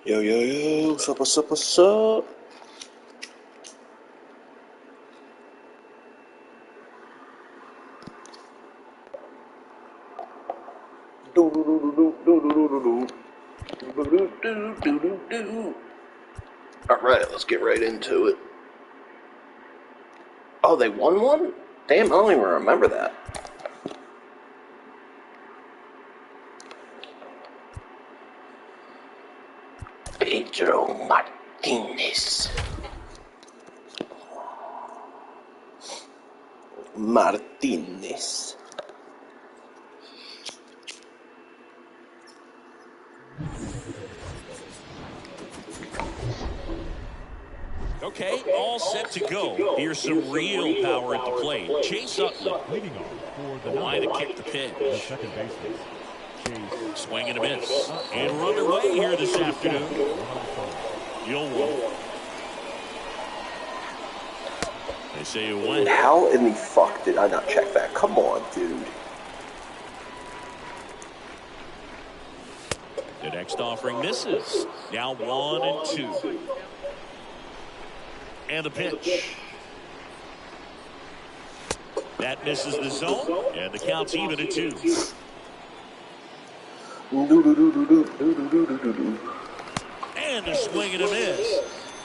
Yo, yo, yo, what's up, what's up, what's up? Alright, let's get right into it. Oh, they won one? Damn, I don't even remember that. Pedro Martinez. Martinez. Okay, all set to go. Here's some real power at the plate. Chase Utley Leading off for the the line to number kick the pitch. the second baseman, Chase. Swing and a miss. And we're underway here this afternoon. 0-1. They say you win. How in the fuck did I not check that? Come on, dude. The next offering misses. Now 1-2. And the pitch. That misses the zone. And the count's even at 2. And a swing and a miss.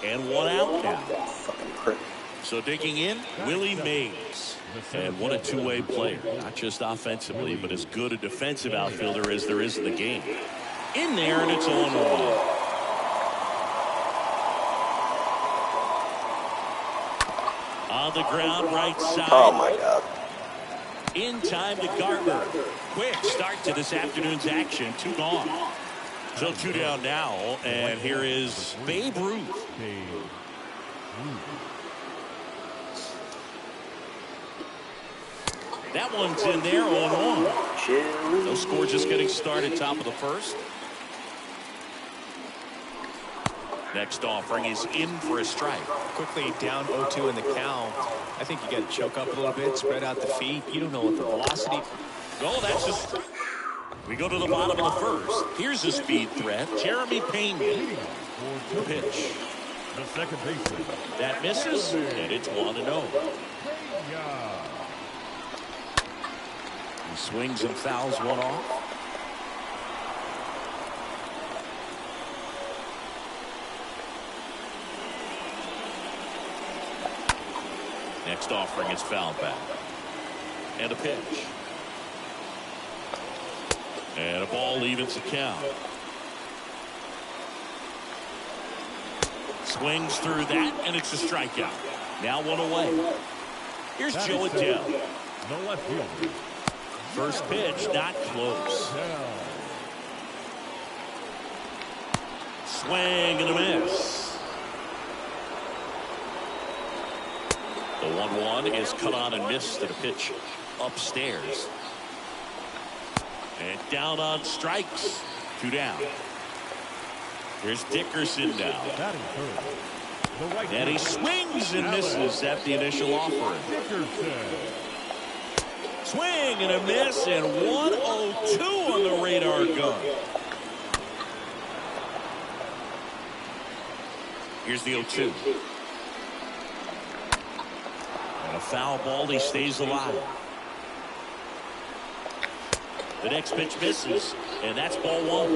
And 1 out now. Fucking prick. So digging in, Willie Mays. And what a two-way player. Not just offensively, but as good a defensive outfielder as there is in the game. In there, and it's 0-1. On the ground, right side. Oh my god. In time to Gardner. Quick start to this afternoon's action. 2 gone. So 2 down now, and here is Babe Ruth. That one's in there, 0-1. No score, just getting started, top of the first. Next offering is in for a strike. Quickly down 0-2 in the count. I think you got to choke up a little bit, spread out the feet. You don't know what the velocity. Oh, that's just. We go to the bottom of the first. Here's a speed threat. Jeremy Payne. The pitch. The second baseman. That misses, and it's 1-0. He swings and fouls one off. Next offering is fouled back. And a pitch. And a ball evens the count. Swings through that, and it's a strikeout. Now 1 away. Here's Joe Adele. The left fielder. First pitch, not close. Swing and a miss. The 1-1 is cut on and missed at a pitch upstairs. And down on strikes. 2 down. Here's Dickerson now. And he swings and misses at the initial offering. Swing and a miss, and 1-0-2 on the radar gun. Here's the 0-2. And a foul ball, he stays alive. The next pitch misses, and that's ball 1.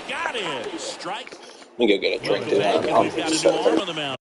Got it. Strike. Let me go get a drink, dude. We've got a new arm on the mound.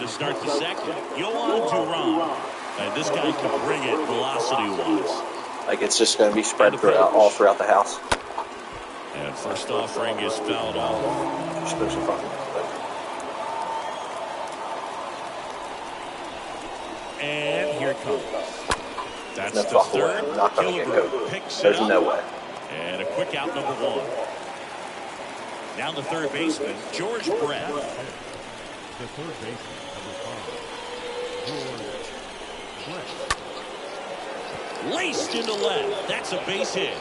to start the second. Yohan Duran. And this guy can bring it velocity-wise. Like it's just going to be spread throughout, all throughout the house. And first offering is fouled off. You're supposed to fucking. And here it comes. That's No the fuck way. third. I'm not going to get Killebrew cooked. picks it There's up. no way. And a quick out, number one. Now the third baseman, George Brett. The third baseman, number 5, George Brett. Laced into left. That's a base hit.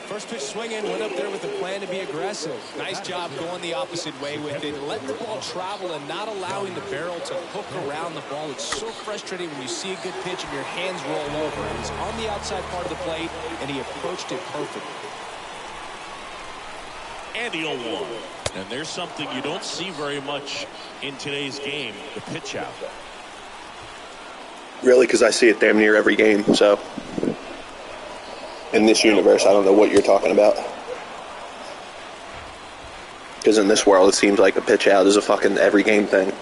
First pitch swinging, went up there with a plan to be aggressive. Nice job going the opposite way with it, letting the ball travel and not allowing the barrel to hook around the ball. It's so frustrating when you see a good pitch and your hands roll over. He's on the outside part of the plate, and he approached it perfectly. And the 0-1. And there's something you don't see very much in today's game, the pitch out. Really, because I see it damn near every game, so. In this universe, I don't know what you're talking about. Because in this world, it seems like a pitch out is a fucking every game thing.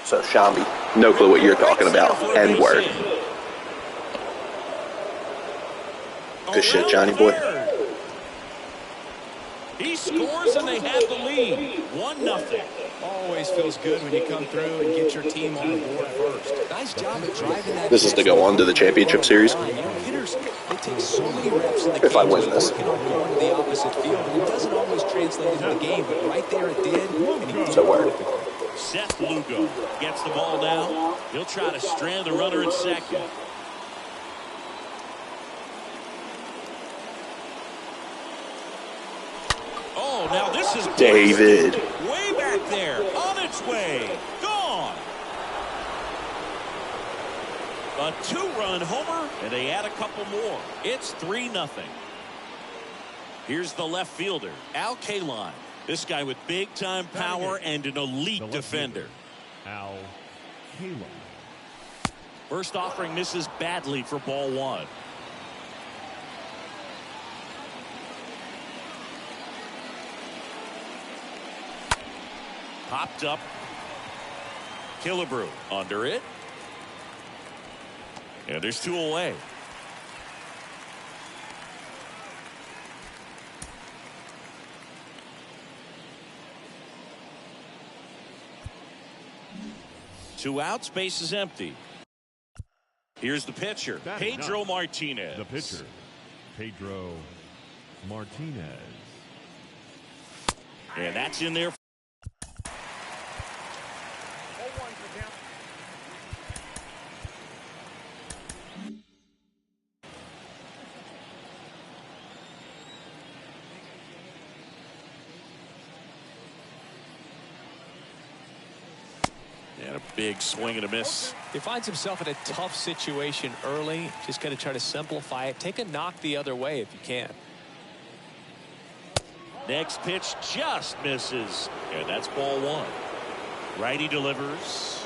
So, Shambi, no clue what you're talking about. N-word. Good shit, Johnny boy. He scores and they have the lead. 1-0. Always feels good when you come through and get your team on the board first. Nice job at driving that. This is to go on to the championship series. Hitters, they take so many reps in the If I win this. working on going to the opposite field, and it doesn't always translate into the game, but right there it did. And he did So word. Seth Lugo gets the ball now. He'll try to strand the runner at second. Oh, now this is David. way back there, on its way, gone. A 2-run homer, and they add a couple more. It's 3-0. Here's the left fielder, Al Kaline. This guy with big-time power and an elite defender. Al Kaline. First offering misses badly for ball one. Popped up. Killebrew under it. And there's 2 away. Two outs, base is empty. Here's the pitcher, Pedro Martinez. The pitcher, Pedro Martinez. And that's in there. And a big swing and a miss. He finds himself in a tough situation early. Just got to try to simplify it. Take a knock the other way if you can. Next pitch just misses. And that's ball one. Righty delivers.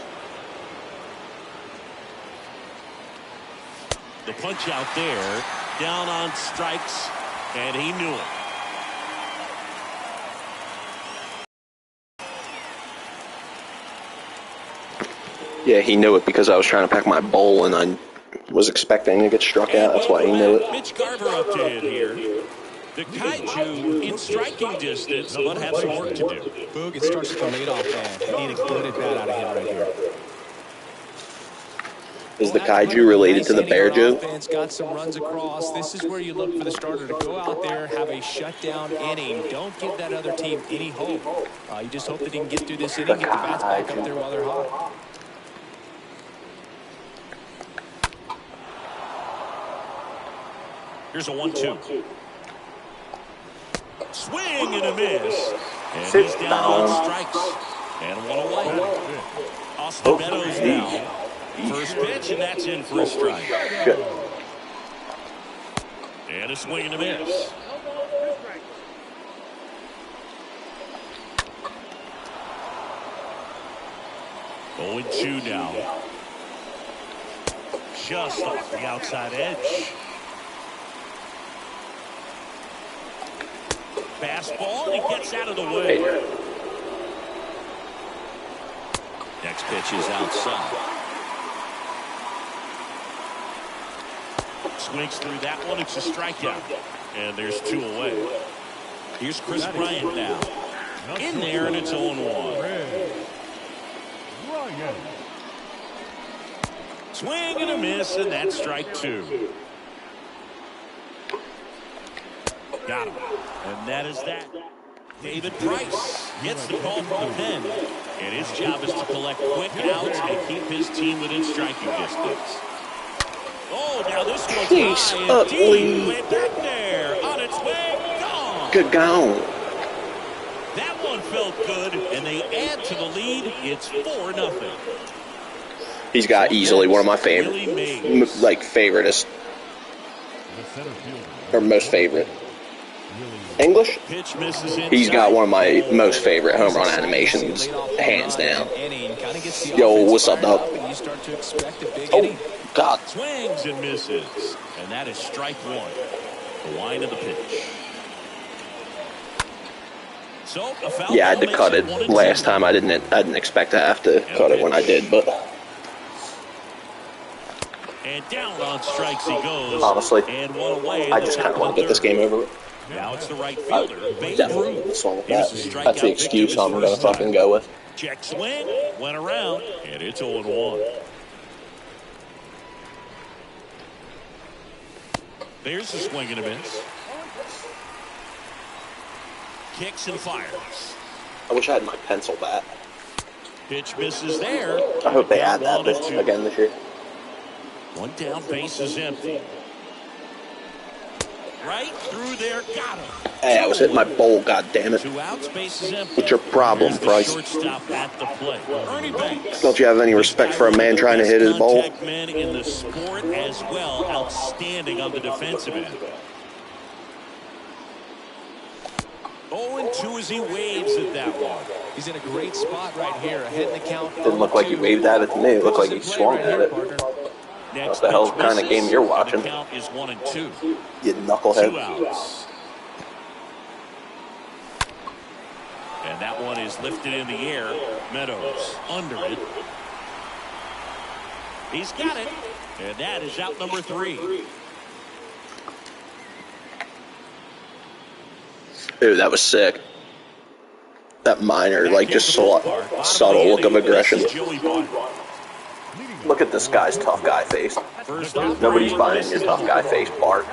The punch out there. Down on strikes. And he knew it. Yeah, he knew it because I was trying to pack my bowl and I was expecting to get struck out. That's why he knew it. Mitch Garver up to hit here. The Kaiju in striking distance, but have some work to do. Boog, it starts with the leadoff man. They need a good at bat out of him right here. Is the Kaiju related to the Bear Jew? Offense got some runs across. This is where you look for the starter to go out there, have a shutdown inning. Don't give that other team any hope. You just hope that he can get through this inning, get the bats back up there while they're hot. Here's a 1-2. Swing and a miss. And Sit he's down down. on strikes. And one away. Austin Meadows now. First pitch, and that's in for a strike. Good. And a swing and a miss. Oh, and 2 now. Just off the outside edge. fastball, and he gets out of the way. Next pitch is outside. Swings through that one. It's a strikeout. And there's 2 away. Here's Chris Bryant now. In there, and it's 0-1. Swing and a miss, and that's strike 2. Got him. And that is that. David Price gets the call from the pen. And his job is to collect quick outs and keep his team within striking distance. Oh, now this one's high and deep. Way back there. On its way. Gone. Good gone. That one felt good, and they add to the lead. It's 4-0. He's got easily one of my favorite, favoriteest, or most favorite. English? He's got one of my most favorite home run animations, hands down. Yo, what's up, dog? Oh, God. Swings and misses, and that is strike 1. The line of the pitch. So, yeah, I had to cut it last time. I didn't expect to have to cut it when I did, but and down on strikes he goes. Honestly, and one away. I just kind of want to get this game over with. Now it's the right fielder. Definitely swung with that. That's the excuse I'm going to fucking go with. Check swing, went around, and it's 0-1. There's the swing and a miss. Kicks and fires. I wish I had my pencil bat. Pitch misses there. I hope they add that again this year. One down, base is empty. Right through there, got him. Hey, I was hitting my bowl, goddammit. 2 outs, base is empty. What's your problem, Price? Shortstop at the plate. Ernie Banks. Don't you have any respect for a man trying to hit his bowl? Man in the sport as well, outstanding on the defensive end. 0-2 as he waves at that one. He's in a great spot right here, ahead in the count. Didn't look like he waved at it to me. It looked like he swung at it. What the hell kind of game you're watching? Count is 1-2. You knucklehead. 2 outs. And that one is lifted in the air. Meadows under it. He's got it. And that is out number 3. Ooh, that was sick. That minor, just subtle look of aggression. Look at this guy's tough guy face. Nobody's buying your tough guy face, Bart.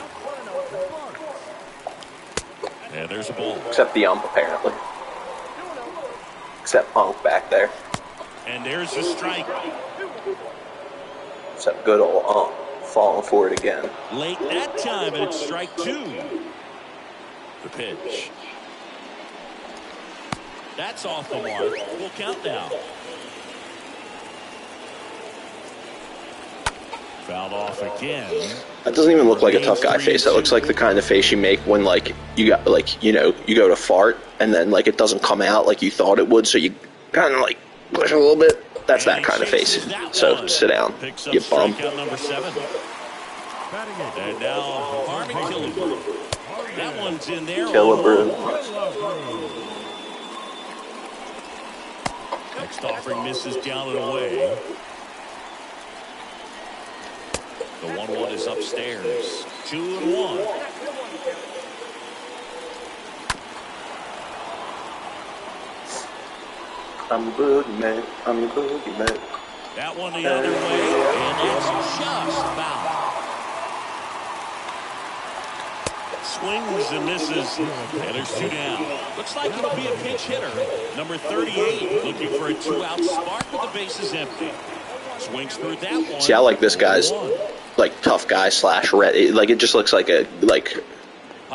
And there's a ball. Except the ump, apparently. Except Punk back there. And there's a strike. Except good old ump falling for it again. Late that time, and it's strike 2. The pitch. That's off the mark. We'll count now. Fouled off again. That doesn't even look like a tough guy face. That looks like the kind of face you make when you go to fart and then it doesn't come out like you thought it would, so you kind of push a little bit. That's that kind of face. So sit down, you bum. Number 7. And now Harmon Killebrew. That one's in there. Killebrew. Next offering misses down and away. The 1-1 is upstairs. 2-1. I'm a boogeyman. I'm a boogeyman. That one the other way, and it's just foul. Swings and misses, and there's 2 down. Looks like it'll be a pinch hitter. Number 38, looking for a 2-out spark with the bases empty. Swings through that one. See, I like this guy's tough guy / red. It just looks like a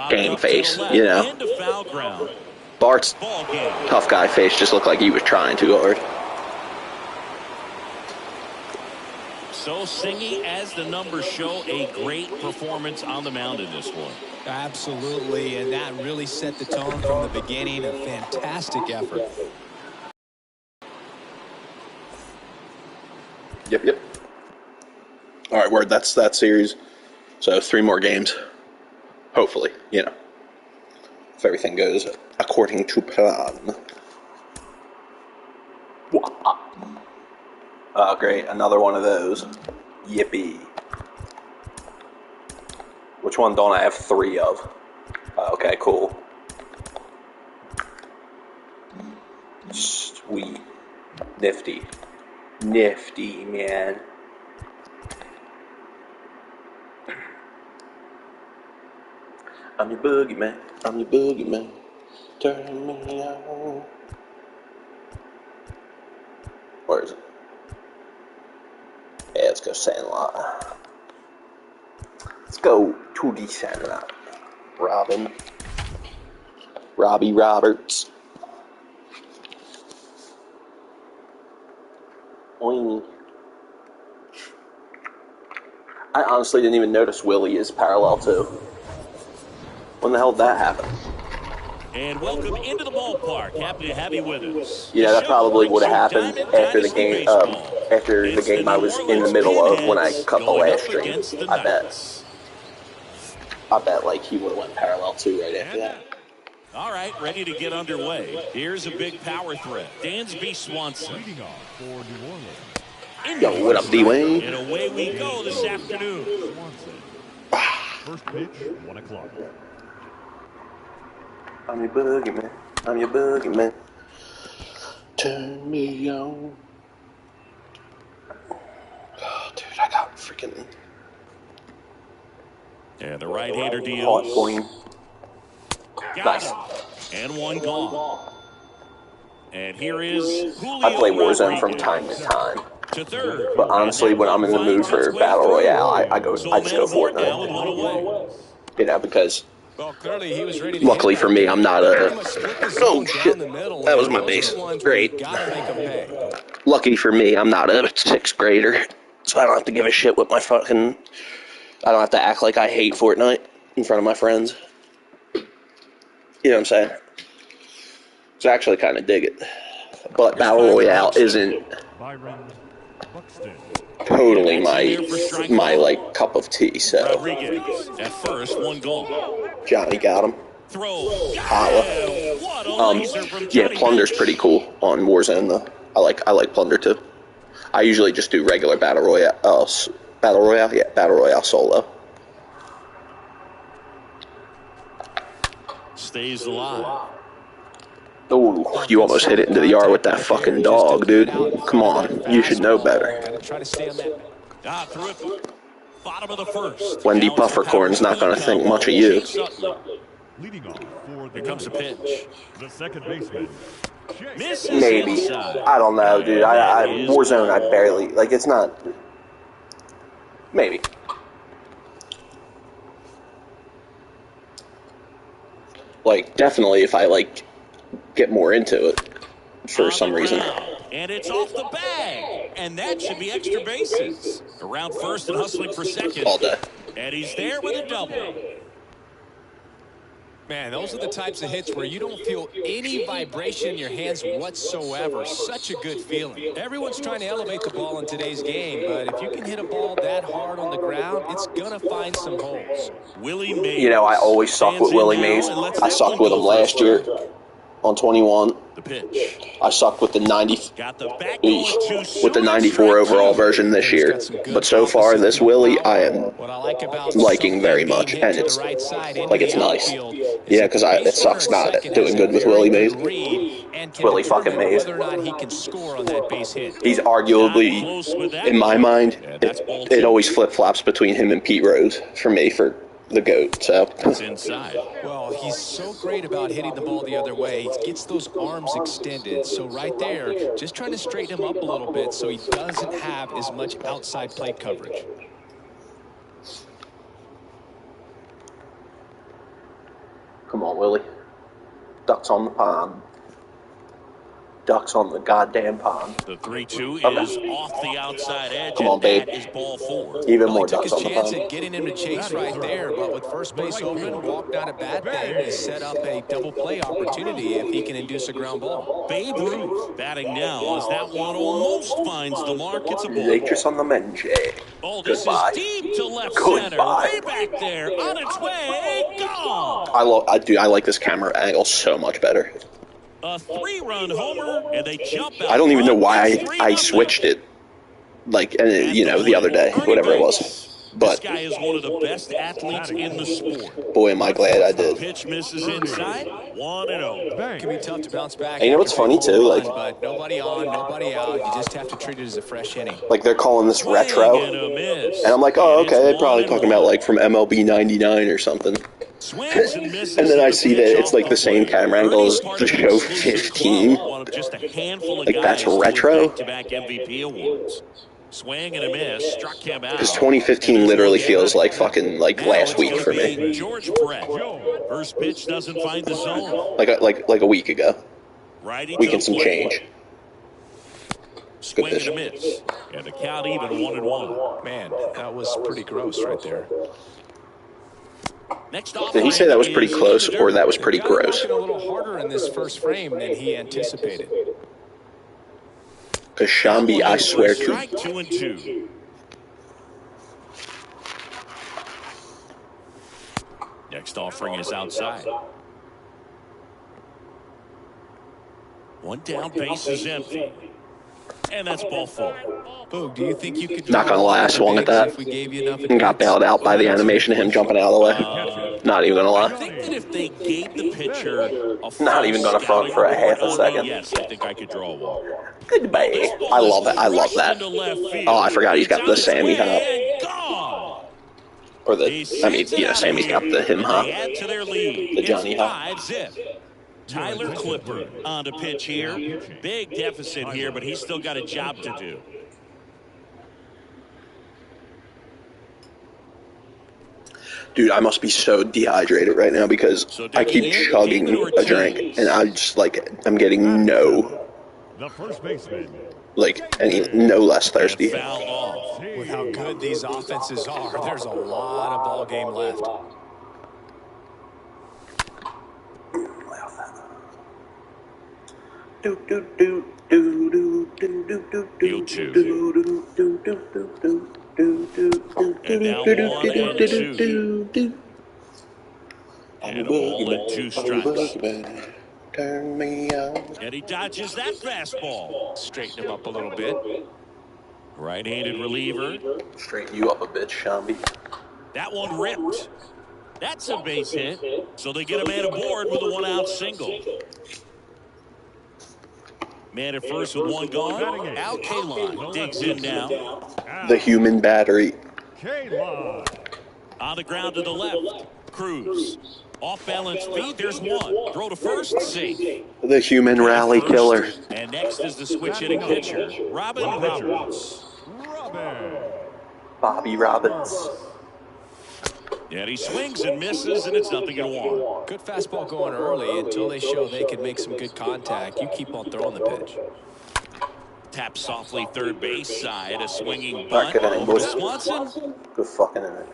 game face, you know. Bart's tough guy face just looked like he was trying too hard. So Singy, as the numbers show, a great performance on the mound in this one. Absolutely, and that really set the tone from the beginning. A fantastic effort. Yep. All right, Word, that's that series. So 3 more games. Hopefully, if everything goes according to plan. Oh, great. Another one of those. Yippee. Which one don't I have 3 of? Okay, cool. Sweet. Nifty. Nifty, man. I'm your boogeyman. I'm your boogeyman. Turn me on. Where is it? Yeah, let's go Sandlot. Let's go to the Sandlot. Robin. Robbie Roberts. Oing. I honestly didn't even notice Willie is parallel too. When the hell did that happen? And welcome into the ballpark. Happy to have you with us. Yeah, that probably would have happened after the game. After the game I was in the middle of when I cut the last stream. I bet like he would have went parallel too right after that. All right, ready to get underway. Here's a big power threat. Dansby Swanson. Leading off for New Orleans. Yo, what up, D-Wayne? And away we go this afternoon. Swanson. First pitch, 1 o'clock. I'm your boogeyman. I'm your boogeyman. Turn me on. Oh, dude, I got freaking. And the right-hander Hot deals. point. Nice. And one gone. And here is Julio I play Warzone from Rodriguez time to time. to third. But honestly, when I'm in the mood for Battle Royale, I just go Fortnite. You know, because Well, clearly he was ready to luckily for me, I'm not a. Oh shit! That That was my base. Great. Lucky for me, I'm not a 6th grader, so I don't have to give a shit with my fucking. I don't have to act like I hate Fortnite in front of my friends. You know what I'm saying? So I actually kind of dig it. But Battle Royale isn't Byron Buxton. totally my like cup of tea. So Rodriguez at first, one gone. Johnny got him. Throw. Holla. What a laser from Yeah, Johnny Plunder's Bench. pretty cool on Warzone though. I like Plunder too. I usually just do regular Battle Royale. Battle Royale? Yeah, Battle Royale solo. Stays alive. Oh, you almost hit it into the yard with that fucking dog, dude. Come on, you should know better. Gotta try to stay on that. Through it. Bottom of the first. Wendy Now it's the Puffercorn's not going to think much of you. Leading off for the Here comes a pitch. The second baseman. Misses Maybe. inside. I don't know, dude. Warzone, I barely, like, it's not. Maybe. Like, definitely if I, like, get more into it for some reason. And it's off the bag. And that should be extra bases. Around first and hustling for second. All day. And he's there with a double. Man, those are the types of hits where you don't feel any vibration in your hands whatsoever. Such a good feeling. Everyone's trying to elevate the ball in today's game, but if you can hit a ball that hard on the ground, it's going to find some holes. Willie Mays. You know, I always suck with Willie Mays. I sucked with him last year on 21. The pitch. I sucked with the 90 Got the back going too soon. with the 94 overall version this year. But so far, this Willie, I am What I like about liking very much, and it's like it's nice. Yeah, because it sucks not doing good with Willie Mays. Willie fucking Mays. Whether or not he can score on that base hit. He's arguably, in my mind, it always flip flops between him and Pete Rose for me for the GOAT. So It's inside. Well, he's so great about hitting the ball the other way. He gets those arms extended. So right there, just trying to straighten him up a little bit so he doesn't have as much outside plate coverage. come on, Willie. Ducks on the pond. Ducks on the goddamn pond. The 3-2 is off the outside edge. Come on, babe. That is ball 4. Even more He took ducks his on the chance pond. at getting him to chase right there, but with first base open, walked not a bad thing. He set up a double play opportunity if he can induce a ground ball. Babe Ruth batting now as that one almost finds the mark. It's a ball. Nature's on the menge. Oh, this Goodbye. is deep to left Goodbye. center. Way back there. On its way. Gone. I like this camera angle so much better. A 3-run homer, and they jump out. I don't even know why front. I switched it. Like, you know, the other day, whatever it was. But this guy is one of the best athletes in the sport. boy, am I glad I did. Pitch misses inside. 1-0. Bang. It can be tough to bounce back. And you know what's funny too? Like, but nobody on, nobody out. You just have to treat it as a fresh inning. like they're calling this retro, Swing and a miss. and I'm like, oh, And okay, it's they're probably talking 1-1. about like from MLB '99 or something. Swings and misses. And then I the see that pitch it's like the off same plate. camera angle as Ernie's the part of show exclusive 15. club, one of just a handful of Like, guys that's to win retro? back-to-back MVP awards. Swing and a miss, struck him out. Because 2015 literally feels like fucking like Now last it's week gonna for be me. George Brett. First pitch doesn't find the zone. Like a week ago. Righty Week to and some the plate. change. Swing pitch. and a miss. And the count even 1-1. Man, that was pretty gross right there. Next Did he say that was pretty close or that was pretty The guy gross? working a little harder in this first frame than he anticipated. Because Shambi, I swear to. Strike 2-2. Next offering is outside. One down, base is empty. And that's ball 4. Boog, do you think you could Not gonna lie, I swung at that. if we gave you enough And got advance? bailed out by the animation of him jumping out of the way. Not even gonna I lie. think that if they gave the pitcher a Not even gonna front for a half a second. Yes, I think I could draw a walk. Goodbye. I love it. I love that. Oh, I forgot he's got the Sammy hop. Or the, I mean, you know, Sammy's got the him hop. They add to their lead. The Johnny It's hop. 5-zip. Tyler Clipper on the pitch here. Big deficit here, but he's still got a job to do. Dude, I must be so dehydrated right now because I keep chugging a drink and I just like I'm getting no The first baseman. no less thirsty. Fouled off. With how good these offenses are, there's a lot of ball game left. You two. And now 1-2. And a ball and 2 strikes. Turn me on. And he dodges that fastball. Straighten him up a little bit. Right-handed reliever. Straighten you up a bit, Shambi. That one ripped. That's a base hit. So they get a man aboard with a 1-out single. Man at first with 1 gone. Al Kaline digs in now. The human battery. K-Line. On the ground to the left. Cruz. Off balance feed. There's 1. Throw to first. Safe. The human rally killer. And next is the switch hitting pitcher, Robin Roberts. Robin. Bobby Robbins. And he swings and misses, and it's 0-1. Good fastball going early until they show they can make some good contact. You keep on throwing the pitch. Tap softly third base side. A swinging Alright, bunt good inning, over to boys. Swanson. Good fucking inning.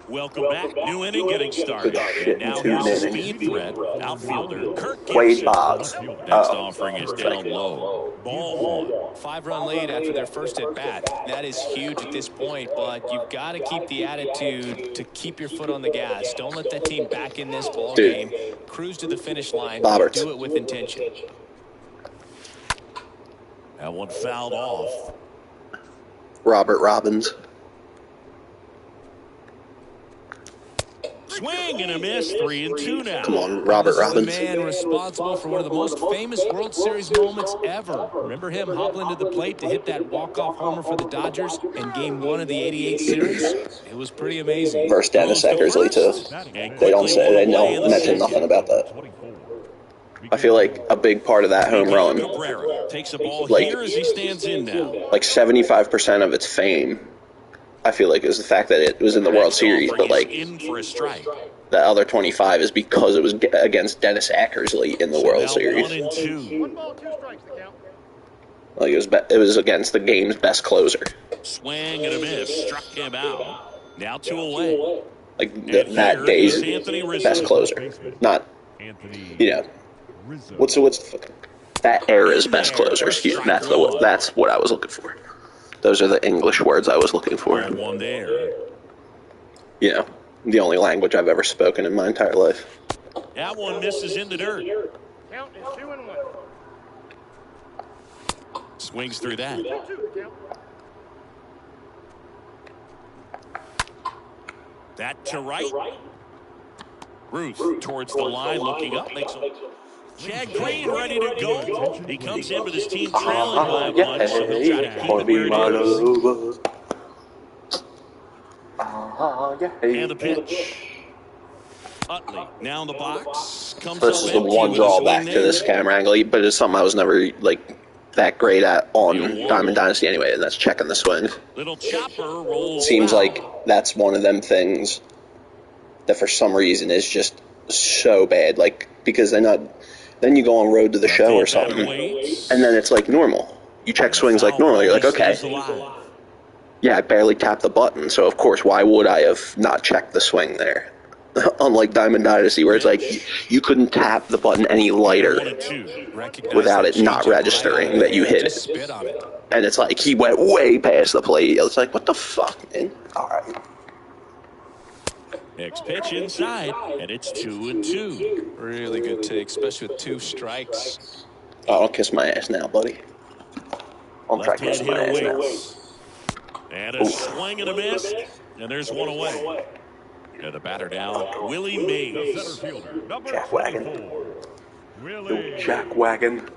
Welcome back. New inning getting started. Good shit, And now two here's innings. speed threat. Outfielder Kirk Wade Gibson. Boggs. Next Oh, offering is down low. Ball 1. 5-run lead after their first at bat. That is huge at this point, but you've got to keep the attitude to keep your foot on the gas. Don't let that team back in this ball Dude. game. Cruise to the finish line. Roberts. Do it with intention. That one fouled off. Robert Robbins. Swing and a miss. 3-2 now. Come on, Robert This is the Robbins. man responsible for one of the most famous World Series moments ever. Remember him hobbling to the plate to hit that walk-off homer for the Dodgers in Game 1 of the '88 series? It was pretty amazing. Versus Dennis Eckersley too. They don't mention nothing about that. I feel like a big part of that home run, Cabrera takes a ball Like- here as he stands in now. like 75% of its fame, I feel like is the fact that it was in the World Series, but like in for a strike. the other 25 is because it was against Dennis Eckersley in the World Now Series. 1-2. Like it was against the game's best closer. Swing and a miss. Struck him out. Now 2 away. Like And that here day's is Anthony Rizzo. best closer. Not, Anthony you know, Rizzo. what's the fucking, that era's best closer. Excuse me. That's what I was looking for. Those are the English words I was looking for. And 1 there. You know, the only language I've ever spoken in my entire life. That one misses in the dirt. Count is 2-1. Swings through that. That to right. Ruth towards the line, looking up, makes a Chad Green ready to go. He comes in with his team trailing by a bunch, so he'll try to keep it where it is. And the pitch. Utley now in the box. Comes This is the one drawback to this camera angle, but it's something I was never like that great at on Diamond Dynasty anyway, and that's checking the swing. Little chopper rolls. Seems like that's one of them things that for some reason is just so bad. Like, because then you go on Road to the Show or something, and then it's like normal. You check swings like normal. You're like, okay, yeah, I barely tapped the button, so of course, why would I have not checked the swing there? Unlike Diamond Dynasty, where it's like you couldn't tap the button any lighter without it not registering that you hit it. And it's like he went way past the plate. It's like, what the fuck, man? All right. Next pitch inside, and it's 2-2. Really good take, especially with 2 strikes. Oh, don't kiss my ass now, buddy. I'm trying to kiss my ass now. And a swing and a miss, and there's one away. And the batter down, Willie Mays. Jack Wagon. Jack Wagon.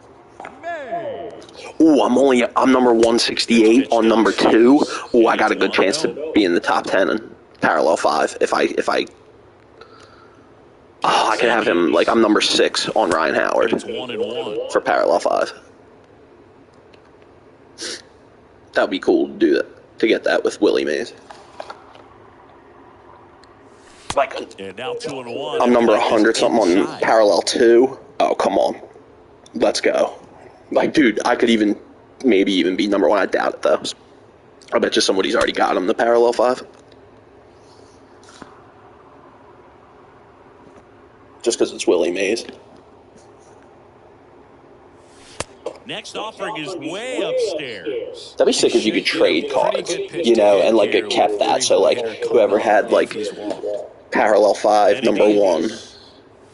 Ooh, I'm number 168 on number 2. Ooh, I got a good chance to be in the top 10 and parallel 5 if I could have him, like, I'm number 6 on Ryan Howard for parallel 5. That would be cool to do that, to get that with Willie Mays. Like, I'm number 100 something on parallel 2. Oh, come on. Let's go. Like, dude, I could maybe even be number 1. I doubt it, though. I bet you somebody's already got him the parallel 5. Just because it's Willie Mays. Next offering is way upstairs. That'd be sick if you could trade cards, you know, and like it kept that. So like whoever had like parallel 5 number 1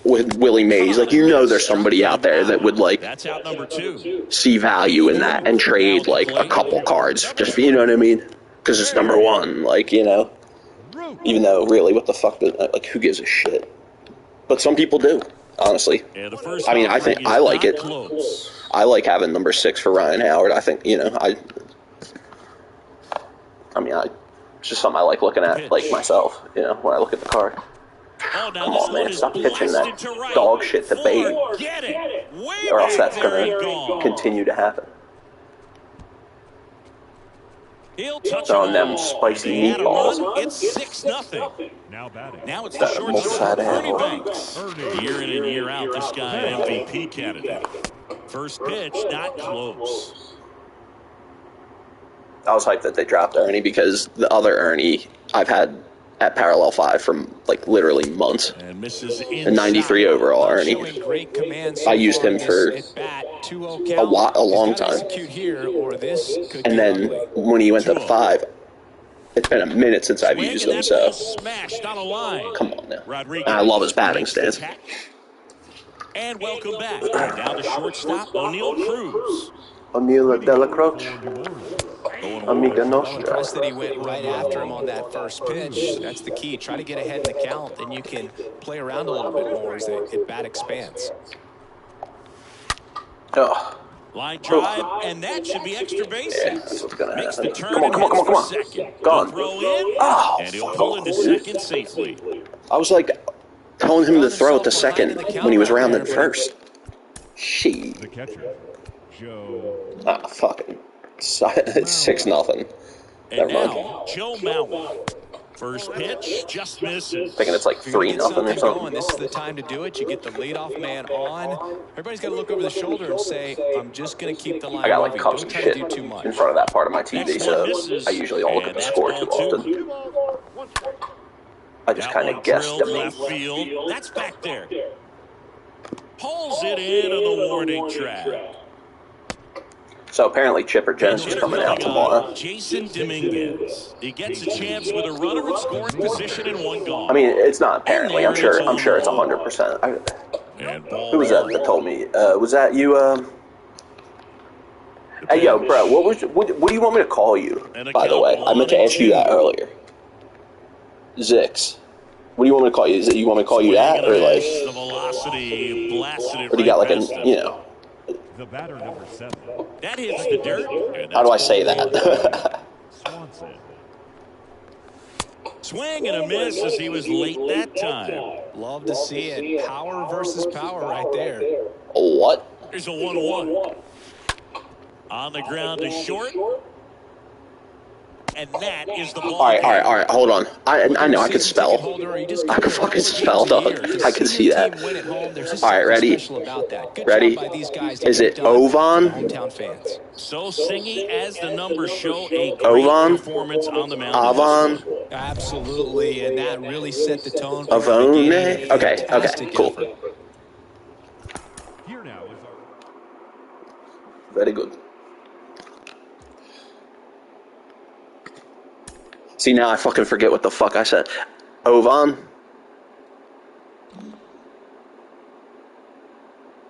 with Willie Mays, like, you know, there's somebody out there that would like see value in that and trade like a couple cards, just for, you know what I mean? Because it's number 1, like, you know. Even though really, what the fuck? Like, who gives a shit? But some people do, honestly. I mean, I think I like it. I like having number 6 for Ryan Howard. I think, you know, it's just something I like looking at, like, myself, you know, when I look at the card. Come on, man, stop pitching that dog shit to Babe, or else that's going to continue to happen. Throwing them spicy meatballs. It's 6-0. Now batting. Now it's the shortstop, Ernie Banks. Year in and year out, this guy MVP candidate. First pitch, not close. I was hyped that they dropped Ernie because the other Ernie I've had at parallel 5 for like literally months. And misses a 93 overall Ernie. I used him for a long time. And then when he went to 5, it's been a minute since I've used him, so come on now. And I love his batting stance. And welcome back. Now to shortstop, O'Neal Cruz. O'Neal de la Croce. Amiga Nostra. Impressed that he went right after him on that first pitch. That's the key. Try to get ahead in the count, then you can play around a little bit more as the bat expands. Oh. Line drive, and that should be extra bases. Yeah, that's what's gonna Makes happen. the turn Come on. second. Gone. Throw in, Oh, and he'll pull into second safely. I was like telling him to throw it to second when he was rounding first. Shit. The catcher, Joe. Ah, fucking. It's 6-0. And now, Joe Mauer. First pitch, just misses. Thinking it's like 3-0 or something. This is the time to do it. You get the leadoff man on. Everybody's got to look over the shoulder and say, I'm just going to keep the line. I got like moving. cups Don't of try to shit do too much. in front of that part of my TV, so I usually don't look at the score too often. I just kind of guesstimate. That's back there. Pulls it in on the warning track. So apparently Chipper Jones is coming out tomorrow. Jason Dominguez. He gets a chance with a runner in scoring position and one gone. I mean, it's not apparently. I'm sure it's 100%. Who was that told me? Was that you? Hey, yo, bro. What do you want me to call you? By the way, I meant to ask you that earlier. Zix. What do you want me to call you? You want me to call you that, or like? The velocity blasted it. Or do you got like a, you know? The batter number 7. That hits the dirt. How do I say that? Swanson. Swing and a miss as he was late that time. Love to see it. Power versus power right there. What? Here's a 1-1. On the ground to short. And that is the ball. All right. Hold on. I know I can spell. I can fucking spell, dog. I can see that. All right, ready? Ready? Is it Ovan? So singy as the numbers show, a great Ovan? performance on the mound. Avon? Absolutely, and that really set the tone. Avone? Okay, cool. Here now is our Very good. See, now I fucking forget what the fuck I said. Ovan?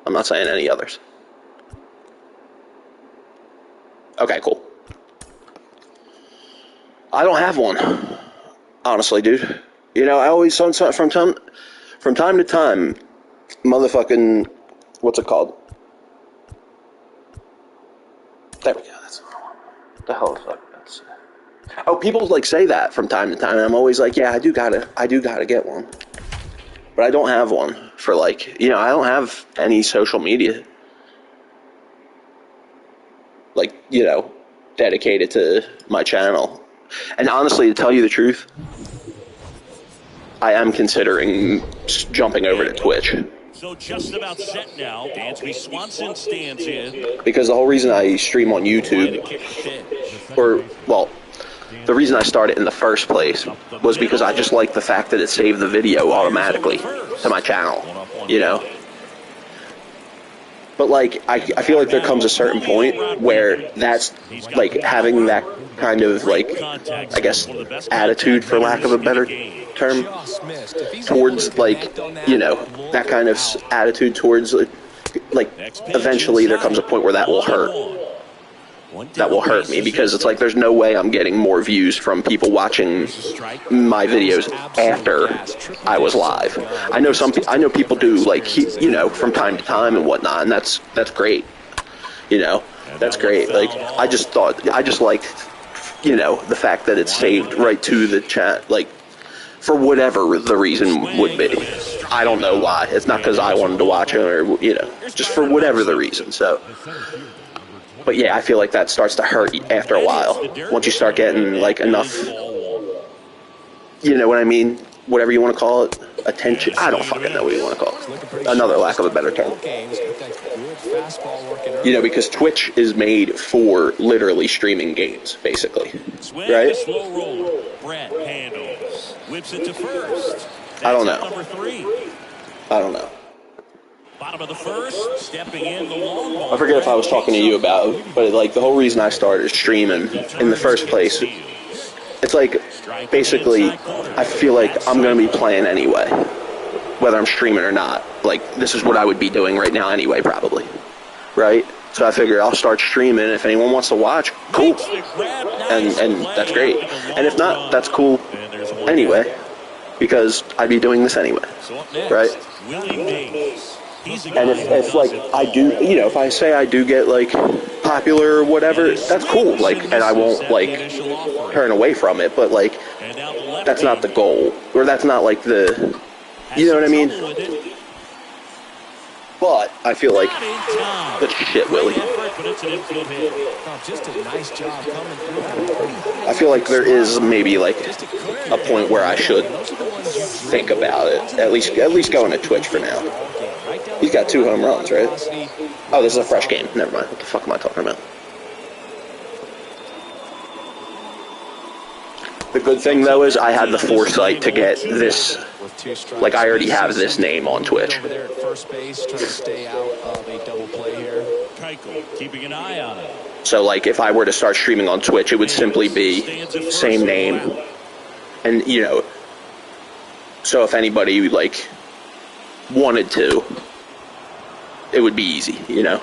I'm not saying any others. Okay, cool. I don't have one. Honestly, dude. You know, I always, from time to time, motherfucking, what's it called? There we go. That's what the hell is that? Oh, people like say that from time to time, and I'm always like, yeah, I do gotta get one. But I don't have one for like, you know, I don't have any social media, like, you know, dedicated to my channel. And honestly, to tell you the truth, I am considering jumping over to Twitch. So just about set now. Dansby Swanson stands in. Because the whole reason I stream on YouTube, or, well, the reason I started in the first place was because I just like the fact that it saved the video automatically to my channel, you know? But, like, I feel like there comes a certain point where that's, like, having that kind of, like, I guess, attitude, for lack of a better term, towards, like, you know, that kind of attitude towards, like, eventually there comes a point where that will hurt. That will hurt me, because it's like there's no way I'm getting more views from people watching my videos after I was live. I know people do, like, you know, from time to time and whatnot, and that's great. You know, that's great. Like, I just liked, you know, the fact that it's saved right to the chat, like, for whatever the reason would be. I don't know why. It's not because I wanted to watch it, or, you know, just for whatever the reason. So. But yeah, I feel like that starts to hurt after a while. Once you start getting, like, enough, you know what I mean? Whatever you want to call it. Attention. I don't fucking know what you want to call it. Another lack of a better term. You know, because Twitch is made for literally streaming games, basically. Right? Slow roll. Brett handles. Whips it to first. I don't know. Number 3. I don't know. Bottom of the first, stepping in the long ball. I forget if I was talking to you about it, but, like, the whole reason I started streaming in the first place, it's like, basically, I feel like I'm going to be playing anyway, whether I'm streaming or not. Like, this is what I would be doing right now anyway, probably, right? So I figure I'll start streaming. If anyone wants to watch, cool, and that's great. And if not, that's cool anyway, because I'd be doing this anyway, right? And if like, I do, you know, if I say I do get, like, popular or whatever, that's cool, like, and I won't, like, turn away from it, but, like, that's not the goal, or that's not, like, the, you know what I mean? But I feel like, good shit, Willie. I feel like there is maybe, like, a point where I should think about it, at least going to Twitch for now. He's got 2 home runs, right? Oh, this is a fresh game. Never mind. What the fuck am I talking about? The good thing, though, is I had the foresight to get this. Like, I already have this name on Twitch. Keuchel keeping an eye on it. So, like, if I were to start streaming on Twitch, it would simply be same name. And, you know, so if anybody, like, wanted to, it would be easy, you know?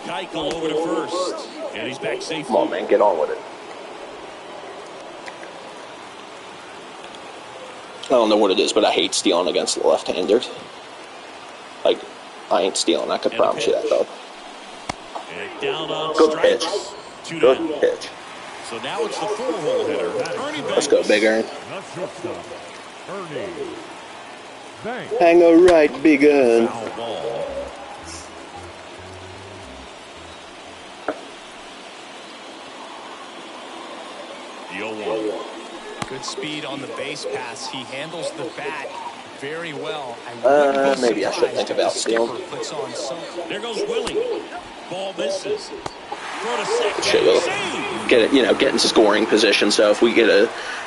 Keuchel over to first. And he's back safely. Come on, man, get on with it. I don't know what it is, but I hate stealing against the left-handers. Like, I ain't stealing. I could promise you that, though. And down on Good strikes. pitch. Good pitch. So now it's the 4-hole hitter, Ernie Banks. Let's go, Big Ern. Not shortstop. Ernie Banks. Hang a right, Big Ern. Foul ball. The 0-1. Good speed on the base pass. He handles the bat very well. Maybe I should think about stealing. There goes Willie. Ball misses. Throw to second. Shit, we'll get it, you know, get in scoring position. So if we get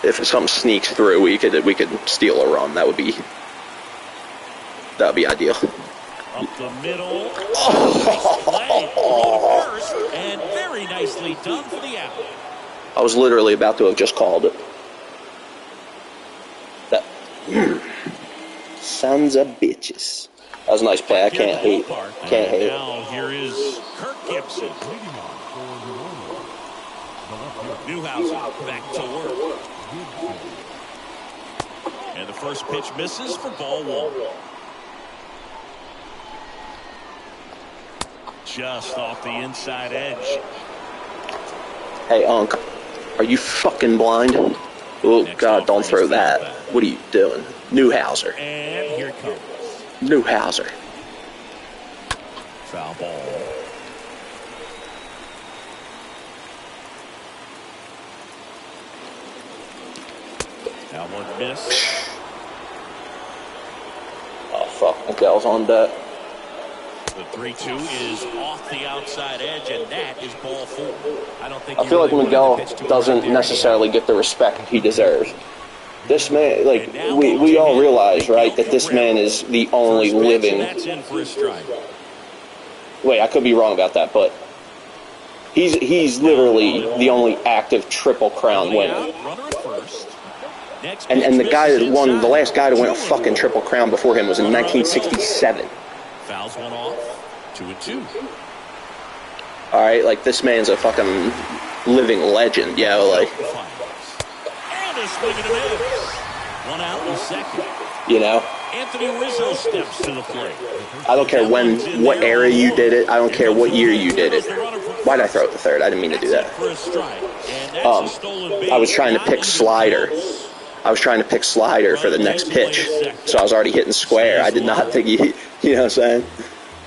if something sneaks through, we could steal a run. That would be ideal. Up the middle. Nice play. Throw to first, and very nicely done for the out. I was literally about to have just called it. That sons of bitches. That was a nice play. I can't hate. Can't hate. Now here is Kirk Gibson. Newhouser back to work. And the first pitch misses for ball 1. Just off the inside edge. Hey, Unc, are you fucking blind? Oh, God, don't throw that. What are you doing? Newhouser. And here it comes. Newhouser. Foul ball. That one missed. Oh, fuck. Miguel's on deck. The 3-2 is off the outside edge, and that is ball 4. I feel like Miguel doesn't necessarily get the respect he deserves. This man, like, we all realize, right, that this man is the only living... Wait, I could be wrong about that, but he's literally the only active Triple Crown winner. And the guy that won, the last guy to win a fucking Triple Crown before him was in 1967. Fouls one off. 2-2. All right, like, this man's a fucking living legend, yo, like... And a swing and a miss. One out in the second. You know? Anthony Rizzo steps to the plate. I don't care what era you did it. I don't care what year you did it. Why'd I throw it to third? I didn't mean to do that. I was trying to pick slider. I was trying to pick slider for the next pitch. So I was already hitting square. I did not think you know what I'm saying?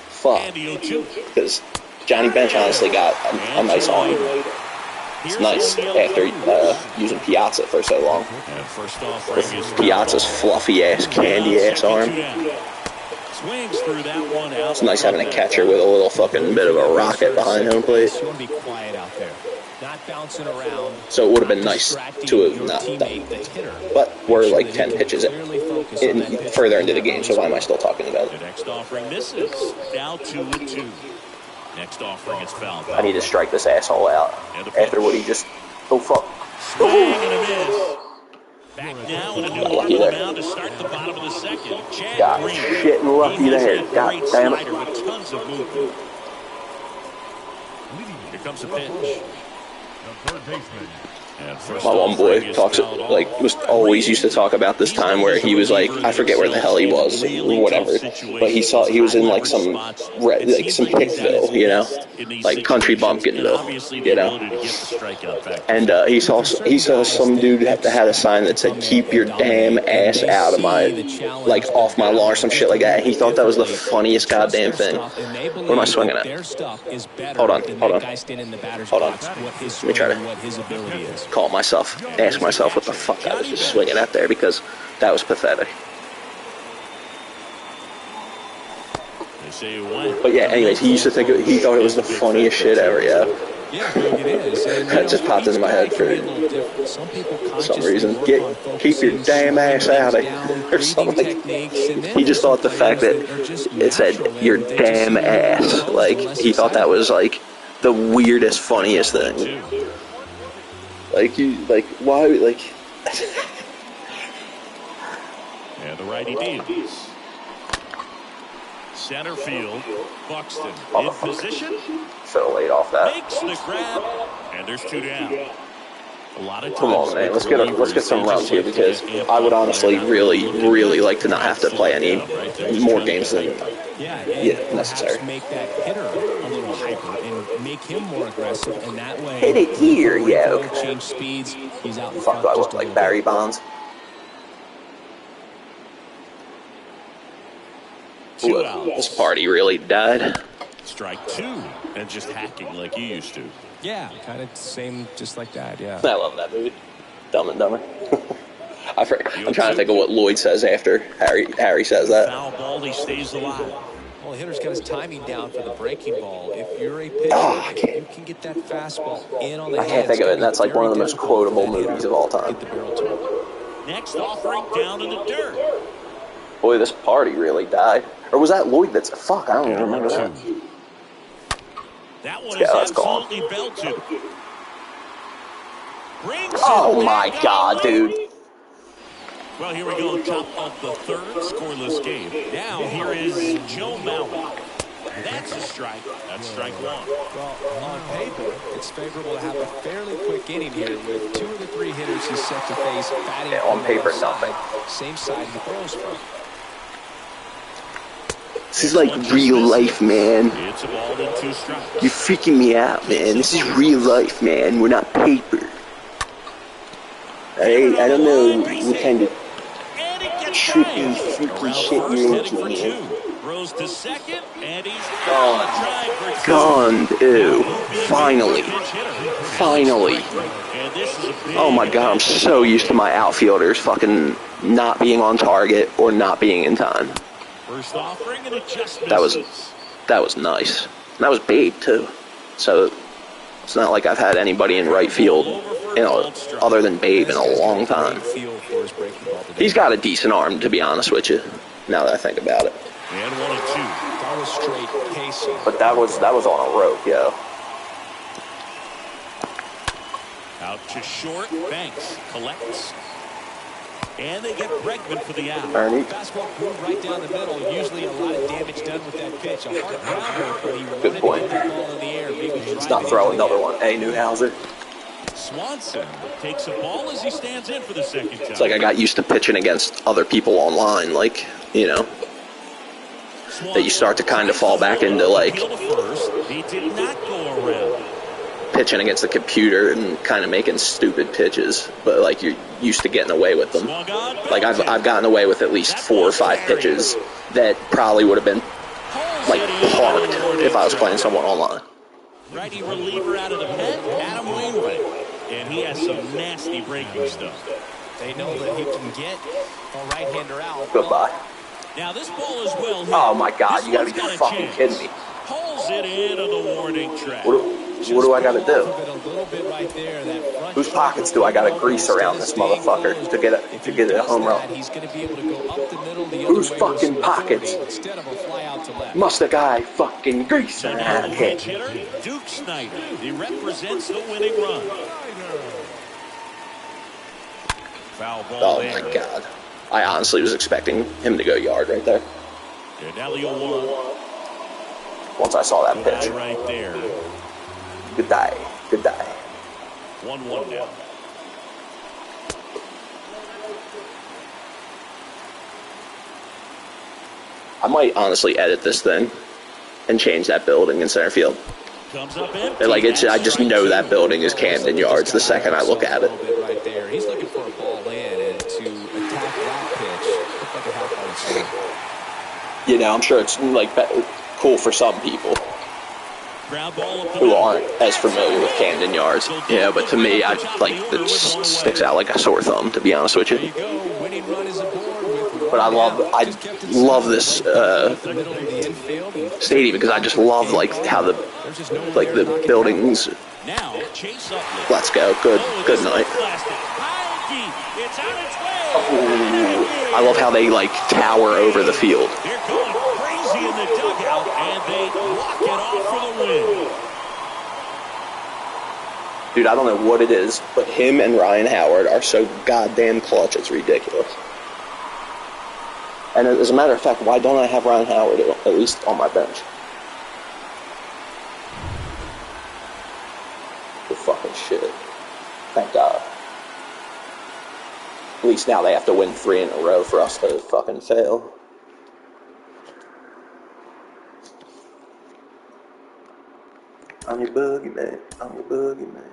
Fuck. Because Johnny Bench honestly got a nice arm. It's nice after using Piazza for so long. With Piazza's fluffy-ass, candy-ass arm. It's nice having a catcher with a little fucking bit of a rocket behind home plate. So it would have been nice to have not done it. But we're like 10 pitches further into the game, so why am I still talking about it? Next offering misses. Now 2-2. Next offering is fouled. I need to strike this asshole out after what he just... Oh, fuck. Swing and a miss. Back now in a new Lucky there. round to start the bottom of the second. Got shit lucky there. God damn it. With tons of movement. Here comes the pitch. My one boy talks, like, was always used to talk about this time where he was like, I forget where the hell he was, or whatever, but he was in like some Pickville, you know, like country bumpkinville, you know, and he saw some dude that had a sign that said, keep your damn ass out of my, like, off my lawn or some shit like that, and he thought that was the funniest goddamn thing. What am I swinging at? Hold on. Let me try to ask myself what the fuck I was just swinging at there, because that was pathetic. But yeah, anyways, he thought it was the funniest shit ever, yeah. Yeah, Boog, it is. And, That just popped into my head for some reason. Keep your damn ass out of here or something. He just thought the fact that it said your damn ass, like, he thought that was, like, the weirdest, funniest thing. Like, why, like... And the righty deals. Center field, Buxton in position. So late off that. Makes the grab, and there's 2 down. A lot of times, come on, man. Let's get some runs here because I would honestly really like to not have to play any more games than necessary. Make that hitter a little hyper and make him more aggressive, and that way hit it here, yo. Change speeds. He's out in Fuck, do I look like Barry Bonds? Ooh, this party really died. Strike 2, and just hacking like you used to. Yeah, kind of same, just like that. Yeah. I love that movie, Dumb and Dumber. I'm trying to think of what Lloyd says after Harry says that. Foul ball, he stays alive. Well, the hitter's got his timing down for the breaking ball. If you're a pitcher, you can get that fastball in on the I can't think of it, and that's like one of the most quotable movies of all time. Next offering down in the dirt. Boy, this party really died. Or was that Lloyd that's... Fuck, I don't even remember that. That one is absolutely belted. Oh my god, dude. Well, here we go, top of the third, scoreless game. Now, here is Joe Mauer. That's a strike. That's strike 1. Well, on paper, it's favorable to have a fairly quick inning here with 2 of the 3 hitters he's set to face batting. Yeah, on paper, nothing. Same side he throws from. This is like real life, man. It's a ball and 2 strikes. You're freaking me out, man. This is real life, man. We're not paper. I don't know what kind of trippy, freaky shit you're into, man. Throws to second, and he's gone. Ew. Finally. Oh my god, I'm so used to my outfielders fucking not being on target or not being in time. First offering and it just that was nice. And that was Babe too. So it's not like I've had anybody in right field, you know, other than Babe in a long time. He's got a decent arm, to be honest with you. Now that I think about it. And 1 and 2. That was straight pacing. But that was on a rope, yo. Out to short. Banks collects. And they get Bregman for the out. Ernie. Fastball moved right down the middle. Usually a lot of damage done with that pitch. A hard grounder, but he wanted to get the ball in the air. Let's not throw another one. Hey, Newhouser. Swanson takes a ball as he stands in for the second time. It's like I got used to pitching against other people online, like, you know, that you start to kind of fall back into, like, he did not go around. Pitching against the computer and kind of making stupid pitches, but like you're used to getting away with them. Like I've gotten away with at least 4 or 5 pitches that probably would have been like parked if I was playing someone online. Righty reliever out of the pen, Adam Wainwright, and he has some nasty breaking stuff. They know that he can get a right-hander out. Goodbye. Now this ball is well hit. Oh my god, you gotta be fucking kidding me. Pulls it in on the warning track. What do I gotta do? Whose pockets do I gotta grease around this motherfucker to get a home run? Whose fucking pockets must a guy fucking grease around here? Duke Snyder, he represents the winning run. Foul ball. Oh my god. I honestly was expecting him to go yard right there. And now the 0-1. Once I saw that pitch. Right there. Good die. 1-1 now. I might honestly edit this thing and change that building in center field. Comes up empty. Like I just know that building is Camden Yards the second I look at it. Right there. He's looking for a ball in, and to attack that pitch, looked like a half-out swing. You know, I'm sure it's like cool for some people who aren't as familiar with Camden Yards. Yeah, but to me, it sticks out like a sore thumb, to be honest with you. But I love this stadium because I just love like how the buildings Now, Chase Utley. Let's go. Good night. It's on its way. Ooh, I love how they, like, tower over the field. They're going crazy in the dugout, and they walk it off for the win. Dude, I don't know what it is, but him and Ryan Howard are so goddamn clutch, it's ridiculous. And as a matter of fact, why don't I have Ryan Howard at least on my bench? Good fucking shit. Thank God. At least now they have to win 3 in a row for us to fucking fail. I'm your boogeyman. I'm your boogeyman.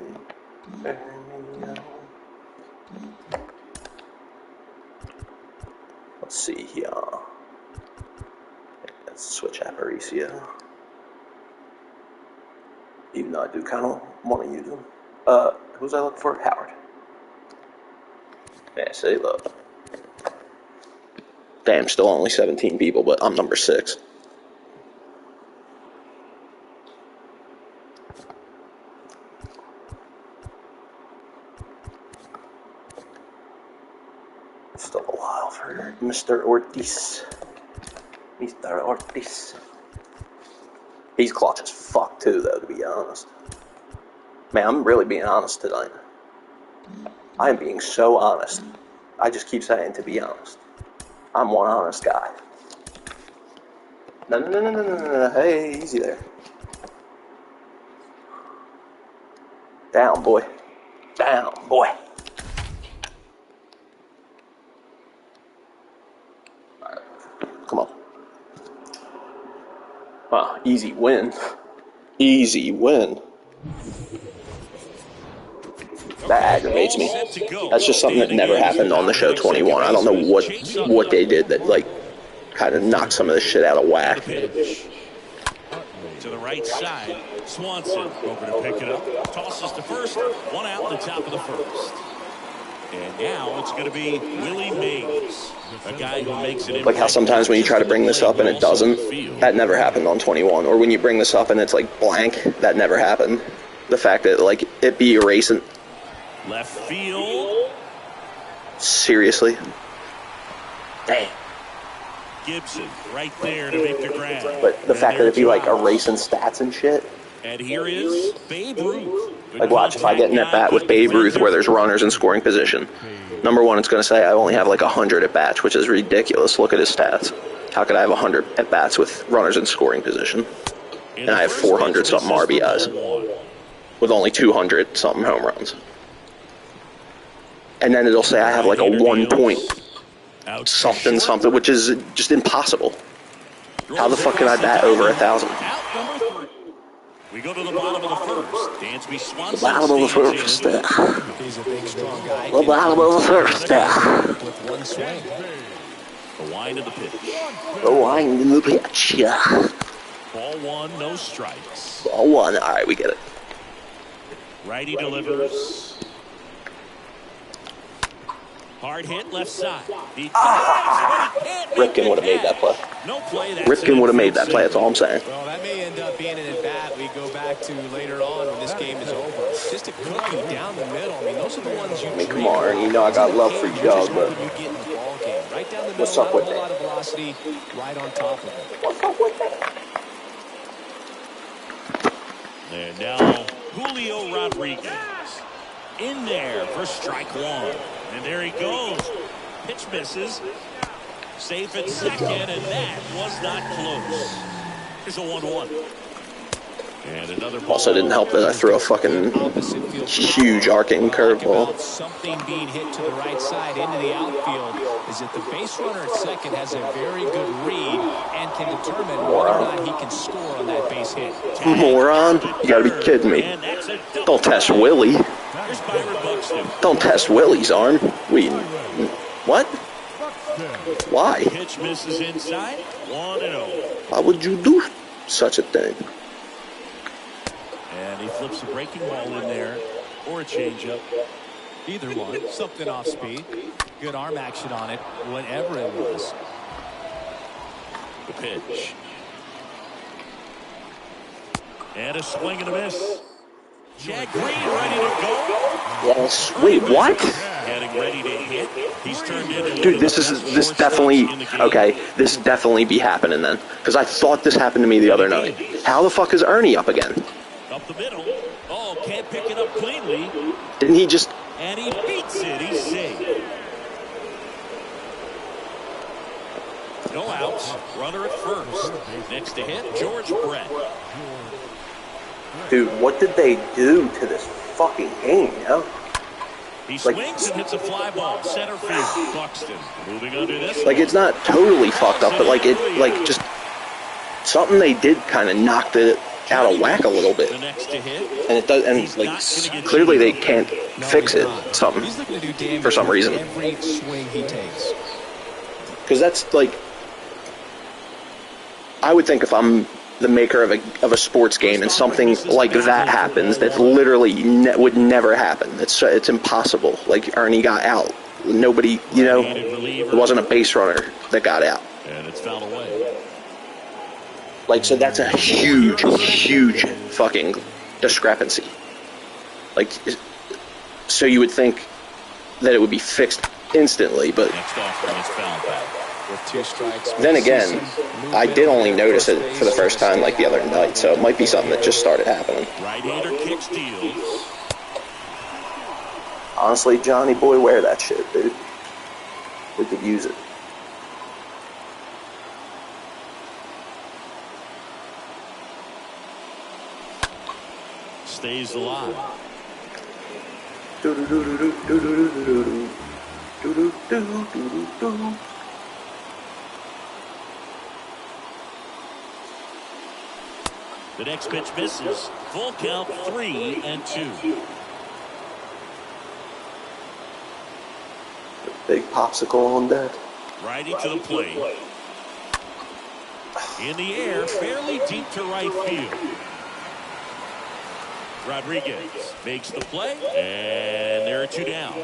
Let's see here. Let's switch Aparicio. Even though I do kind of want to use him. Who's I looking for? Howard. Yeah, see, look. Damn, still only 17 people, but I'm number 6. Still a while for Mr. Ortiz. Mr. Ortiz. He's clutch as fuck too, though, to be honest. Man, I'm really being honest tonight. I am being so honest. I just keep saying, to be honest. I'm one honest guy. No. Hey, easy there. Down, boy. Down, boy. Alright. Come on. Wow, easy win. Easy win. That aggravates me. That's just something that never happened on the show 21. I don't know what they did that, like, kind of knocked some of this shit out of whack. To the right side, Swanson over to pick it up. Tosses to first, 1 out in the top of the first. And now it's going to be Willie Mays, a guy who makes it. Like how sometimes when you try to bring this up and it doesn't, that never happened on 21. Or when you bring this up and it's like blank, that never happened. The fact that, like, it be erasing. Left field. Seriously? Damn. Gibson right there to make the grab. But the fact that it be like erasing stats and shit. And here is Babe Ruth. Like, watch, if I get in at bat with Babe Ruth where there's runners in scoring position, number one, it's going to say I only have like 100 at bats, which is ridiculous. Look at his stats. How could I have 100 at bats with runners in scoring position? And I have 400 something RBIs with only 200 something home runs. And then it'll say I have like a 1 point something, which is just impossible. How the fuck can I bat over 1,000? We go to the bottom of the first. Dansby Swanson. The bottom of the first. He's a big, strong guy. The bottom of the first. With one swing. The wind of the pitch. The wind of the pitch. Ball 1, no strikes. Ball 1. All right, we get it. Righty delivers. Hard hit left side. Ripken would have made that play. No play. Ripken would have made that play. That's all I'm saying. Well, that may end up being an at-bat we go back to later on when this game is over. Just a cookie down the middle. I mean, those are the ones you Come on, you know I got love for you, dog, but you get in the ball game. Right down the middle, what's up with not a that? lot of velocity, right on top of it. What's up with that? And now Julio Rodriguez in there for strike 1. And there he goes. Pitch misses. Safe at second, and that was not close. Here's a 1-1. And another ball. Also didn't help that I threw a fucking huge arcing curveball. Something being hit to the right side into the outfield is that the base runner at second has a very good read and can determine whether or not he can score on that base hit. Moron? You gotta be kidding me. Don't test Willie. Don't test Willie's arm. What? Why? Pitch misses inside. 1-0. Why would you do such a thing? And he flips a breaking ball in there, or a changeup. Either one. Something off speed. Good arm action on it, whatever it was. The pitch. And a swing and a miss. Jack Green ready to go. Yes. Wait, what? Getting ready to hit. He's turned into Dude, this definitely, okay, this definitely be happening then. Because I thought this happened to me the other night. How the fuck is Ernie up again? Up the middle. Oh, can't pick it up cleanly. Didn't he just... And he beats it. He's safe. No outs. Runner at first. Next to hit, George Brett. Dude, what did they do to this fucking game, yo? He swings and hits a fly ball. Center field. Buxton moving under this. Like, it's not totally fucked up, but like, just something they did kind of knocked it out of whack a little bit. The next to hit. And it does, and like, clearly they can't fix it, something, for some reason. Every swing he takes. Because that's like, I would think if I'm the maker of a sports game and something like that happens, that literally would never happen. It's impossible. Like, Ernie got out. Nobody, you know, it wasn't a base runner that got out. And it's fouled away. Like, so that's a huge, huge fucking discrepancy. Like, so you would think that it would be fixed instantly, but Next offering is fouled back. With 2 strikes. then again, I did only notice it for the first time like the other night, so it might be something that just started happening. Right-hander kick steals. Honestly, Johnny boy, wear that shit, dude. We could use it. Stays alive. The next pitch misses. Full count, 3-2. Big popsicle on deck. Righty to the plate. In the air, fairly deep to right field. Rodriguez makes the play, and there are 2 down.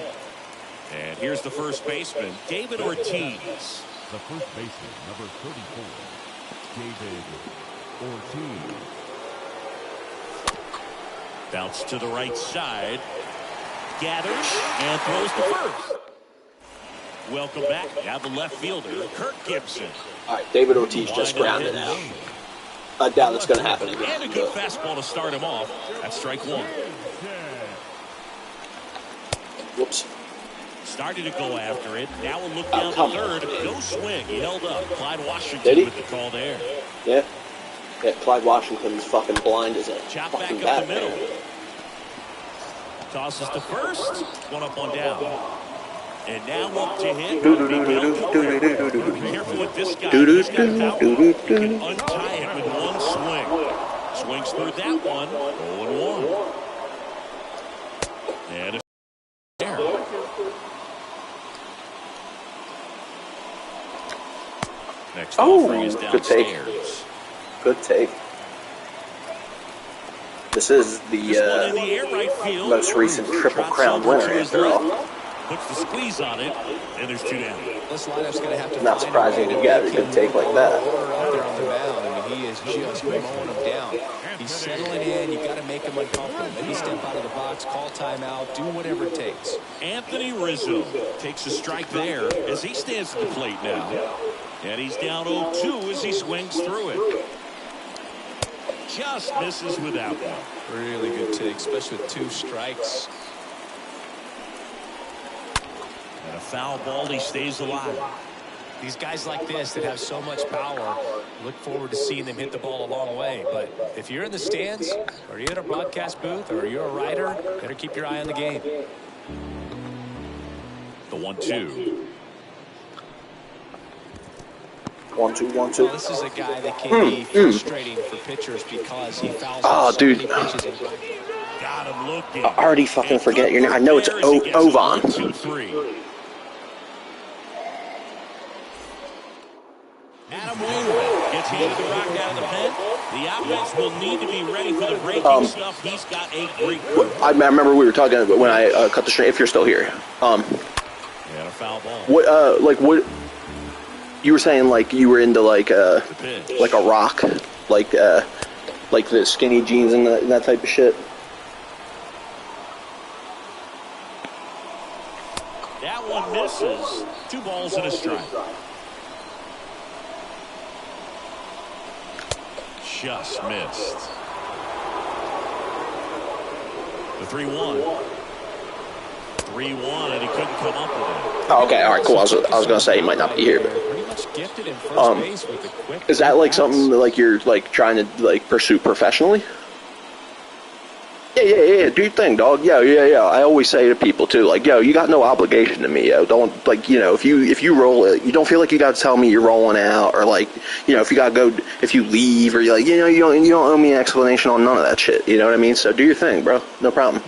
And here's the first baseman, David Ortiz. The first baseman, number 34, David Ortiz. Bounce to the right side. Gathers and throws to first. Welcome back. Now the left fielder, Kirk Gibson. All right, David Ortiz just grounded out. I doubt it's going to happen again. And a good fastball to start him off. That's strike 1. Whoops. Started to go after it. Now a look down the third. No swing. He held up. Clyde Washington with the call there. Yeah. Yeah, Clyde Washington's fucking blind as a Chop fucking back up the bat. middle. Tosses to first. 1 up, 1 down. And now up to hit. Careful with this guy. He's got a foul. He can untie it with 1 swing. Swings through that one. 0-1. And a there. Next offering is downstairs. Good take. This is the most recent Triple Crown winner, after all. Puts the squeeze on it, and there's 2 down. This lineup's going to have to Not surprising you got a good take like that. Out there on the mound. I mean, he is just mowing him down. He's settling in. You've got to make him uncomfortable. Maybe step out of the box, call timeout, do whatever it takes. Anthony Rizzo takes a strike there as he stands at the plate now. And he's down 0-2 as he swings through it. Just misses with that one. Really good take, especially with 2 strikes. And a foul ball, he stays alive. These guys like this that have so much power, look forward to seeing them hit the ball a long way. But if you're in the stands, or you're in a broadcast booth, or you're a writer, better keep your eye on the game. The 1-2. 1-2, 1-2. Well, this is a guy that can be frustrating for pitchers because he fouls out so many pitches in. Got him looking. I already fucking forget your name. I know it's Ovan. 2-3. Adam Wainwright gets handed the rock out of the pen. The offense will need to be ready for the breaking stuff. He's got a great crew. I remember we were talking about when I cut the string. If you're still here, And a foul ball. what you were saying? Like you were into like a rock, like the skinny jeans and that type of shit. misses. 2 balls and a strike. Just missed. The 3-1. 3-1, and he couldn't come up with it. Oh, okay, all right, cool. I was going to say he might not be here, but is that like something like you're like trying to like pursue professionally? Yeah. Do your thing, dog. Yeah. I always say to people too, like, yo, you got no obligation to me, yo. Don't like, you know, if you roll it, you don't feel like you got to tell me you're rolling out, or like, you know, if you leave, or you're like, you know, you don't owe me an explanation on none of that shit. You know what I mean? So do your thing, bro. No problem.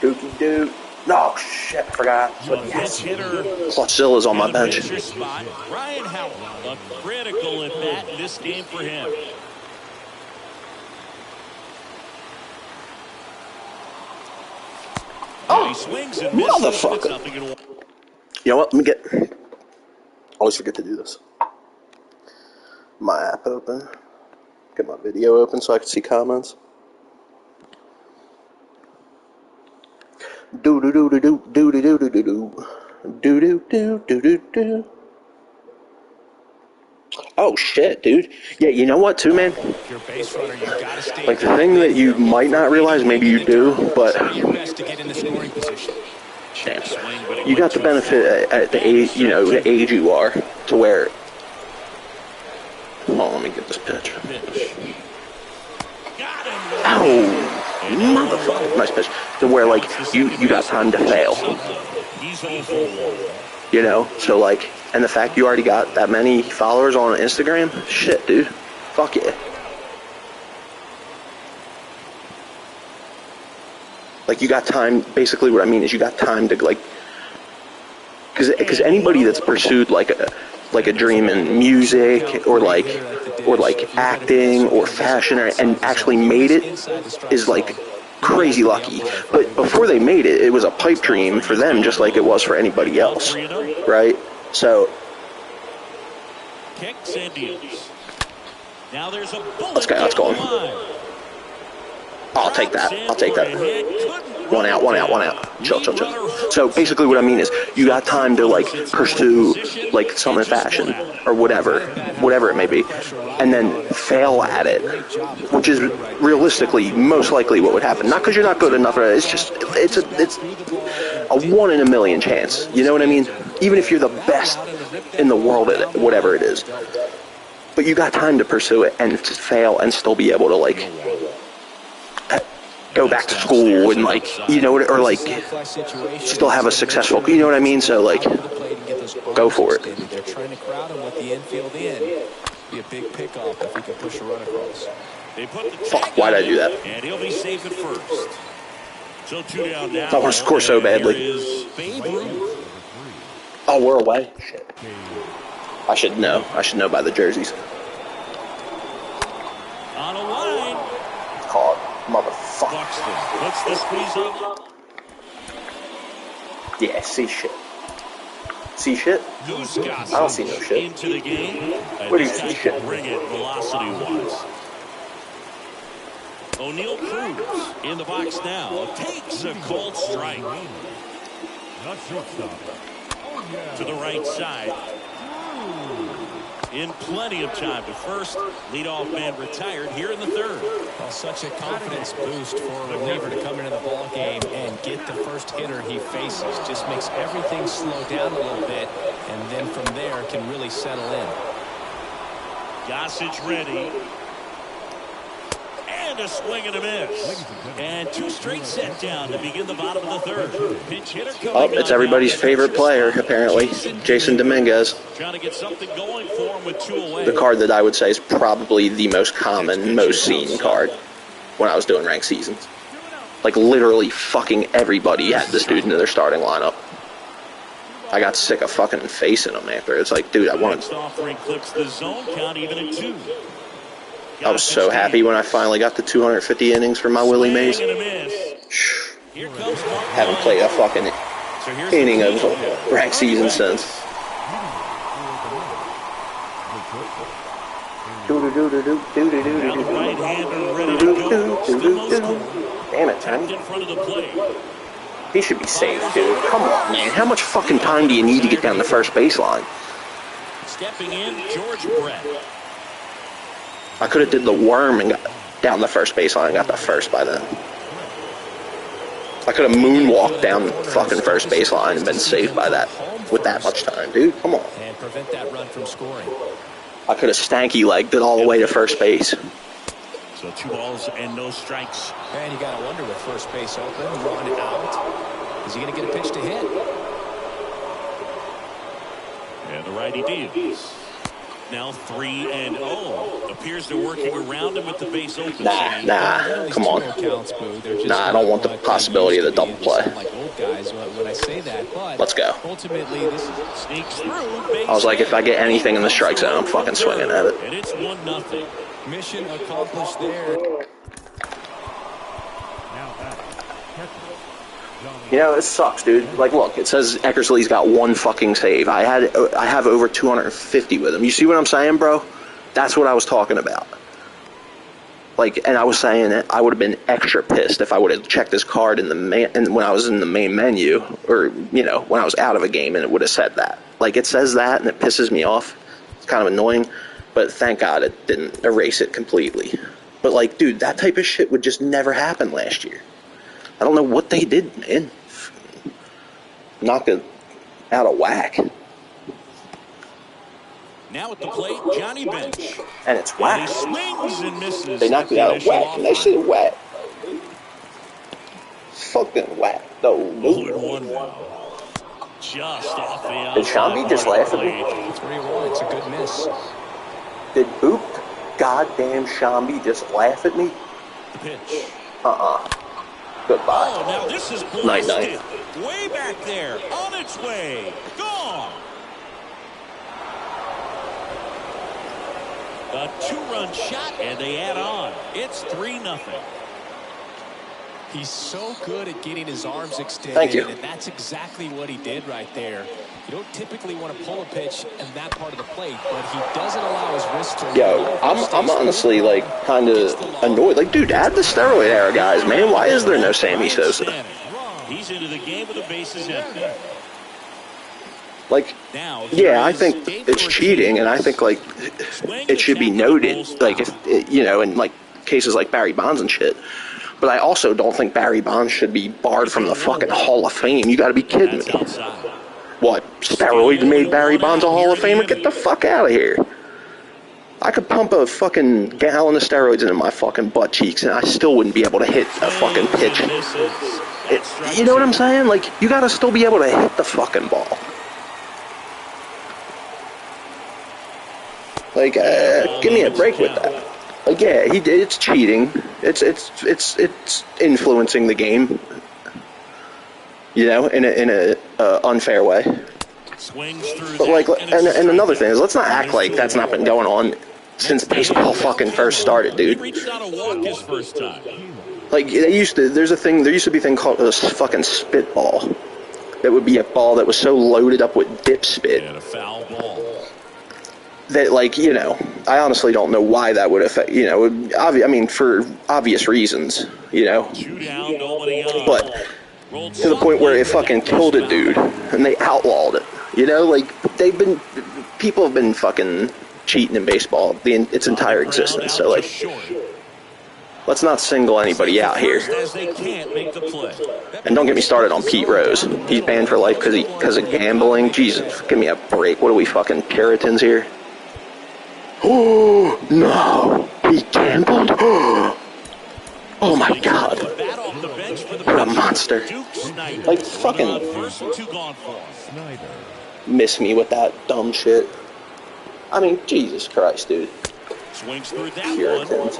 Dookie doo. No, shit, I forgot. But yes, Clutchilla's on my bench. Ryan Howell, a critical at bat in this game for him. Oh, he swings and misses, motherfucker. You know what? Let me get... always forget to do this. My app open. Get my video open so I can see comments. Oh shit, dude. Yeah, you know what too, man? Like the thing that you might not realize, maybe you do, but damn, you got the benefit at the age, you know, the age you are, to where. Hold on, let me get this pitch. Ow. Motherfucker, nice pitch. To where like you got time to fail. You know, so like, and the fact you already got that many followers on Instagram, shit, dude, fuck yeah. Like you got time. Basically, what I mean is you got time to like, because anybody that's pursued like a dream in music or like acting or fashion and actually made it is like crazy lucky. But before they made it, it was a pipe dream for them, just like it was for anybody else, right? So let's go. I'll take that. One out. Chill. So basically what I mean is you got time to like pursue like something in fashion or whatever it may be, and then fail at it, which is realistically most likely what would happen. Not because you're not good enough at it, it's just it's a 1 in a million chance. You know what I mean? Even if you're the best in the world at it, whatever it is. But you got time to pursue it and to fail and still be able to like go back to school and like, you know, or like still have a successful, you know what I mean? So like, go for it. They're trying to crowd him with the infield in. Be a big pickoff if he can push a run across. Fuck, why'd I do that? And he'll be safe at first. So 2 down now. I want to score so badly. Oh, we're away. Shit. I should know by the jerseys. On a line. Caught. Motherfucker. Puts the squeeze up. Yeah, see shit. See shit? I don't see no shit. Into the game. Where do you see shit? Bring it velocity-wise. O'Neal Cruz in the box now. Takes a cold strike. To the right side. In plenty of time to first. Leadoff man retired here in the third. Well, such a confidence boost for a reliever to come into the ball game and get the first hitter he faces. Just makes everything slow down a little bit, and then from there can really settle in. Gossage ready. And a swing and a miss. And 2 straight set down to begin the bottom of the third. Pinch hitter coming. Oh, it's everybody's favorite player, apparently. Jason Dominguez. Trying to get something going for him with 2 away. The card that I would say is probably the most common, most seen card when I was doing ranked seasons. Like, literally fucking everybody had this dude in their starting lineup. I got sick of fucking facing him after. It's like, dude, I want to... Offering clips the zone count even at 2. I was so happy when I finally got the 250 innings for my Willie Mays. Haven't played a fucking inning of ranked season since. Damn it, Tapped Tony. in front of the plate. He should be safe, dude. Come on, man. How much fucking time do you need to get down the first baseline? Stepping in, George Brett. I could have did the worm and got down the first baseline and got the first by then. I could have moonwalked down fucking first baseline and been safe by that with that much time, dude. Come on. And prevent that run from scoring. I could have stanky legged it all the way to first base. So 2 balls and no strikes. And you got to wonder with first base open, run out. Is he going to get a pitch to hit? And the righty deals. Now 3-0. Appears they're working around him with the base open. Nah, come on. Nah, I don't want the possibility of the double play. Let's go. Ultimately, this Sneaks through. I was like, if I get anything in the strike zone, I'm fucking swinging at it. And it's 1-0. mission accomplished there. You know, it sucks, dude. Like, look, it says Eckersley's got 1 fucking save. I have over 250 with him. You see what I'm saying, bro? That's what I was talking about. Like, and I was saying that I would have been extra pissed if I would have checked his card in the when I was in the main menu, or, you know, when I was out of a game, and it would have said that. Like, it says that, and it pisses me off. It's kind of annoying, but thank God it didn't erase it completely. But, like, dude, that type of shit would just never happen last year. I don't know what they did, man. Knock it out of whack. Now at the plate, Johnny Bench. And it's whack. And he swings and misses. They knocked it out of whack. And they said whack. Fucking whack. No. 0-1 now. Just off the outside. Did Shambi just laugh at me? 3-1. It's a good miss. Did goddamn Shambi just laugh at me? The pitch. Goodbye. Oh, now this is Night, blasted. night. Way back there. On its way. Gone. A 2-run shot, and they add on. It's 3-0. He's so good at getting his arms extended. Thank you. And that's exactly what he did right there. You don't typically want to pull a pitch in that part of the plate, but he doesn't allow his wrist to... Yo, I'm honestly, like, kind of annoyed. Like, dude, add the steroid era, guys, man. Why is there no Sammy Sosa? He's into the game with the bases empty. Like, yeah, I think it's cheating, and I think, like, it should be noted, like, if it, you know, in, like, cases like Barry Bonds and shit. But I also don't think Barry Bonds should be barred from the fucking Hall of Fame. You gotta be kidding me. What, steroids made Barry Bonds a Hall of Famer? Get the fuck out of here. I could pump a fucking gallon of steroids into my fucking butt cheeks, and I still wouldn't be able to hit a fucking pitch. You know what I'm saying? Like, you gotta still be able to hit the fucking ball. Like, give me a break with that. Like, yeah, he did. It's cheating. It's influencing the game. You know, in a unfair way. But like, and another thing is, let's not act like that's not been going on since baseball fucking first started, dude. Like, there used to be a thing called a fucking spitball. That would be a ball that was so loaded up with dip spit. And a foul ball. That, like, you know, I honestly don't know why that would affect, you know, I mean, for obvious reasons, you know. But to the point where it fucking killed a dude, and they outlawed it. You know, like, people have been fucking cheating in baseball its entire existence. So, like, let's not single anybody out here. And don't get me started on Pete Rose. He's banned for life because of gambling. Jesus, give me a break. What are we, fucking Puritans here? Oh, no. He gambled? Oh, my God. What a monster. Like, fucking miss me with that dumb shit. I mean, Jesus Christ, dude. Puritans.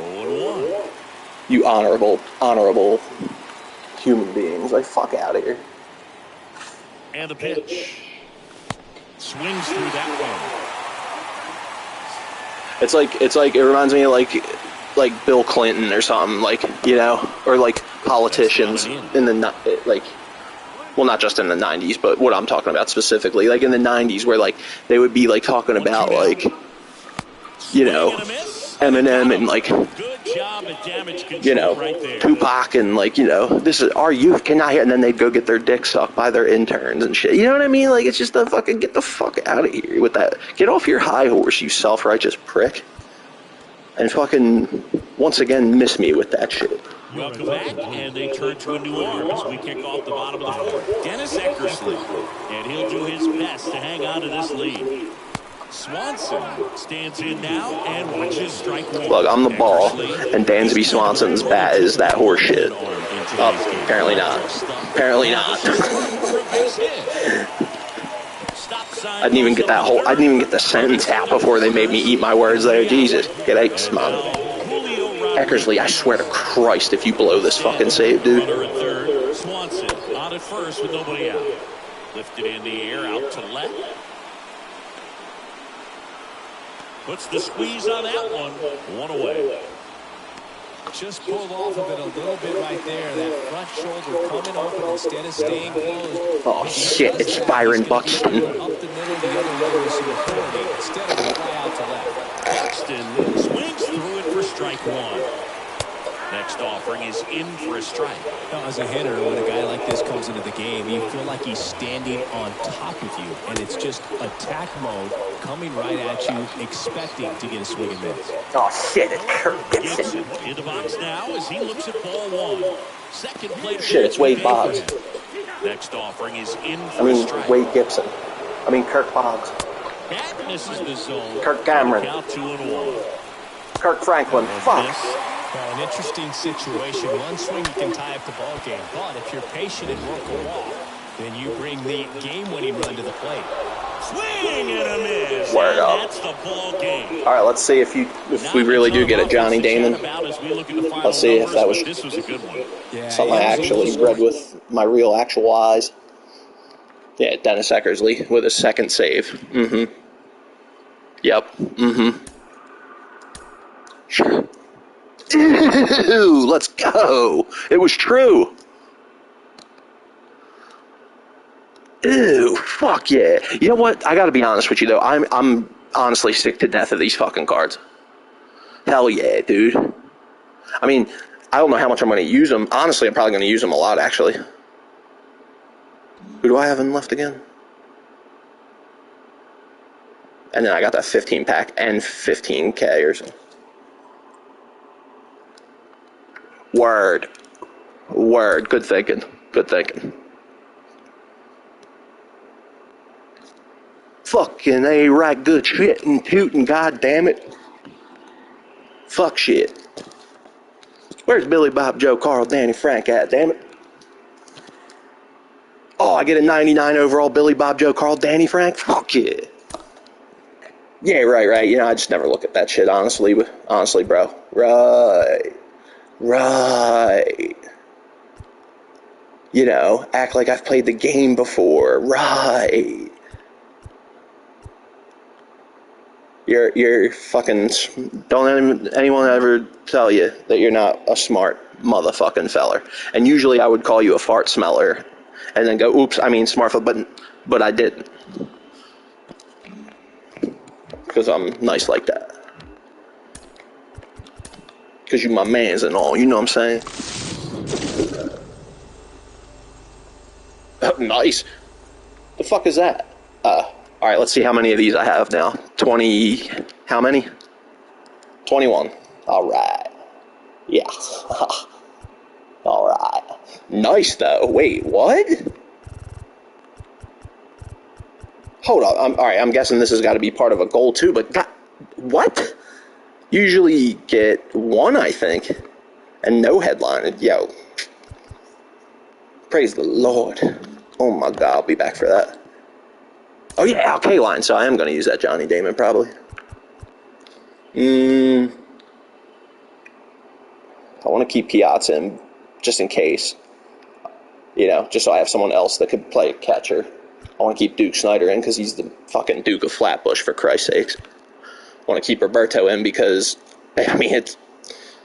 You honorable human beings. Like, fuck out of here. And the pitch. Swings through that one. It's like it reminds me of like Bill Clinton or something, like, you know, or like politicians in the like, well, not just in the 90s, but what I'm talking about specifically, like in the 90s, where like they would be like talking about, like, you know, Eminem and like, Good job at damage control you know, right there. Tupac and like, you know, this is our youth cannot hear, and then they'd go get their dick sucked by their interns and shit. You know what I mean? Like, it's just a fucking get the fuck out of here with that. Get off your high horse, you self-righteous prick. And fucking once again miss me with that shit. Welcome back, and they turn to a new arm as we kick off the bottom of the fourth. Dennis Eckersley, and he'll do his best to hang on to this lead. Swanson stands in now and watches strike one. Look, I'm the ball, and Dansby Swanson's bat is that horse shit. Oh, apparently not. Apparently not. I didn't even get that whole. I didn't even get the sentence out before they made me eat my words there. Jesus, get eggs, man. Eckersley, I swear to Christ, if you blow this fucking save, dude. Swanson on at first with nobody out. Lifted in the air, out to left. Puts the squeeze on that one. One away. Just pulled off of it a little bit right there. That front shoulder coming open instead of staying closed. Oh shit, it's Byron Buxton. Up the middle, the other way was the authority instead of a fly out to left. Buxton swings through it for strike one. Next offering is in for a strike. Now, as a hitter, when a guy like this comes into the game, you feel like he's standing on top of you, and it's just attack mode coming right at you, expecting to get a swing and miss. Oh shit, it's Kirk Gibson. In the box now as he looks at ball one. Second plate. Shit, it's Wade Boggs. Next offering is in for a strike. Wade Gibson. Kirk Boggs. That misses the zone. Kirk Cameron. Count 2-1. Kirk Franklin. Fuck. Well, an interesting situation. One swing you can tie up the ball game, but if you're patient and work a walk, then you bring the game-winning run to the plate. Swing and a miss. Word up. That's the ball game. All right, let's see if we really do get a Johnny Damon. Let's see if that was This was a good one. something I actually read with my real actual eyes. Yeah, Dennis Eckersley with his second save. Mm-hmm. Yep. Mm-hmm. Sure. Ew, let's go. It was true. Ew, fuck yeah. You know what? I gotta be honest with you though. I'm honestly sick to death of these fucking cards. Hell yeah, dude. I mean, I don't know how much I'm gonna use them. Honestly, I'm probably gonna use them a lot actually. Who do I have in left again? And then I got that 15 pack and 15K or something. Word. Word. Good thinking. Good thinking. Fucking A-right good shit and tootin', goddammit. Fuck shit. Where's Billy Bob Joe Carl Danny Frank at, damn it? Oh, I get a 99 overall Billy Bob Joe Carl Danny Frank? Fuck yeah. Yeah, right. You know, I just never look at that shit, honestly, bro. Right. You know, act like I've played the game before. Right. You're fucking... Don't anyone ever tell you that you're not a smart motherfucking feller. And usually I would call you a fart smeller and then go, oops, I mean smart, but I didn't. Because I'm nice like that. Because you my mans and all, you know what I'm saying? Nice. The fuck is that? Alright, let's see how many of these I have now. 20, how many? 21. Alright. Yeah. Alright. Nice though. Wait, what? Hold up. Alright, I'm guessing this has got to be part of a goal too, but God, what? Usually get one, I think, and no headline. Yo, praise the Lord. Oh my God, I'll be back for that. Oh yeah, okay, line. So I am going to use that Johnny Damon probably. I want to keep Piazza in just in case. You know, just so I have someone else that could play catcher. I want to keep Duke Snyder in because he's the fucking Duke of Flatbush, for Christ's sakes. I want to keep Roberto in because, I mean,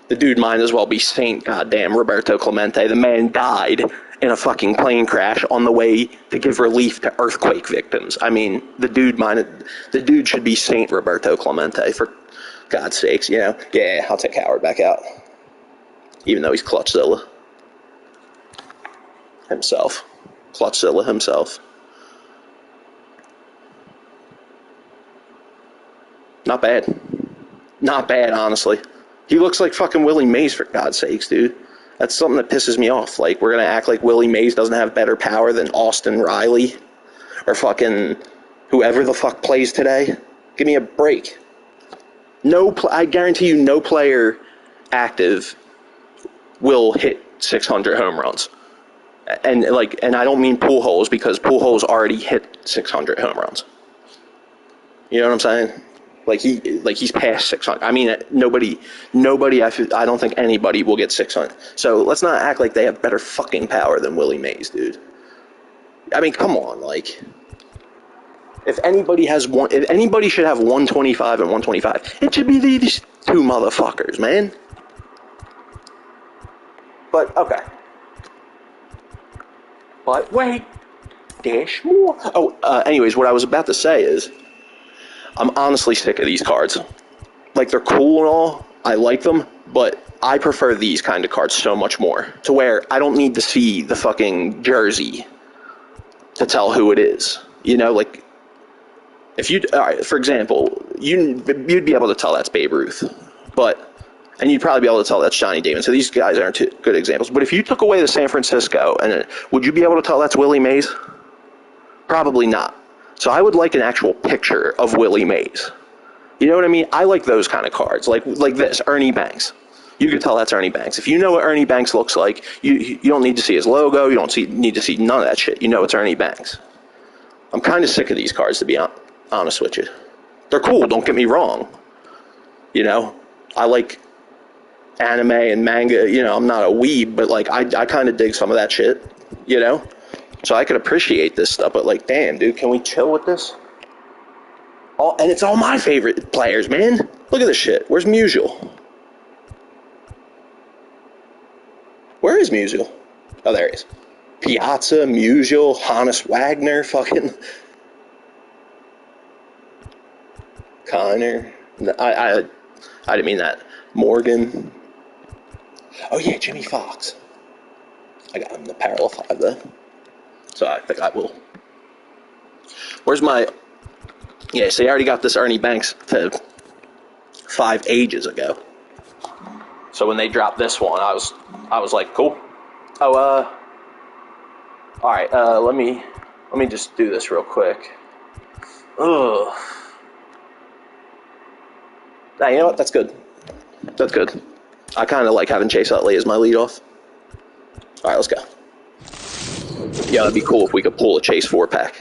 the dude might as well be Saint goddamn Roberto Clemente. The man died in a fucking plane crash on the way to give relief to earthquake victims. I mean, the dude should be Saint Roberto Clemente, for God's sakes, you know. Yeah, I'll take Howard back out. Even though he's Clutchzilla himself. Clutchzilla himself. Not bad. Not bad, honestly. He looks like fucking Willie Mays, for God's sakes, dude. That's something that pisses me off. Like, we're going to act like Willie Mays doesn't have better power than Austin Riley or fucking whoever the fuck plays today. Give me a break. I guarantee you no player active will hit 600 home runs. And I don't mean Pujols, because Pujols already hit 600 home runs. You know what I'm saying? He's past 600. I mean, nobody. I don't think anybody will get 600. So let's not act like they have better fucking power than Willie Mays, dude. I mean, come on, like. If anybody should have 125 and 125, it should be these two motherfuckers, man. But okay. But wait, there's more. Anyways, what I was about to say is, I'm honestly sick of these cards. Like, they're cool and all, I like them, but I prefer these kind of cards so much more. To where I don't need to see the fucking jersey to tell who it is. You know, like, if you, alright, for example, you'd be able to tell that's Babe Ruth, and you'd probably be able to tell that's Johnny Damon. So these guys aren't two good examples. But if you took away the San Francisco, would you be able to tell that's Willie Mays? Probably not. So I would like an actual picture of Willie Mays. You know what I mean? I like those kind of cards, like this, Ernie Banks. You can tell that's Ernie Banks. If you know what Ernie Banks looks like, you don't need to see his logo. You don't need to see none of that shit. You know it's Ernie Banks. I'm kind of sick of these cards, to be honest with you. They're cool, don't get me wrong. You know, I like anime and manga. You know, I'm not a weeb, but like I kind of dig some of that shit, you know? So I could appreciate this stuff, but like, damn, dude, can we chill with this? And it's all my favorite players, man. Look at this shit. Where's Musial? Where is Musial? Oh, there he is. Piazza, Musial, Hannes Wagner, fucking Connor. I didn't mean that. Morgan. Oh yeah, Jimmy Fox. I got him the parallel 5 though. So I think I will. Where's my... Yeah, see, I already got this Ernie Banks to 5 ages ago. So when they dropped this one, I was like, cool. Oh, alright, let me just do this real quick. Ugh. Nah, you know what? That's good. That's good. I kind of like having Chase Utley as my leadoff. Alright, let's go. Yeah, that'd be cool if we could pull a Chase 4-pack.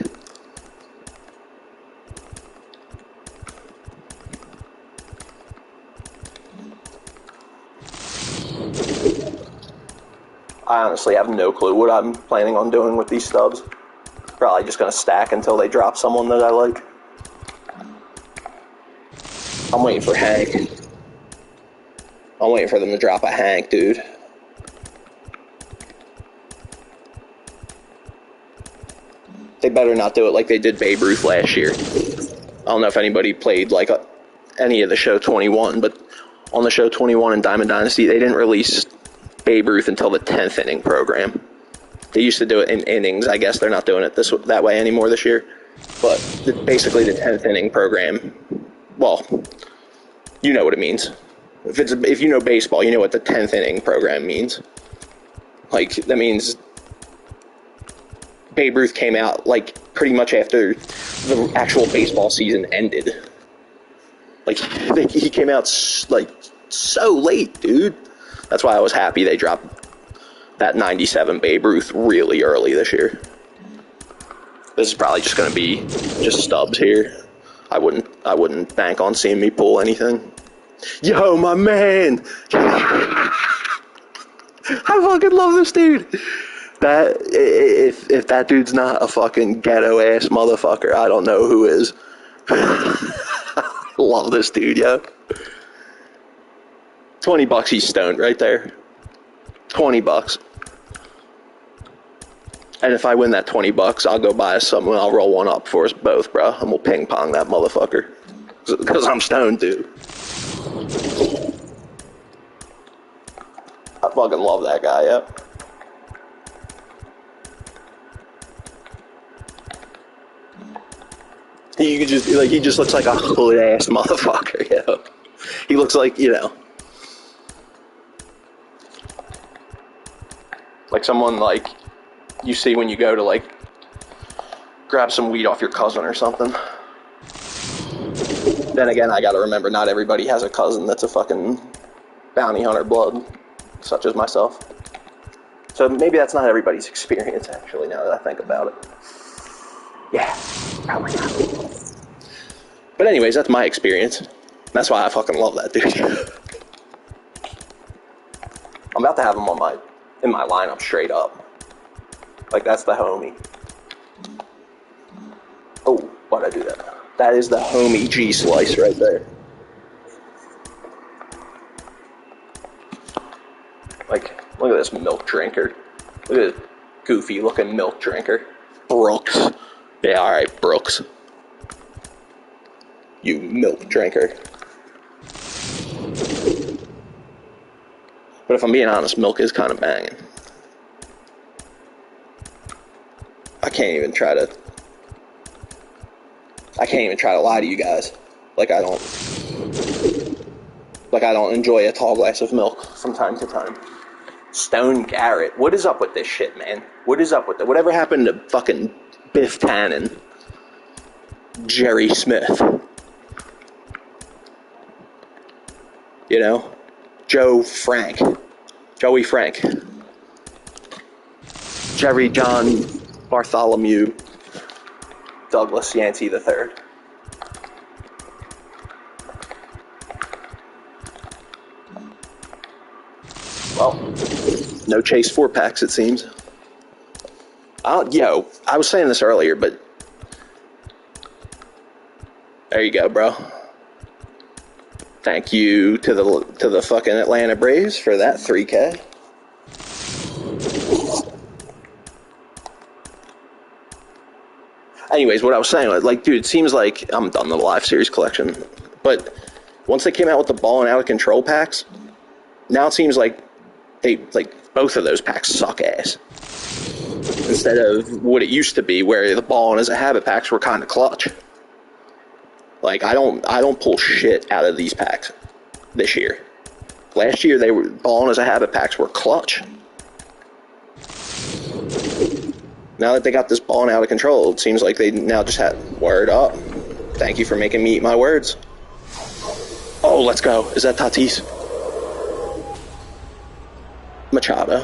I honestly have no clue what I'm planning on doing with these stubs. Probably just going to stack until they drop someone that I like. I'm waiting for Hank. I'm waiting for them to drop a Hank, dude. They better not do it like they did Babe Ruth last year. I don't know if anybody played like any of the show 21, but on the show 21 in Diamond Dynasty, they didn't release Babe Ruth until the 10th inning program. They used to do it in innings. I guess they're not doing it that way anymore this year. But basically the 10th inning program, well, you know what it means. If you know baseball, you know what the 10th inning program means. Like, that means Babe Ruth came out like pretty much after the actual baseball season ended. Like, he came out like so late, dude. That's why I was happy they dropped that 97 Babe Ruth really early this year. This is probably just going to be just stubs here. I wouldn't bank on seeing me pull anything. Yo, my man! I fucking love this dude. That if that dude's not a fucking ghetto ass motherfucker, I don't know who is. Love this dude, yo. $20 he's stoned right there. $20. And if I win that $20, I'll go buy us something and I'll roll one up for us both, bro. And we'll ping pong that motherfucker. Because I'm stoned, dude. I fucking love that guy, yep. He just looks like a hood ass motherfucker, yo. He looks like, like someone like you see when you go to like grab some weed off your cousin or something. Then again, I gotta remember not everybody has a cousin that's a fucking bounty hunter blood, such as myself. So maybe that's not everybody's experience, actually, now that I think about it. Yeah, probably not. But anyways, that's my experience. That's why I fucking love that dude. I'm about to have him in my lineup straight up. Like, that's the homie. Oh, why'd I do that? That is the homie G-Slice right there. Like, look at this milk drinker. Look at this goofy looking milk drinker. Brooks. Yeah, alright, Brooks. You milk drinker. But if I'm being honest, milk is kind of banging. I can't even try to lie to you guys. Like I don't enjoy a tall glass of milk from time to time. Stone Garrett. What is up with this shit, man? What is up with it? Whatever happened to fucking Biff Tannen? Jerry Smith. Joey Frank. Jerry John Bartholomew Douglas Yancey III. Well, no Chase 4-packs, it seems. I was saying this earlier, but there you go, bro. Thank you to the fucking Atlanta Braves for that 3K. Anyways, what I was saying was, like, dude, it seems like I'm done the live series collection, but once they came out with the ball and out of control packs, now it seems like both of those packs suck ass. Instead of what it used to be, where the ball and as a habit packs were kind of clutch. Like, I don't pull shit out of these packs this year. Last year, they were ball and as a habit packs were clutch. Now that they got this ball and out of control, it seems like they now just had word up. Thank you for making me eat my words. Oh, let's go. Is that Tatis? Machado.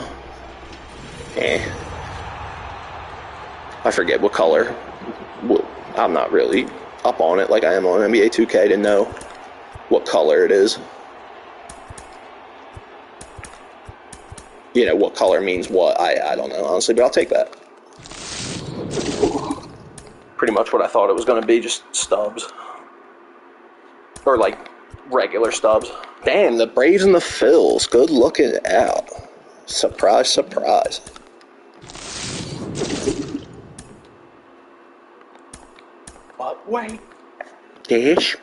I forget what color. I'm not really up on it like I am on NBA 2K to know what color it is. What color means what. I don't know, honestly, but I'll take that. Pretty much what I thought it was going to be, just stubs. Or, like, regular stubs. Damn, the Braves and the Phils. Good looking out. Surprise, surprise. But wait. Dish.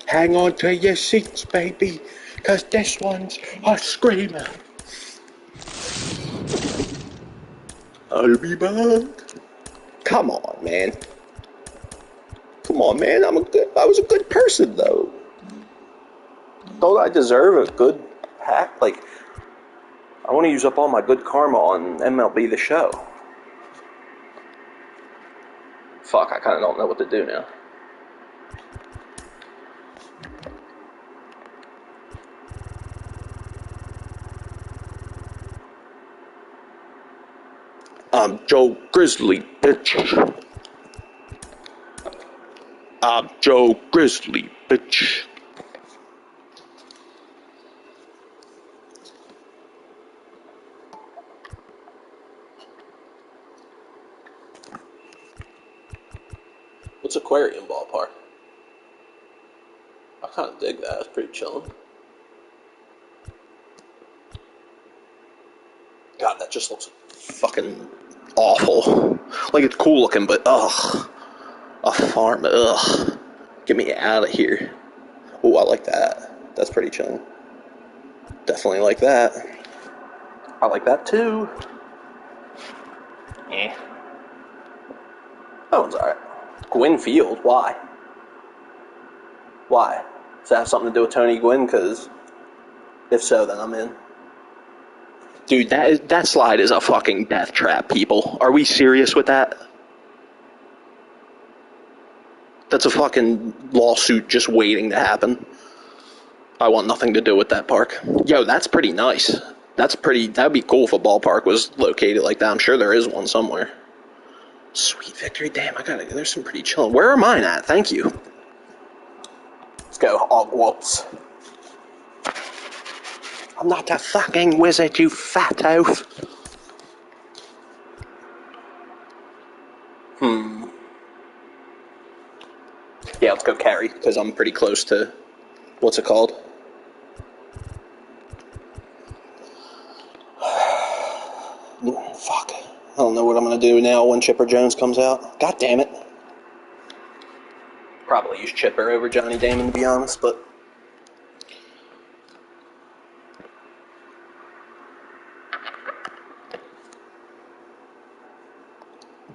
Hang on to your seats, baby, because this one's a screamer. I'll be back. Come on, man. Come on, man. I was a good person, though. Don't I deserve a good pack? Like, I want to use up all my good karma on MLB The Show. Fuck, I kind of don't know what to do now. I'm Joe Grizzly, bitch. I'm Joe Grizzly, bitch. What's Aquarium Ballpark? I kind of dig that. It's pretty chilling. God, that just looks fucking awful. Like, it's cool looking, but ugh. A farm, ugh. Get me out of here. Oh, I like that. That's pretty chilling. Definitely like that. I like that too. Eh. That one's alright. Gwynn Field, why? Why? Does that have something to do with Tony Gwynn? Because if so, then I'm in. Dude, that slide is a fucking death trap, people. Are we serious with that? That's a fucking lawsuit just waiting to happen. I want nothing to do with that park. Yo, that's pretty nice. That'd be cool if a ballpark was located like that. I'm sure there is one somewhere. Sweet victory. Damn, there's some pretty chilling. Where are mine at? Thank you. Let's go, Hogwarts. I'm not a fucking wizard, you fat oaf. Yeah, let's go carry, because I'm pretty close to, what's it called? Fuck. I don't know what I'm going to do now when Chipper Jones comes out. God damn it. Probably use Chipper over Johnny Damon, to be honest, but...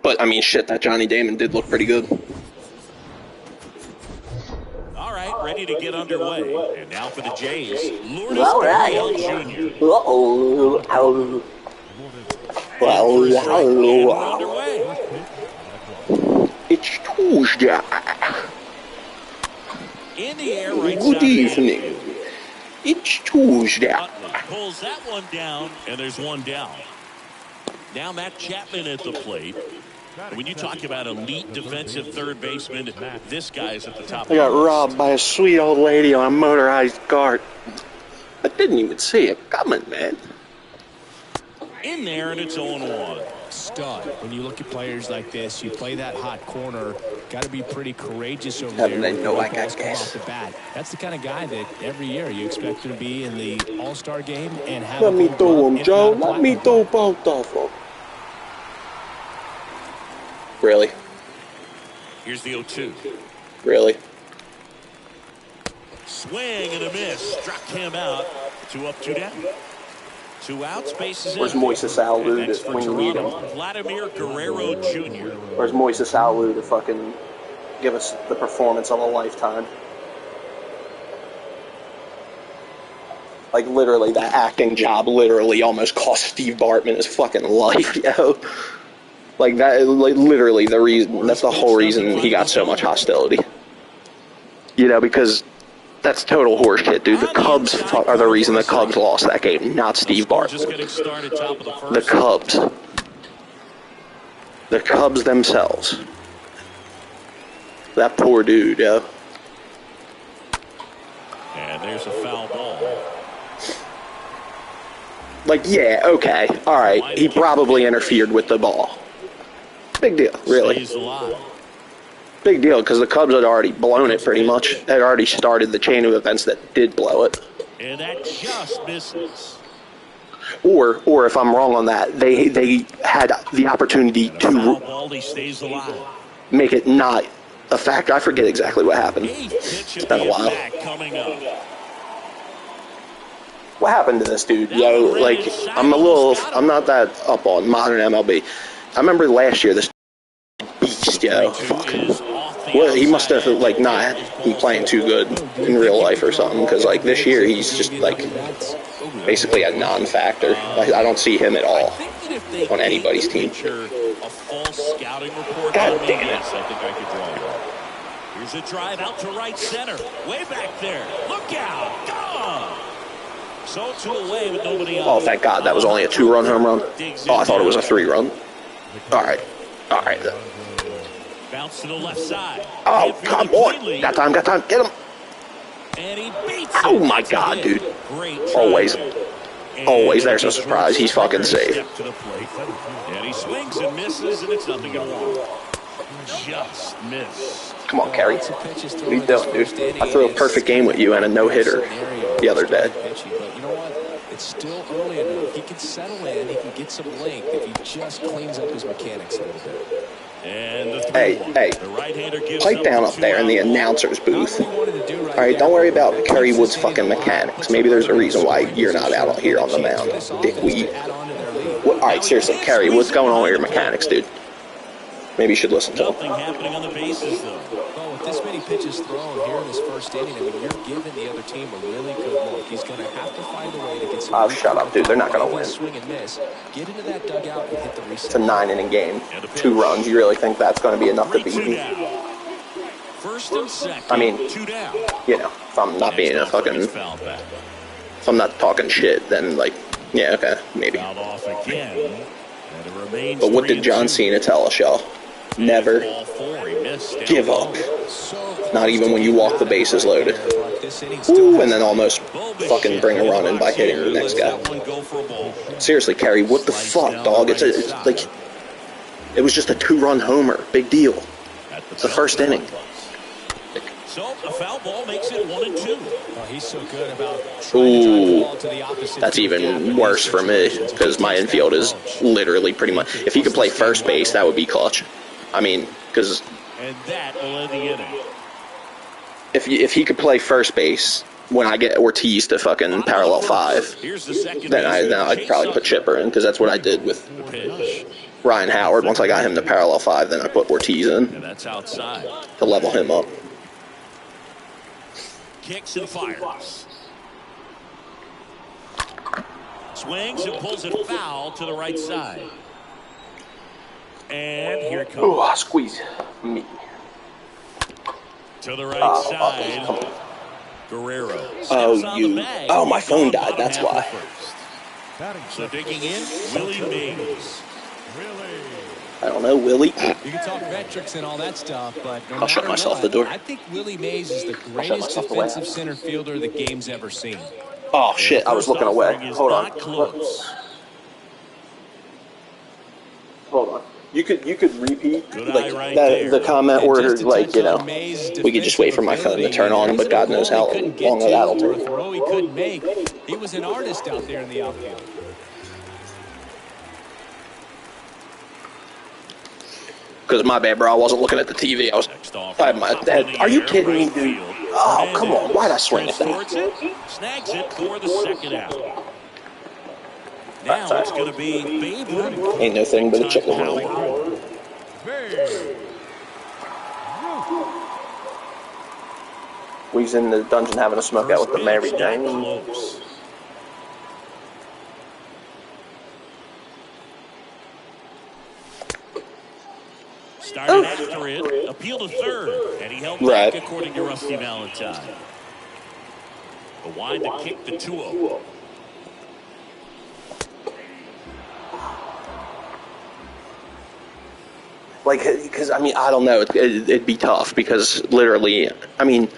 But, I mean, shit, that Johnny Damon did look pretty good. All right, ready to get underway. And now for the Jays, Lourdes All right. Jr. Uh-oh. Underway. It's Tuesday. In the air, right Good side evening. It's Tuesday. Utley pulls that one down, and there's one down. Now Matt Chapman at the plate. When you talk about elite defensive third baseman, this guy is at the top. I got robbed by a sweet old lady on a motorized cart. I didn't even see it coming, man. In there, and it's 0-1. Stud. When you look at players like this, you play that hot corner. Got to be pretty courageous over Haven't there. they know I got Balls come gas? off the bat. That's the kind of guy that every year you expect to be in the All-Star game and have. Let me throw him, Joe. Let me throw both of them. Really? Here's the 0-2. Really? Swing and a miss. Struck him out. 2 up, 2 down. 2 outs, bases Where's empty. Moises Alou And next for when you need him? Toronto, Vladimir Guerrero Jr. Where's Moises Alou to fucking give us the performance of a lifetime? Like, literally, that acting job literally almost cost Steve Bartman his fucking life, yo. Like, that, like, literally, that's the whole reason he got so much hostility. You know, because that's total horseshit, dude. The Cubs are the reason the Cubs lost that game, not Steve Bartman. Just getting started, top of the first. The Cubs. The Cubs themselves. That poor dude, yo. And there's a foul ball. Like, yeah, okay, all right. He probably interfered with the ball. Big deal, really. Stays alive. Big deal, because the Cubs had already blown it pretty much. Had already started the chain of events that did blow it. And that just misses. Or if I'm wrong on that, they had the opportunity Foul to ball, he stays alive. make it not a factor. I forget exactly what happened. It's been a while. Coming up. What happened to this dude? Yo, like, I'm not that up on modern MLB. I remember last year, this beast, yo. Fuck. Well, he must have, like, not been playing too good in real life or something, because, like, this year he's just, like, basically a non-factor. I don't see him at all on anybody's team. A false scouting report. God damn it. Yes, I think I could draw one. Here's a drive out to right center. Way back there. Look out. Gone. So 2 away with nobody on. Oh, thank God, that was only a 2-run home run. Oh, I thought it was a 3-run. All right. Then. Bounce to the left side. Oh, come on. Got time. Get him. And he beats Oh, it. my God, dude. Great Always. And Always there's a surprise. He's fucking safe. Step to the plate. And he swings and misses, and it's 0-1. Just missed. Come on, Kerry. What are you doing, dude? I threw a perfect game with you and a no-hitter the other day. But you know what? It's still early enough. He can settle in. He can get some length if he just cleans up his mechanics a little bit. And the Hey, 3-1. hey, The right-hander gives pipe down up there in the announcer's booth. All right, don't worry about Kerry Wood's fucking mechanics. Maybe there's a reason why you're not out here on the mound, dickweed. What, all right, seriously, Kerry, what's going on with your mechanics, dude? Maybe you should listen to Nothing him. happening on the bases, though. Well, with this many pitches thrown here in this first inning, I mean, you're giving the other team a really good look. He's going to have to find a way to get some. Oh, shut up, dude. They're not going to win. Swing and miss. Get into that dugout and hit the reset. It's a 9-inning game. 2 runs. You really think that's going to be enough to beat me? First and second. I mean, 2 down. you know, if I'm not being a fucking, if I'm not talking shit, then like, yeah, okay, maybe. Fouled off again. And it remains But what did John Cena tell us, y'all? Never give up. Not even when you walk the bases loaded. Ooh, and then almost fucking bring a run in by hitting the next guy. Seriously, Kerry, what the fuck, dog? It's like, it was just a 2-run homer. Big deal. It's the first inning. So a foul ball makes it 1-2. Well, he's so good about trying to drive the ball to the opposite. That's even worse for me because my infield is literally pretty much. If he could play first base, that would be clutch. I mean, because and that will end the inning. If he could play first base when I get Ortiz to fucking parallel 5, then I'd probably put Chipper in because that's what I did with Ryan Howard. Once I got him to parallel 5, then I put Ortiz in And that's outside. to level him up. Kicks and fires. Swings and pulls it foul to the right side. And here it comes. Ooh, squeeze me. To the right side. Come on. Guerrero. Oh, my phone died, that's why. So digging in, Willie Mays. I don't know, Willie. You can talk metrics and all that stuff, but no I'll shut myself the door. I think Willie Mays is the greatest defensive center fielder the game's ever seen. Oh, shit, I was looking away. Hold on. Hold on. You could repeat like the comment where like, you know, we could just wait for my phone to turn on, but God knows how long that'll take. Throw he couldn't make. He was an artist out there in the outfield. Because my bad, bro, I wasn't looking at the TV. I had my head. Are you kidding me, dude? Oh, come on. Why'd I swing at that? Snags it for the second out. Now it's going to be Babe Ruth. Ain't no thing but a chicken wing. We's in the dungeon having a smoke out with the Mary Jane. Started after it, appealed to third, and he held back according to Rusty Valentine. The wide to kick the 2-0. Like, because, I mean, I don't know. It'd be tough because literally, I mean,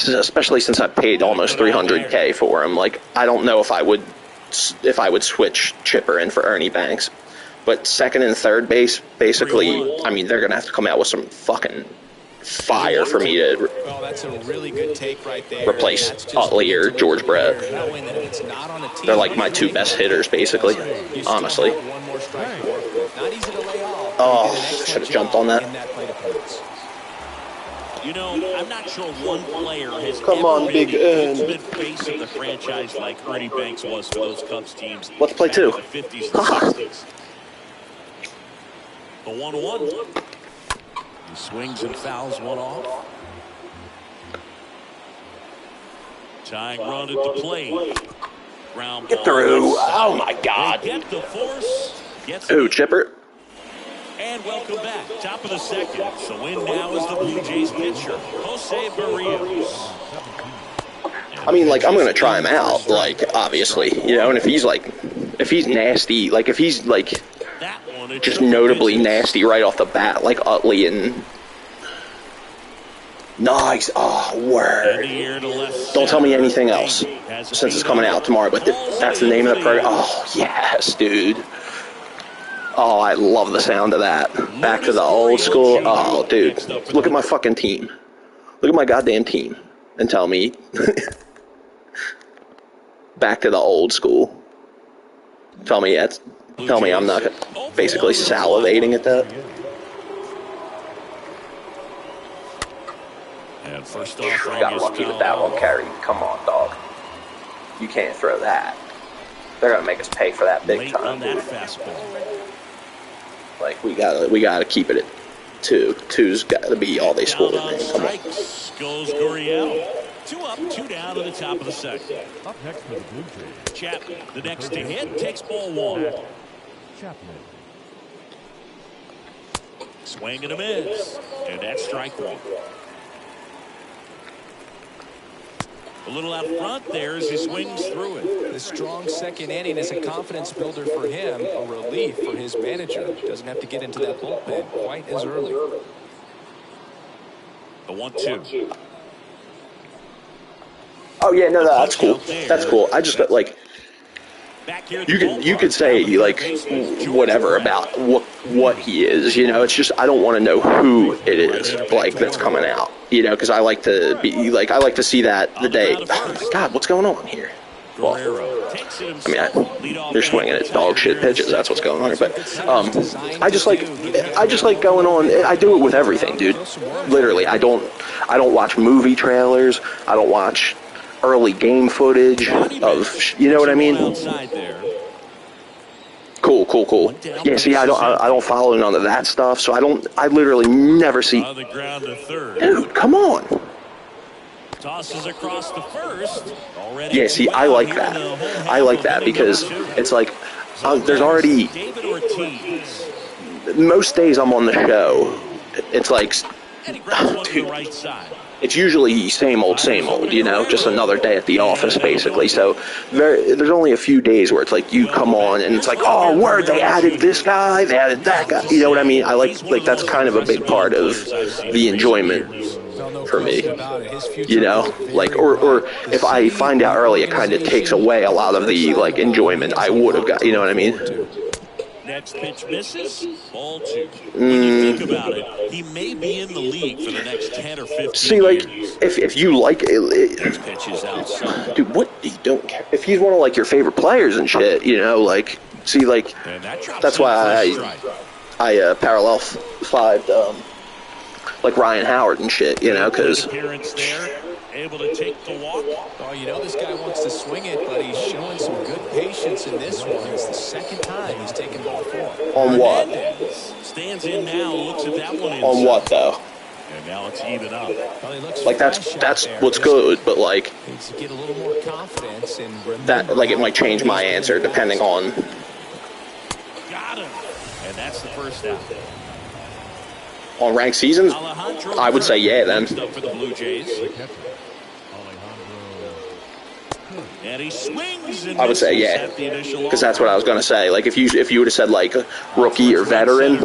especially since I paid almost $300K for him, like, I don't know if I would switch Chipper in for Ernie Banks. But second and third base, basically, I mean, they're going to have to come out with some fucking fire for me to well, that's a really good take right there. replace Utley or George Brett. They're like my 2 best hitters, basically, honestly. Oh, should have jumped on that. You know, I'm not sure one player has Come on, Big N. been face of the franchise like Ernie Banks was for those Cubs teams. Let's play 2. The 50s and 60s. The 1-1. He swings and fouls one off. Tying run at the plate. Ground Get through. Oh, my God. Get the force. Ooh, Chipper. And welcome back. Top of the second. So in now is the Blue Jays pitcher, Jose Barrios. I mean, like, I'm going to try him out, like, obviously. You know, and if he's nasty, like, if he's, like, just notably nasty right off the bat, like Utley and... Nice. Oh, word. Don't tell me anything else since it's coming out tomorrow, but that's the name of the program. Oh, yes, dude. Oh, I love the sound of that. Back to the old school. Oh, dude. Look at my fucking team. Look at my goddamn team. And tell me. Back to the old school. Tell me I'm not gonna... basically salivating at that. And first off, Got lucky with that one, Kerry. Come on, dog. You can't throw that. They're gonna make us pay for that big time. On that fastball. Like we gotta keep it at 2. 2's got to be all they score. Man. Come on. Goes Gurriel. 2 up, 2 down at the top of the second. Up next for the Blue Jays. Chapman, the next to hit, takes ball 1. Chapman. Swing and a miss. And that's strike 1. A little out front there as he swings through it. The strong second inning is a confidence builder for him, a relief for his manager. Doesn't have to get into that bullpen quite as early. The 1-2. Oh yeah, no, that's cool. That's cool. I just like you could say like whatever about what he is. You know, it's just I don't want to know who it is like that's coming out. You know, because I like to be like I like to see that the day. Oh my God, what's going on here? Well, I mean, they're swinging at dog shit pitches. That's what's going on here. But I just like going on. I do it with everything, dude. Literally, I don't watch movie trailers. I don't watch early game footage of, you know what I mean? Cool. Yeah, see, I don't follow none of that stuff, so I literally never see. Dude, come on. Tosses across the first. Yeah, see, I like that. I like that because it's like there's already most days I'm on the show. It's like, dude, it's usually same old, you know, just another day at the office, basically. So there's only a few days where it's like you come on and it's like, oh, word, they added this guy, they added that guy. You know what I mean? I like that's kind of a big part of the enjoyment for me. You know, like, or if I find out early, it kind of takes away a lot of the, like, enjoyment I would have got. You know what I mean? Next pitch misses. Ball 2. When you think about it, he may be in the league for the next 10 or 15 See, like, years. if you like it, Pitch is outside. dude, what you don't care if he's one of like your favorite players and shit, you know, like, see, like, that's why I parallel 5 like Ryan Howard and shit, you know, because appearance there, able to take the walk. Oh, you know this guy wants to swing it, but he's showing some good patience in this one. It's the second time he's taken ball 4. On what? Stands in now, looks at that one. On what though? And now it's even up. Well, like that's what's good, but like needs to get a little more confidence and that, like, it might change my answer depending on. Got him, and that's the first out. On ranked seasons, I would say yeah. Then For the Blue Jays. And he swings and I would say yeah, because that's what I was gonna say. Like if you would have said like rookie or veteran,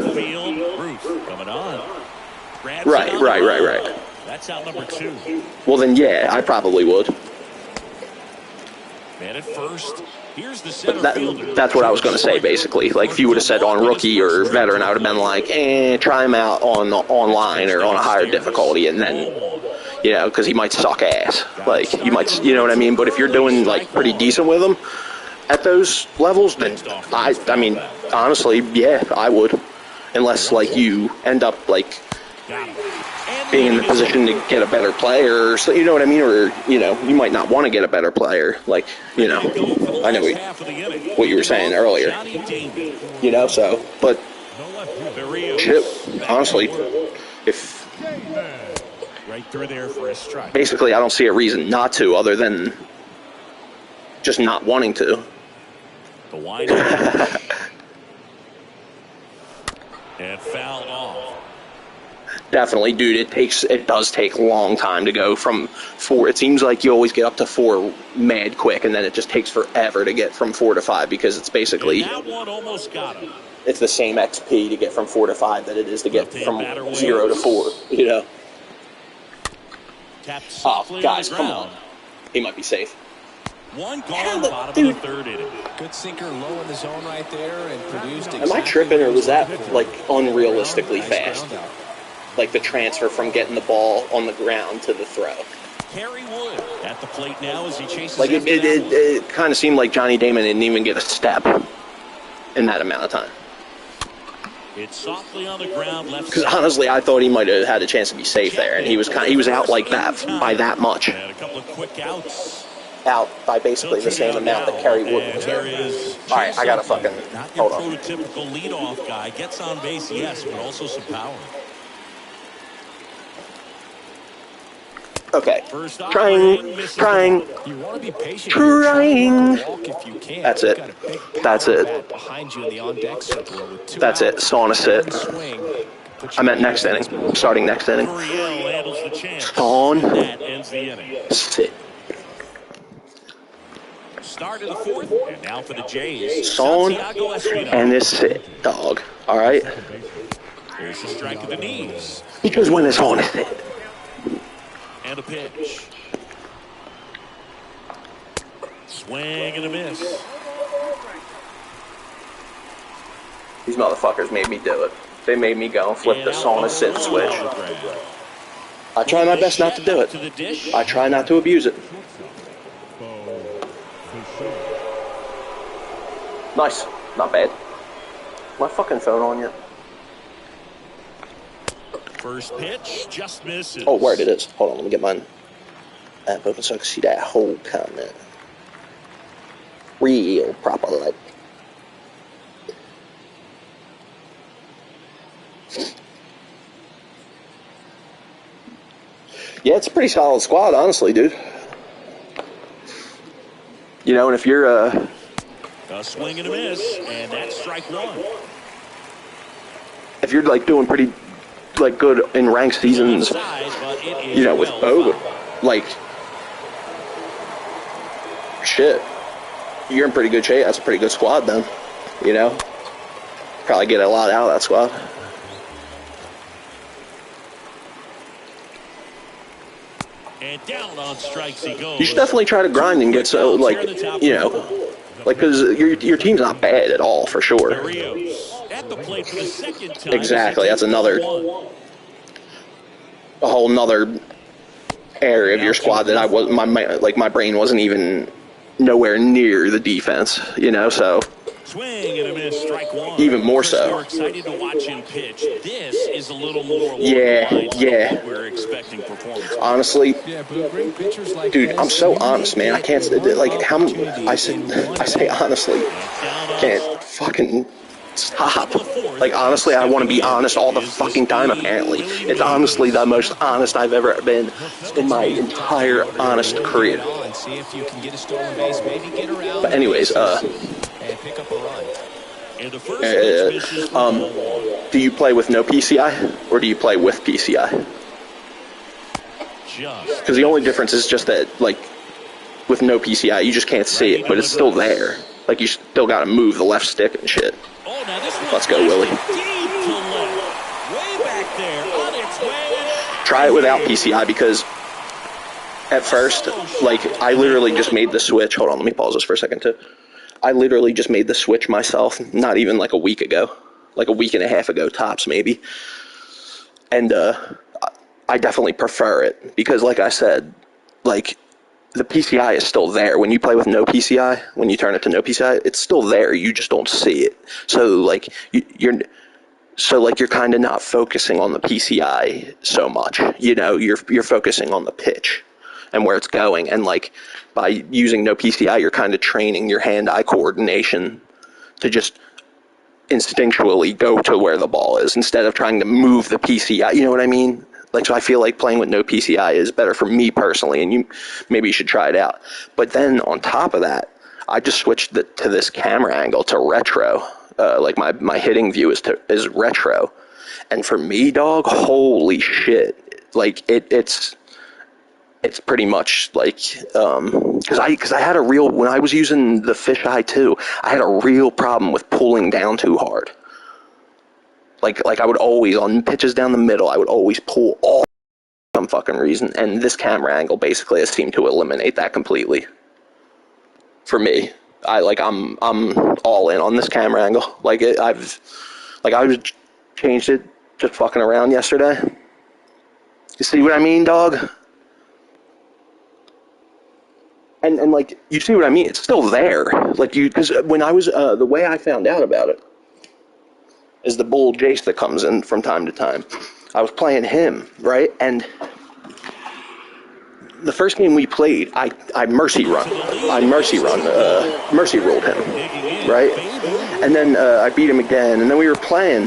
right. That's out number 2. Well then yeah, I probably would. Man at first. Here's the center But that's what I was going to say, basically. Like, if you would have said on rookie or veteran, I would have been like, try him out online or on a higher difficulty, and then, you know, because he might suck ass. Like, you might, you know what I mean? But if you're doing, like, pretty decent with him at those levels, then I mean, honestly, yeah, I would. Unless, like, you end up, like, being in the position to get a better player, so, you know what I mean? Or, you know, you might not want to get a better player. Like, you know, I know what you were saying earlier. You know, so, but, shit, honestly, if, right through there for a strike. Basically, I don't see a reason not to other than just not wanting to. The wind and fouled off. Definitely, dude. It does take a long time to go from 4. It seems like you always get up to 4 mad quick, and then it just takes forever to get from 4 to 5 because it's basically that one almost got him. It's the same XP to get from 4 to 5 that it is to get from 0 to 4. You know. Oh, guys, come on. He might be safe. One call bottom of the 3rd inning. Good sinker low in the zone right there and produced. Am I tripping, or was that like unrealistically fast? Like the transfer from getting the ball on the ground to the throw. Kerry Wood at the plate now as he chases. Like it kind of seemed like Johnny Damon didn't even get a step in that amount of time. It's softly on the ground, left Because side. honestly, I thought he might have had a chance to be safe there, and he was out like that by that much. And a couple of quick outs. Out by basically the same amount that Kerry Wood was there getting. is. All right, I gotta fucking Not your hold on. prototypical leadoff guy. Gets on base, yes, but also some power. Okay, First trying. You want to be patient. Trying. Here. Walk if you can. That's it. Got a big That's power it. bat behind you in the on-deck circle with 2 That's it. outs. Sauna sit. Swing. I meant next inning. Starting next inning. Gurriel handles the chance. Sawn. That ends the inning. Sit. Start of the fourth, and now for the Jays. Sawn. Santiago Espino. And this sit, dog. All right. There's a strike at the knees. Because when it's on, it's it. And a pitch. Swing and a miss. These motherfuckers made me do it. They made me go and flip the sauna sit switch. I try my best not to do it. I try not to abuse it. Nice. Not bad. My fucking phone on yet? First pitch just misses. Oh, word it is. Hold on, let me get mine app open so I can see that whole comment. Real proper like. Yeah, it's a pretty solid squad, honestly, dude. You know, and if you're A swing and a miss, and that's strike one. if you're like doing pretty like good in ranked seasons, you know, with Bo, like shit, you're in pretty good shape. That's a pretty good squad, then. You know, probably get a lot out of that squad. And down on strikes he goes. You should definitely try to grind and get so like, you know, like because your team's not bad at all for sure. At the plate for the second time. Exactly, that's a whole nother area of your squad that I was my brain wasn't even nowhere near the defense, you know. So Swing and a miss, strike one. even more so. We're excited to watch him pitch. This is a little more Yeah. what we're expecting performance. Honestly, Yeah, but great pitchers like dude, this, I'm so you honest, may man. I can't get like one how opportunity I in say one honestly. Can't fucking stop. Like honestly, I want to be honest all the fucking time. Apparently, it's honestly the most honest I've ever been in my entire honest career. See if you can get a stolen base, maybe get around. But anyways, and pick up a run. And the first pitch misses for ball one. do you play with no PCI or do you play with PCI? Because the only difference is just that, like, with no PCI, you just can't see it, but it's still there. Like, you still got to move the left stick and shit. Oh, now this Let's go, Willie. deep to left. Way back there, on its way. Try it without PCI because at first, like, I literally just made the switch. Hold on, let me pause this for a second, too. I literally just made the switch myself, not even like a week ago. Like a week and a half ago, tops, maybe. And I definitely prefer it because, like I said, like, the PCI is still there. When you play with no PCI, when you turn it to no PCI, it's still there. You just don't see it. So, like, you're kind of not focusing on the PCI so much. You know, you're focusing on the pitch and where it's going. And, like, by using no PCI, you're kind of training your hand-eye coordination to just instinctually go to where the ball is instead of trying to move the PCI. You know what I mean? Like, so I feel like playing with no PCI is better for me personally, and maybe you should try it out. But then on top of that, I just switched to this camera angle to retro. Like my hitting view is retro, and for me, dog, holy shit! Like it's pretty much like because I had a real, when I was using the fisheye too, I had a real problem with pulling down too hard. Like I would always, on pitches down the middle, I would always pull all for some fucking reason, and this camera angle basically has seemed to eliminate that completely. For me, I'm all in on this camera angle. I changed it just fucking around yesterday. You see what I mean, dog? And like, you see what I mean? It's still there. Like, because when I was, the way I found out about it is the bull Jace that comes in from time to time. I was playing him, right? And the first game we played, I mercy rolled him, right? And then I beat him again, and then we were playing,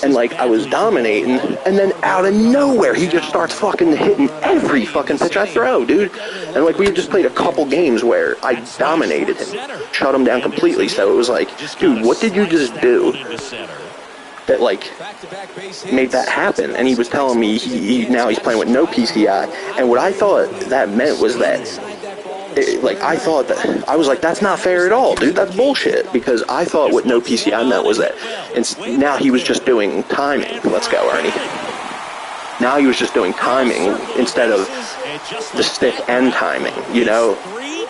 and like I was dominating, and then out of nowhere he just starts fucking hitting every fucking pitch I throw, dude. And like we had just played a couple games where I dominated him, shut him down completely. So it was like, dude, what did you just do that like made that happen? And he was telling me now he's playing with no PCI, and what I thought that meant was that I thought that I was like, that's not fair at all, dude. That's bullshit, because I thought what no PCI meant was that now he was just doing timing. Let's go, Ernie. Now he was just doing timing instead of the stick and timing, you know.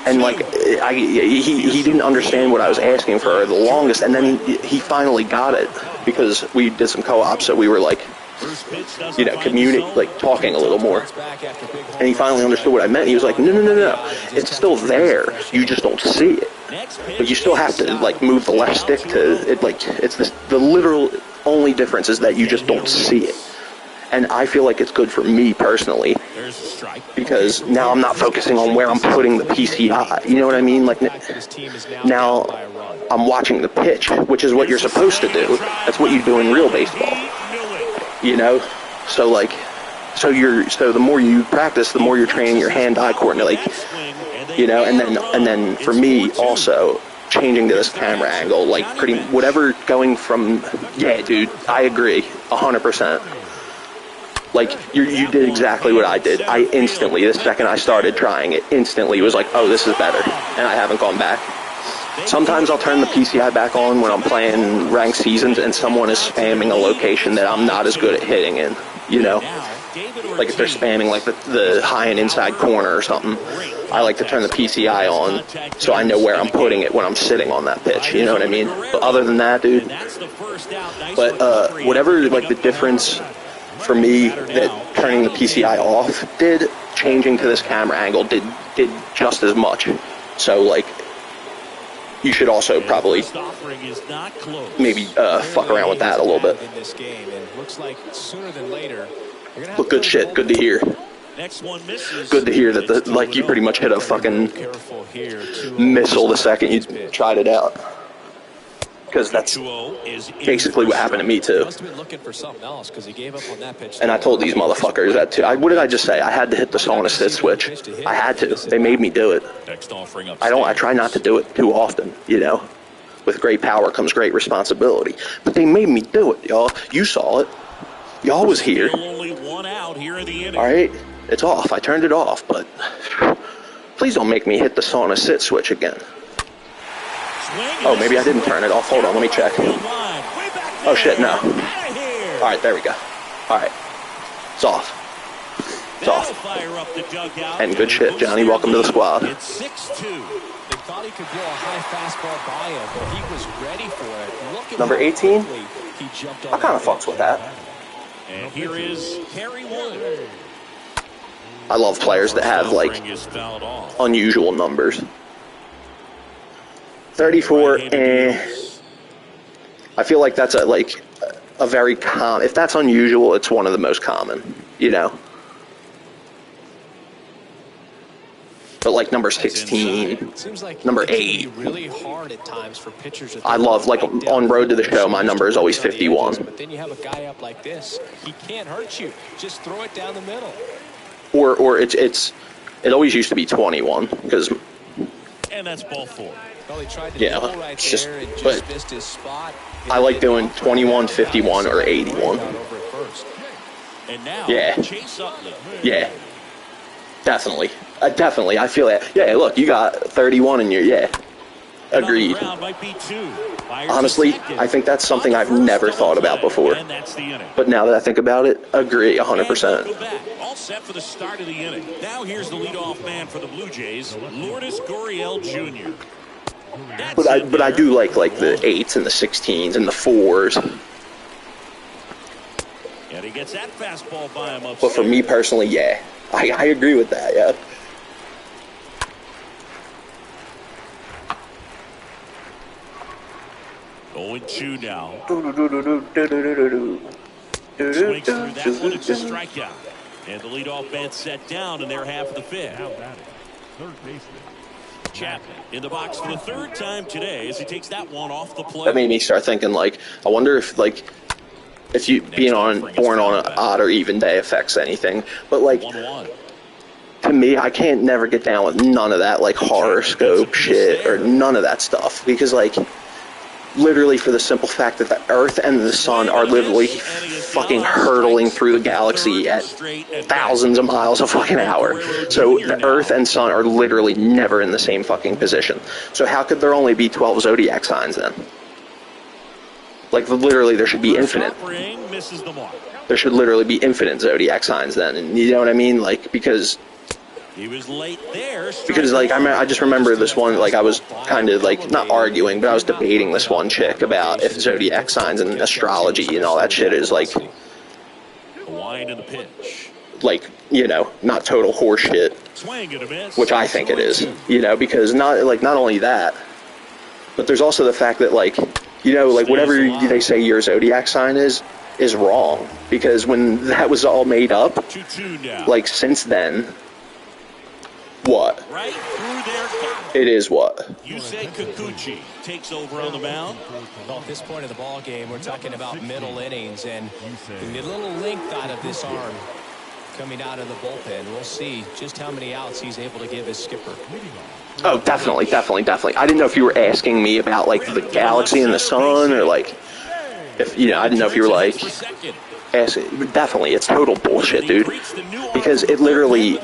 And like he didn't understand what I was asking for the longest, and then he finally got it because we did some co-op, so we were like, you know, talking a little more. And he finally understood what I meant. He was like, no, it's still there. You just don't see it. But you still have to like move the left stick to it. Like it's the literal only difference is that you just don't see it. And I feel like it's good for me personally, because now I'm not focusing on where I'm putting the PCI. You know what I mean? Like now I'm watching the pitch, which is what you're supposed to do. That's what you do in real baseball. You know, so the more you practice, the more you're training your hand-eye coordinate, like, you know, and then for me also changing to this camera angle, like whatever going from, yeah, dude, I agree 100%. Like you did exactly what I did. I instantly, the second I started trying it, instantly was like, oh, this is better, and I haven't gone back. Sometimes I'll turn the PCI back on when I'm playing ranked seasons and someone is spamming a location that I'm not as good at hitting in, you know? Like if they're spamming like the high and inside corner or something, I like to turn the PCI on so I know where I'm putting it when I'm sitting on that pitch, you know what I mean? But other than that, dude, but whatever like the difference for me that turning the PCI off did, changing to this camera angle did just as much. So like, you should also probably maybe fuck around with that a little bit. But good shit. Good to hear. Good to hear that you pretty much hit a fucking missile the second you tried it out. Because that's basically what happened to me too. And I told these motherfuckers that too. What did I just say? I had to hit the saw and sit switch. I had to. They made me do it. I try not to do it too often, you know. With great power comes great responsibility. But they made me do it, y'all. You saw it. Y'all was here. Alright? It's off. I turned it off, but please don't make me hit the saw and sit switch again. Oh, maybe I didn't turn it off. Hold on, let me check. Oh shit, no. Alright, there we go. Alright. It's off. It's off. And good shit, Johnny. Welcome to the squad. It's 6-2. They thought he could blow a high fastball by him, but he was ready for it. Number 18? I kind of fucks with that. And here is Harry Wood. I love players that have, like, unusual numbers. 34, I feel like that's a very common. If that's unusual, it's one of the most common, you know. But like number 16, number 8. Really hard at times for pitchers. I love, like, on Road to the Show, my number is always 51. But then you have a guy up like this. He can't hurt you. Just throw it down the middle. Or it always used to be 21 because. And that's ball 4. Well, he tried to yeah, it's just, but missed his spot. I like doing 21, 51, or 81. And now, yeah. Chase Utley. Yeah. Definitely. Definitely. I feel that. Yeah, look, you got 31 in your, yeah. Agreed. Honestly, I think that's something I've never thought about before. But now that I think about it, agree 100%. All set for the start of the inning. Now here's the leadoff man for the Blue Jays, Lourdes Gurriel Jr. But I do like the 8s and the 16s and the 4s. And he gets that fastball by him upstairs. But for me personally, yeah. I agree with that, yeah. 0-2 now. Swings through that one. It's a strikeout. And the leadoff man set down in their half of the fifth. Now batting, third baseman. Chapman in the box for the third time today as he takes that one off the plate. That made me start thinking, like, I wonder if you being born on an odd or even day affects anything. But, like, 1-1. to me, I can't never get down with none of that, like, horoscope shit or none of that stuff. Because, like, literally for the simple fact that the Earth and the Sun are literally fucking hurtling through the galaxy at thousands of miles a fucking hour. So the Earth and Sun are literally never in the same fucking position. So how could there only be 12 zodiac signs then? Like, literally, there should be infinite. There should literally be infinite zodiac signs then. And you know what I mean? Like, because... He was late there. Because, like, I just remember this one, like, I was kind of, like, not arguing, but I was debating this one chick about if zodiac signs and astrology and all that shit is, like, A wind in the pitch. like, you know, not total horseshit, Swing and a miss. which I think it is, you know, because not only that, but there's also the fact that, like, you know, like, whatever they say your zodiac sign is wrong, because when that was all made up, 2-2 now. like, since then, what? Right through there. Got it. It is what? Yusei Kikuchi takes over on the mound. Well, at this point of the ball game, we're talking about middle innings, and we need a little length out of this arm coming out of the bullpen. We'll see just how many outs he's able to give his skipper. Oh, definitely. I didn't know if you were asking me about, like, the galaxy and the sun, or, like, if, you know, I didn't know if you were, like, asking. Definitely, it's total bullshit, dude. Because it literally,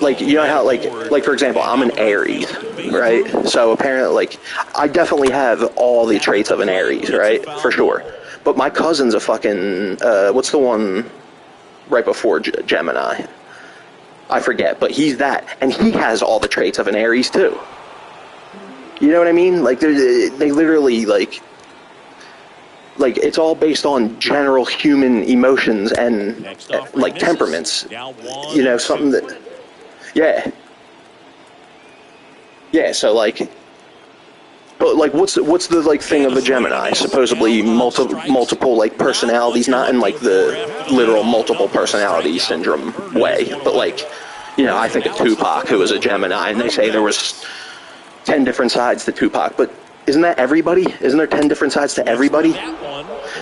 like, you know how, like for example, I'm an Aries, right? So apparently, like, I definitely have all the traits of an Aries, right? For sure. But my cousin's a fucking, what's the one right before Gemini? I forget, but he's that, and he has all the traits of an Aries too. You know what I mean? Like, they literally, like, it's all based on general human emotions and, like, temperaments. You know, something that, yeah. So, like, but, like, what's the like thing of a Gemini? Supposedly multiple like personalities, not in, like, the literal multiple personality syndrome way, but, like, you know, I think of Tupac, who was a Gemini, and they say there was 10 different sides to Tupac, but isn't that everybody? Isn't there 10 different sides to everybody?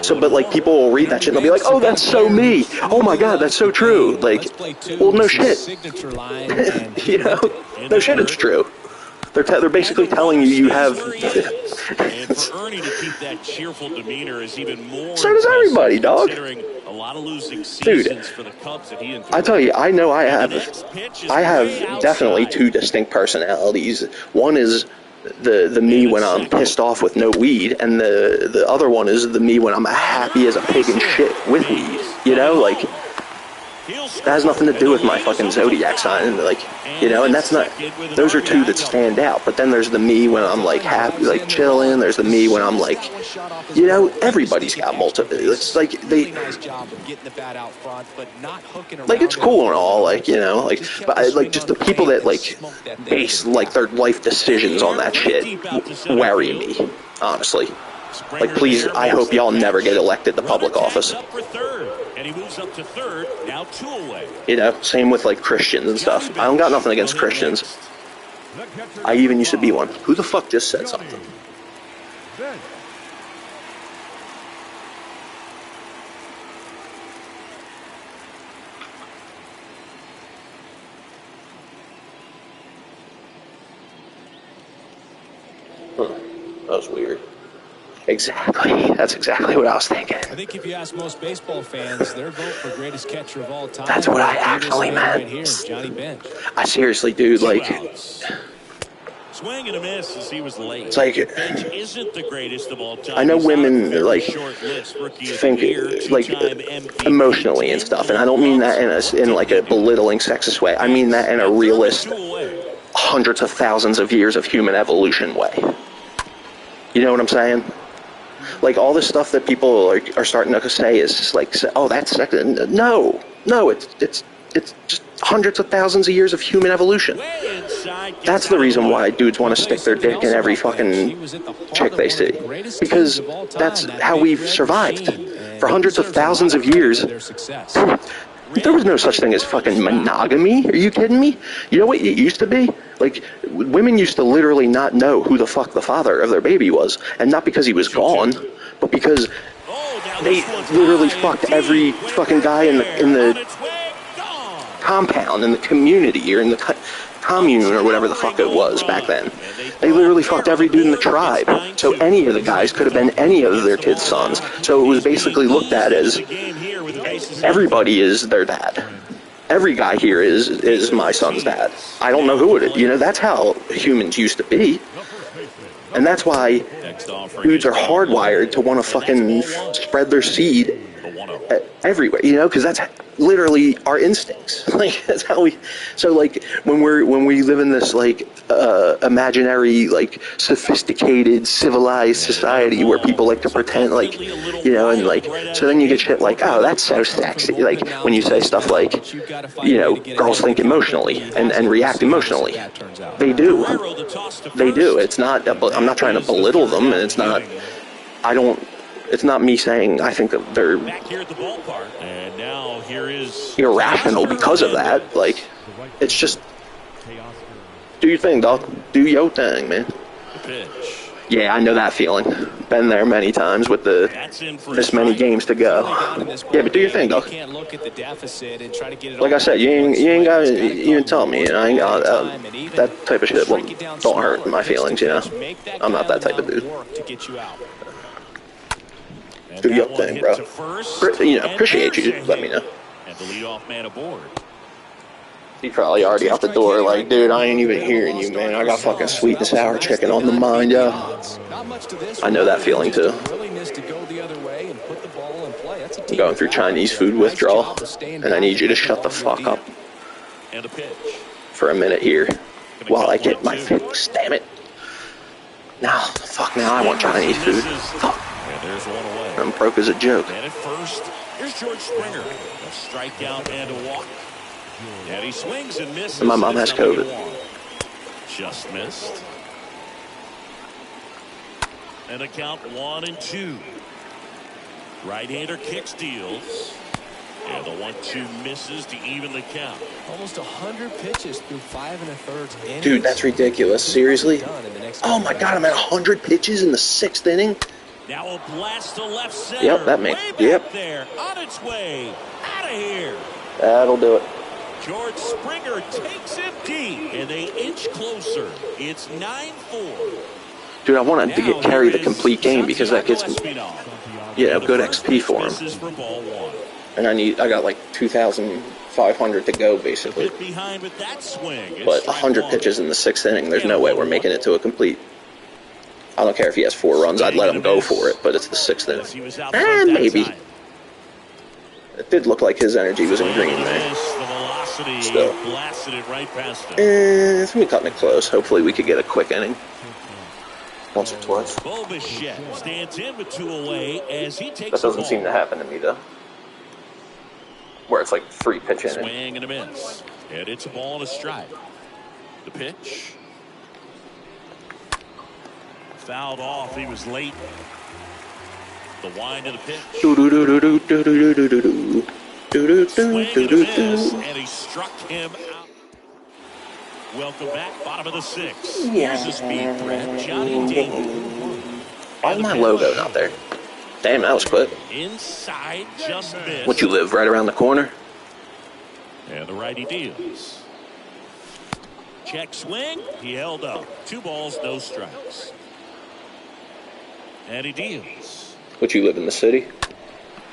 So, but, like, people will read that shit and they'll be like, oh, that's so me. Oh my God, that's so true. Like, well, no shit. You know, no shit, it's true. They're basically telling you have. And for Ernie to keep that cheerful demeanor is even more. So does everybody, dog. Considering a lot of losing seasons for the Cubs that he endured. I tell you, I know I have definitely two distinct personalities. One is the me when I'm pissed off with no weed, and the other one is the me when I'm happy as a pig and shit with weed. You know, like, that has nothing to do with my fucking zodiac sign, like, you know, and that's not, those are two that stand out, but then there's the me when I'm, like, happy, like, chilling, there's the me when I'm, like, you know, everybody's got multiple, it's like, like, it's cool and all, like, you know, like, but like, just the people that, like, base, like, their life decisions on that shit worry me, honestly. Like, please, I hope y'all never get elected to public office. And he moves up to third, now 2 away. You know, same with, like, Christians and stuff. I don't got nothing against Christians. I even used to be one. Who the fuck just said something? That was weird. Exactly. That's exactly what I was thinking. I think if you ask most baseball fans, their vote for greatest catcher of all time. That's what I actually meant. Right here, Johnny Bench. I seriously, dude, like, swing and a miss as he was late. It's like, Bench isn't the greatest of all time. I know women, like, think, like, emotionally and stuff, and I don't mean that in like a belittling sexist way. I mean that in a realist, hundreds of thousands of years of human evolution way. You know what I'm saying? Like, all this stuff that people are starting to say is just like, oh, that's sexist. No, it's just hundreds of thousands of years of human evolution. That's the reason why dudes want to stick their dick in every fucking chick they see. Because that's how we've survived. For hundreds of thousands of years, there was no such thing as fucking monogamy. Are you kidding me? You know what it used to be? Like, women used to literally not know who the fuck the father of their baby was. And not because he was gone, but because they literally fucked every fucking guy in the compound, in the community, or in the commune, or whatever the fuck it was back then. They literally fucked every dude in the tribe. So any of the guys could have been any of their kids' sons. So it was basically looked at as everybody is their dad. Every guy here is my son's dad. I don't know who it is. You know, that's how humans used to be. And that's why dudes are hardwired to want to fucking spread their seed everywhere, you know, because that's literally our instincts. Like, that's how we. So, like, when we live in this like imaginary, like, sophisticated, civilized society where people like to pretend, like, you know, and like, so then you get shit like, oh, that's so sexy. Like, when you say stuff like, you know, girls think emotionally and react emotionally. They do. They do. It's not. I'm not trying to belittle them, and it's not. I don't. It's not me saying I think that they're irrational because of that. Like, it's just, do your thing, dog. Do your thing, man. Yeah, I know that feeling. Been there many times with this many games to go. Yeah, but do your thing, dog. Like I said, you ain't got to even tell me. You know, I ain't got that type of shit. Don't hurt my feelings. You know, I'm not that type of dude. Do your thing, bro. You know, appreciate you. Just let me know. And the leadoff man aboard. He's probably already out the door. Like, dude, I ain't even hearing you, man. I got fucking sweet and sour chicken on the mind, yo. I know that feeling too. I'm going through Chinese food withdrawal, and I need you to shut the fuck up for a minute here while I get my fix. Damn it. Now, fuck. Now I want Chinese food. Fuck. There's one away. I'm broke as a joke. And at first, here's George Springer. A strikeout and a walk. And he swings and misses. And my mom has COVID. Just missed. And a count 1-2. Right-hander kick steals. And the 1-2 misses to even the count. Almost 100 pitches through 5 1/3 innings. Dude, that's ridiculous. Seriously? Oh my God, I'm at 100 pitches in the 6th inning. Now a blast to left center. Yep, that makes. Yep. There, on its way, out of here. That'll do it. George Springer takes it deep, and they inch closer. It's 9-4. Dude, I wanted to get carry the complete game because that gets, you know, good XP for him. And I got like 2,500 to go basically. But 100 pitches in the 6th inning. There's no way we're making it to a complete. I don't care if he has 4 runs. I'd let him go for it, but it's the 6th inning. Maybe. It did look like his energy was in green there. Still. It's going to be cutting it close. Hopefully we could get a quick inning. Once or twice. That doesn't seem to happen to me, though. Where it's like 3 pitch inning. Swing and a miss. And it's a ball and a strike. The pitch. Fouled off. He was late. The wind of the pitch. Swing and a miss, and he struck him out. Welcome back, bottom of the 6th. Here's the speed threat, Johnny David. Why is my logo not there? Damn, that was quick. Inside, just missed. What, you live right around the corner? And the righty deals. Check swing. He held up. 2 balls, no strikes. And he deals. What, you live in the city?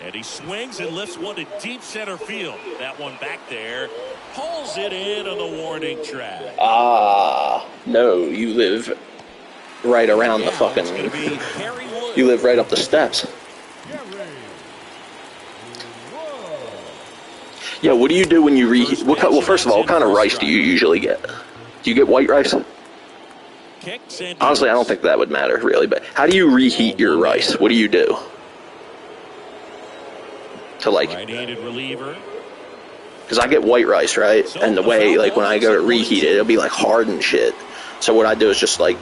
And he swings and lifts one to deep center field. That one back there. Pulls it in on the warning track. No, you live right around the fucking. You live right up the steps. Yeah, what do you do when you reheat? Well, first of all, what kind of rice do you usually get? Do you get white rice? Honestly, I don't think that would matter, really. But how do you reheat your rice? What do you do? To like. Right-handed reliever. because I get white rice, right? And the way, like, when I go to reheat it, it'll be, like, hard and shit. So what I do is just, like,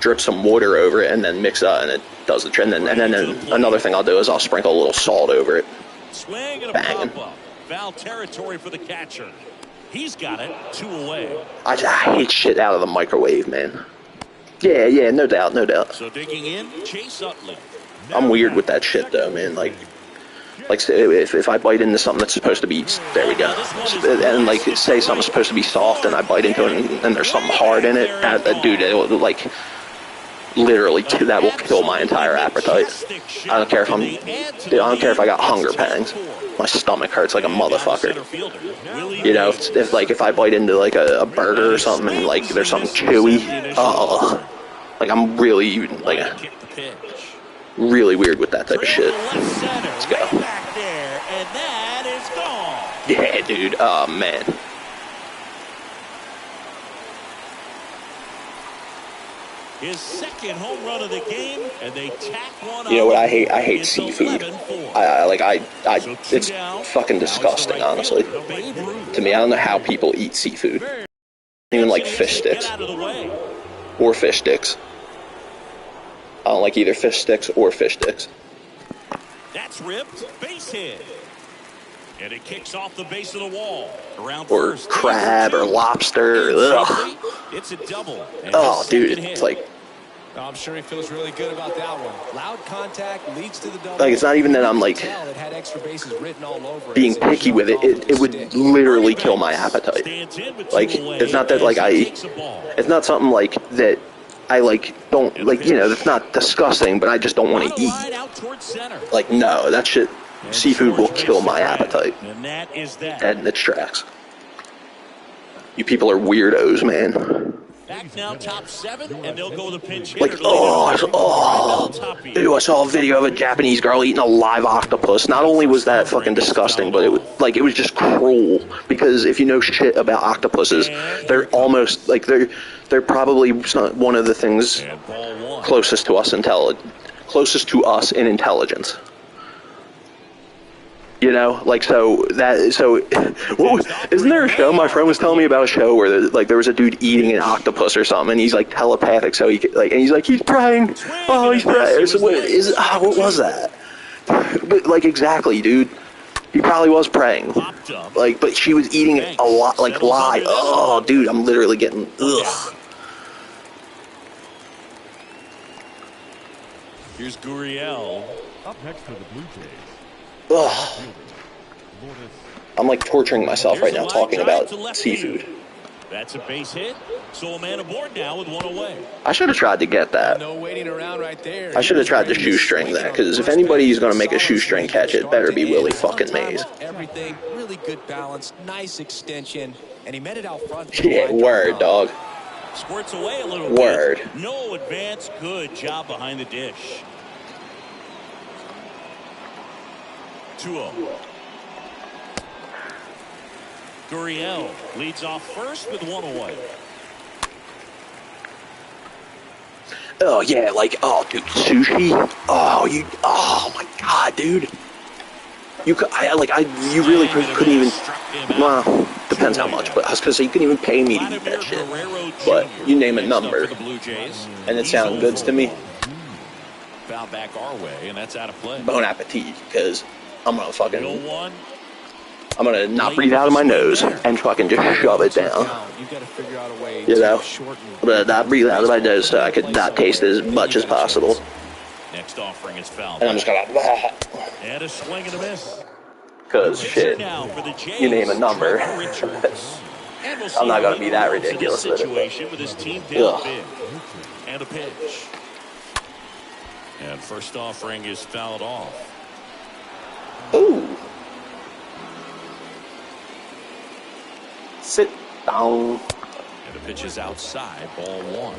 drip some water over it and then mix it up, and it does the trick. And then another thing I'll do is I'll sprinkle a little salt over it. Swing and a Banging. pop-up. Foul territory for the catcher. He's got it. 2 away. I hate shit out of the microwave, man. Yeah, no doubt, no doubt. So digging in, Chase Utley. I'm weird with that shit, though, man. Like if I bite into something that's supposed to be, there we go. And, like, say something's supposed to be soft and I bite into it and there's something hard in it, dude, it will, like, literally, that will kill my entire appetite. I don't care if I got hunger pangs. My stomach hurts like a motherfucker. You know, if I bite into, like, a burger or something and, like, there's something chewy, like, I'm really, like, really weird with that type of shit. Let's go. Yeah, dude. Oh, man. His second home run of the game, and they tack one on. You know what I hate? I hate seafood. It's fucking disgusting, honestly. To me, I don't know how people eat seafood. Even like fish sticks. Or fish sticks. I don't like either fish sticks or fish sticks. That's ripped. Base hit. And it kicks off the base of the wall. Or crab or lobster. Ugh. It's a double. Oh, dude, it's like. I'm sure he feels really good about that one. Loud contact leads to the double. Like, it's not even that I'm, like, being picky with it. It would literally kill my appetite. Like, it's not that, like, it's not something, like, that I, like, don't, like, you know, it's not disgusting, but I just don't want to eat. Like, no, that shit, seafood will kill my appetite. And its tracks. You people are weirdos, man. Back now, top 7, and they'll go with a pinch hitter. Like, dude, I saw a video of a Japanese girl eating a live octopus. Not only was that fucking disgusting, but it was just cruel. Because if you know shit about octopuses, they're almost, like, they're probably one of the things closest to us in intelligence. You know, like, isn't there a show? My friend was telling me about a show where, there was a dude eating an octopus or something, and he's, like, telepathic, so he could, like, and he's like, he's praying. Oh, he's praying. So what was that? But, like, exactly, dude. He probably was praying. Like, but she was eating it a lot, like, live. Oh, dude, I'm literally getting, ugh. Here's Gurriel. Up next for the Blue Jays. Ugh. I'm like torturing myself right now talking about seafood. That's a base hit. So a man aboard now with 1 away. I should have tried to get that. No waiting around right there. I should have tried to shoestring that, because if anybody's going to make a shoestring catch, it better be Willie fucking Mays. Everything, really good balance, nice extension, and he met it out front. Yeah, word, dog. Squirts away a little word. bit. No advance. Good job behind the dish. 2-0. Gurriel leads off first with 1 away. Oh, yeah, like, oh, dude, sushi? Oh, my God, dude. You really couldn't even, well, depends how much, but I was going to say, you couldn't even pay me to eat that shit. But you name a number, and it sounds good to me. Foul back our way, and that's out of play. Bon appetit, because I'm going to fucking, I'm going to not breathe out of my nose and fucking just shove it down. You know? I'm going to not breathe out of my nose so I could not taste as much as possible. Next offering is foul. And I'm just going to, and a swing and a miss. Because, shit, you name a number. I'm not going to be that ridiculous with it. Ugh. And a pitch. And first offering is fouled off. Ooh. Sit down. And the pitch is outside, ball 1.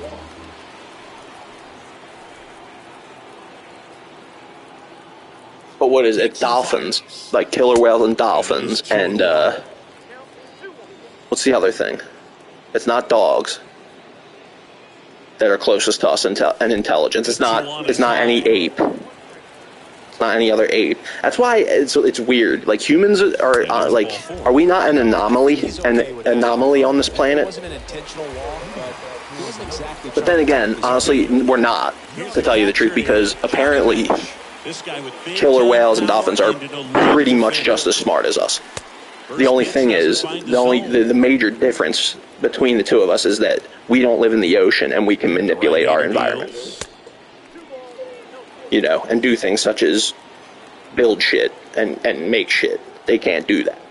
But what is it? Dolphins. Like killer whales and dolphins. And, what's the other thing? It's not dogs that are closest to us in intelligence. It's not any ape. It's not any other ape. That's why it's weird. Like, humans are are we not an anomaly? An anomaly on this planet? It wasn't an intentional walk, but he wasn't exactly. But then again, honestly, we're not, to tell you the truth, because apparently killer whales and dolphins are pretty much just as smart as us. The only thing is, the major difference between the two of us is that we don't live in the ocean and we can manipulate our environment. You know, and do things such as build shit and make shit. They can't do that.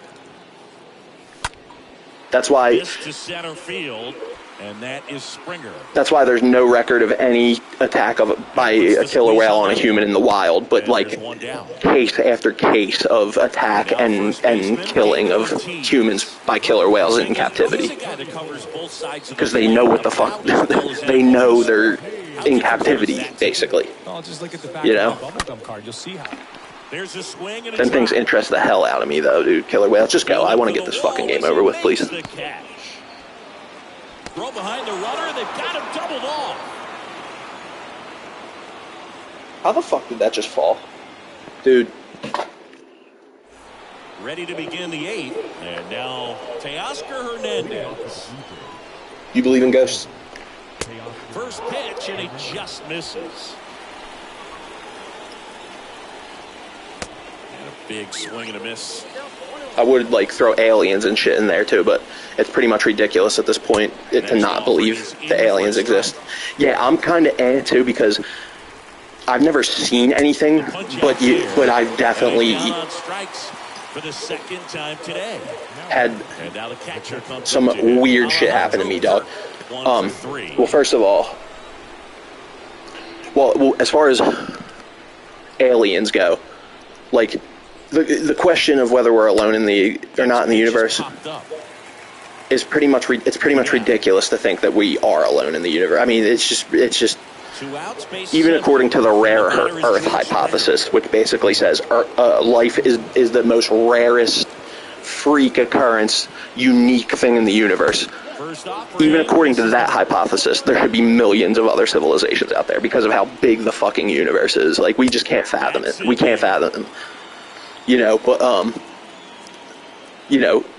That's why. To center field, and that is Springer. That's why there's no record of any attack by a killer whale on a human in the wild, but like case after case of attack and killing of humans by killer whales in captivity. Because they know what the fuck, they know they're in captivity, basically. Just look at the back you know? of the bubblegum card. You'll see how. There's a swing and Them things interest the hell out of me, though, dude. Killer whales, just go. I want to get this fucking game over with, please. Throw behind the runner. They've got him doubled off. How the fuck did that just fall? Dude. Ready to begin the 8th. And now Teoscar Hernandez. You believe in ghosts? First pitch, and he just misses. And a big swing and a miss. I would like throw aliens and shit in there too, but it's pretty much ridiculous at this point to not believe the aliens exist. Yeah, I'm kind of too, because I've never seen anything, but I've definitely for the second time today. Had some weird shit happen to me, dog. Well, first of all, well, as far as aliens go, like the question of whether we're alone in the or not in the universe is pretty much ridiculous to think that we are alone in the universe. I mean, it's just even according to the rare Earth hypothesis, which basically says life is the most rarest freak occurrence, unique thing in the universe. Even according to that hypothesis, there should be millions of other civilizations out there because of how big the fucking universe is. Like, we just can't fathom it. We can't fathom them. You know, but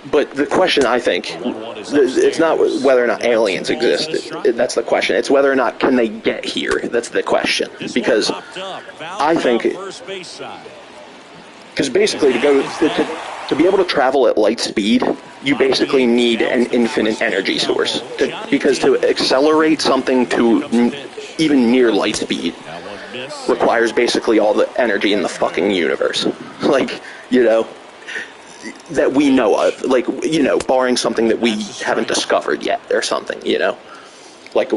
but the question, I think, it's not whether or not aliens exist. That's the question. It's whether or not can they get here. That's the question. Because I think, because basically to be able to travel at light speed, you basically need an infinite energy source. Because to accelerate something to even near light speed requires basically all the energy in the fucking universe. Like, you know, that we know of. Like, you know, barring something that we haven't discovered yet or something, you know. Like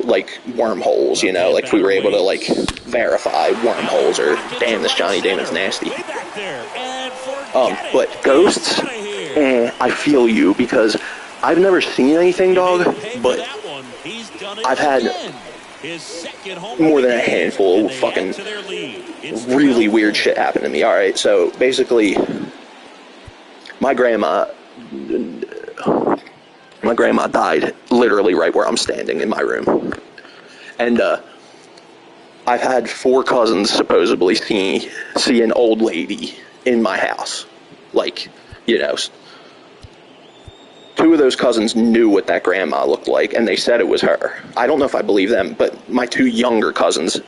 wormholes, you know, like if we were able to, like, verify wormholes or damn, this Johnny Damon's nasty. But ghosts, I feel you, because I've never seen anything, dog, but I've had more than a handful of fucking really weird shit happen to me. Alright, so basically, my grandma died literally right where I'm standing in my room. And I've had 4 cousins supposedly see an old lady in my house. Like, you know, 2 of those cousins knew what that grandma looked like, and they said it was her. I don't know if I believe them, but my 2 younger cousins,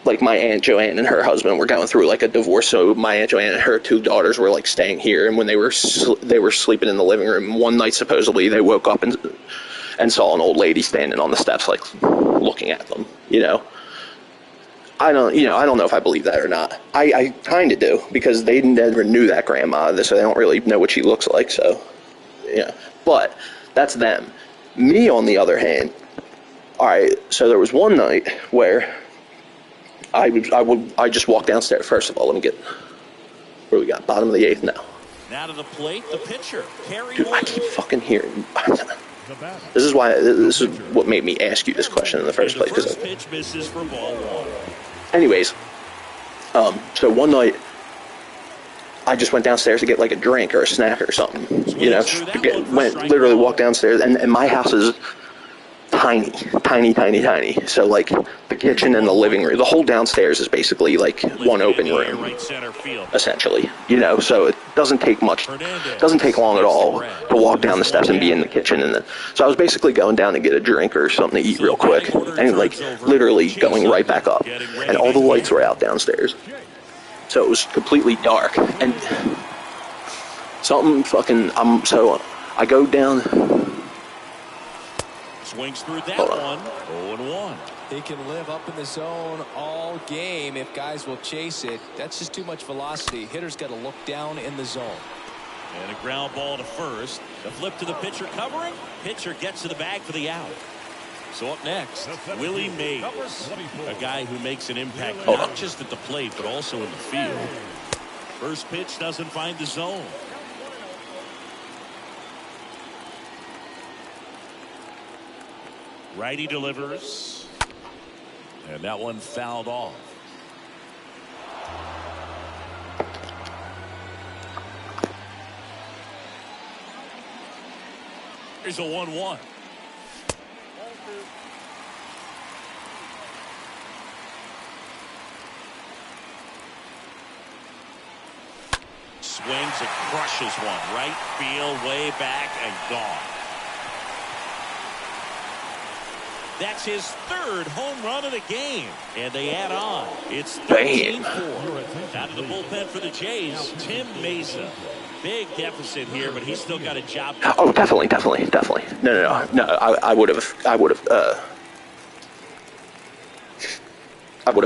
like my Aunt Joanne and her husband, were going through like a divorce, so my Aunt Joanne and her 2 daughters were like staying here, and when they were sleeping in the living room, one night supposedly they woke up and saw an old lady standing on the steps, like looking at them, you know. I don't know if I believe that or not. I kind of do, because they never knew that grandma, so they don't really know what she looks like, so, yeah. But that's them. Me, on the other hand, alright, so there was one night where I just walked downstairs. First of all, let me get, what do we got? Bottom of the 8th now. Now to the plate, the pitcher, Dude, I keep fucking hearing. This is what made me ask you this question in the first place. First pitch misses for ball 1. Anyways, so one night, I just went downstairs to get like a drink or a snack or something. You know, literally walked downstairs, and my house is tiny, tiny, tiny, tiny. So like the kitchen and the living room, the whole downstairs is basically like one open room, essentially. You know, so it doesn't take much, doesn't take long at all to walk down the steps and be in the kitchen. And so I was basically going down to get a drink or something to eat real quick, and like literally going right back up, and all the lights were out downstairs. So it was completely dark, and something fucking, so I go down. Swings through that one. 0-1. He can live up in the zone all game if guys will chase it. That's just too much velocity. Hitter's got to look down in the zone. And a ground ball to first. The flip to the pitcher covering. Pitcher gets to the bag for the out. So up next, Willie Mays, a guy who makes an impact not just at the plate but also in the field. First pitch doesn't find the zone. Righty delivers, and that one fouled off. Here's a 1-1. Swings and crushes one. Right field, way back, and gone. That's his third home run of the game. And they add on. It's 13-4. Out of the bullpen for the Jays, Tim Mesa. Big deficit here, but he's still got a job. Oh, definitely. No. I would have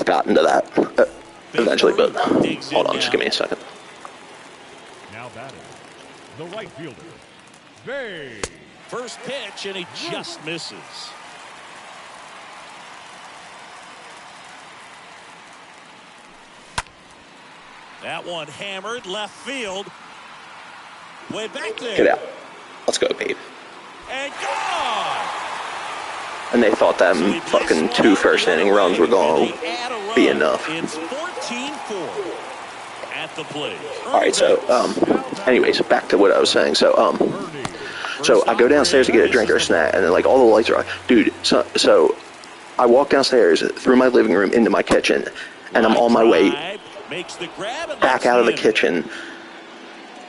gotten to that eventually, but hold on, just give me a second. Now batting, the right fielder, Bay. First pitch, and he just misses. That one hammered left field. Way back there. Get out. Let's go, babe. And gone. And they thought them fucking 2 first-inning runs were going to be enough. It's 14-4 at the plate. All right, so anyways, back to what I was saying. So I go downstairs to get a drink or a snack, and then like all the lights are on. Dude, so I walk downstairs through my living room into my kitchen, and I'm on my way back out of the kitchen,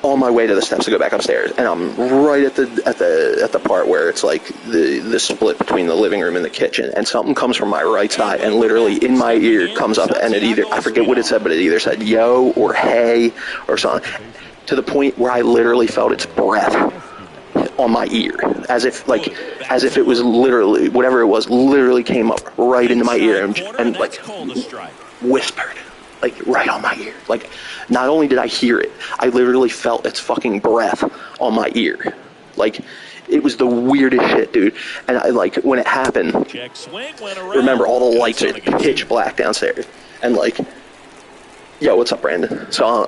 on my way to the steps to go back upstairs, and I'm right at the part where it's like the split between the living room and the kitchen, and something comes from my right side, and literally in my ear comes up, and it either, I forget what it said, but it either said yo or hey or something, to the point where I literally felt its breath on my ear, as if it was literally, whatever it was, literally came up right into my ear and like whispered. Like, right on my ear. Like, not only did I hear it, I literally felt its fucking breath on my ear. Like, it was the weirdest shit, dude. And I, like, when it happened, remember, all the lights are pitch black downstairs. And, like, yo, what's up, Brandon? So,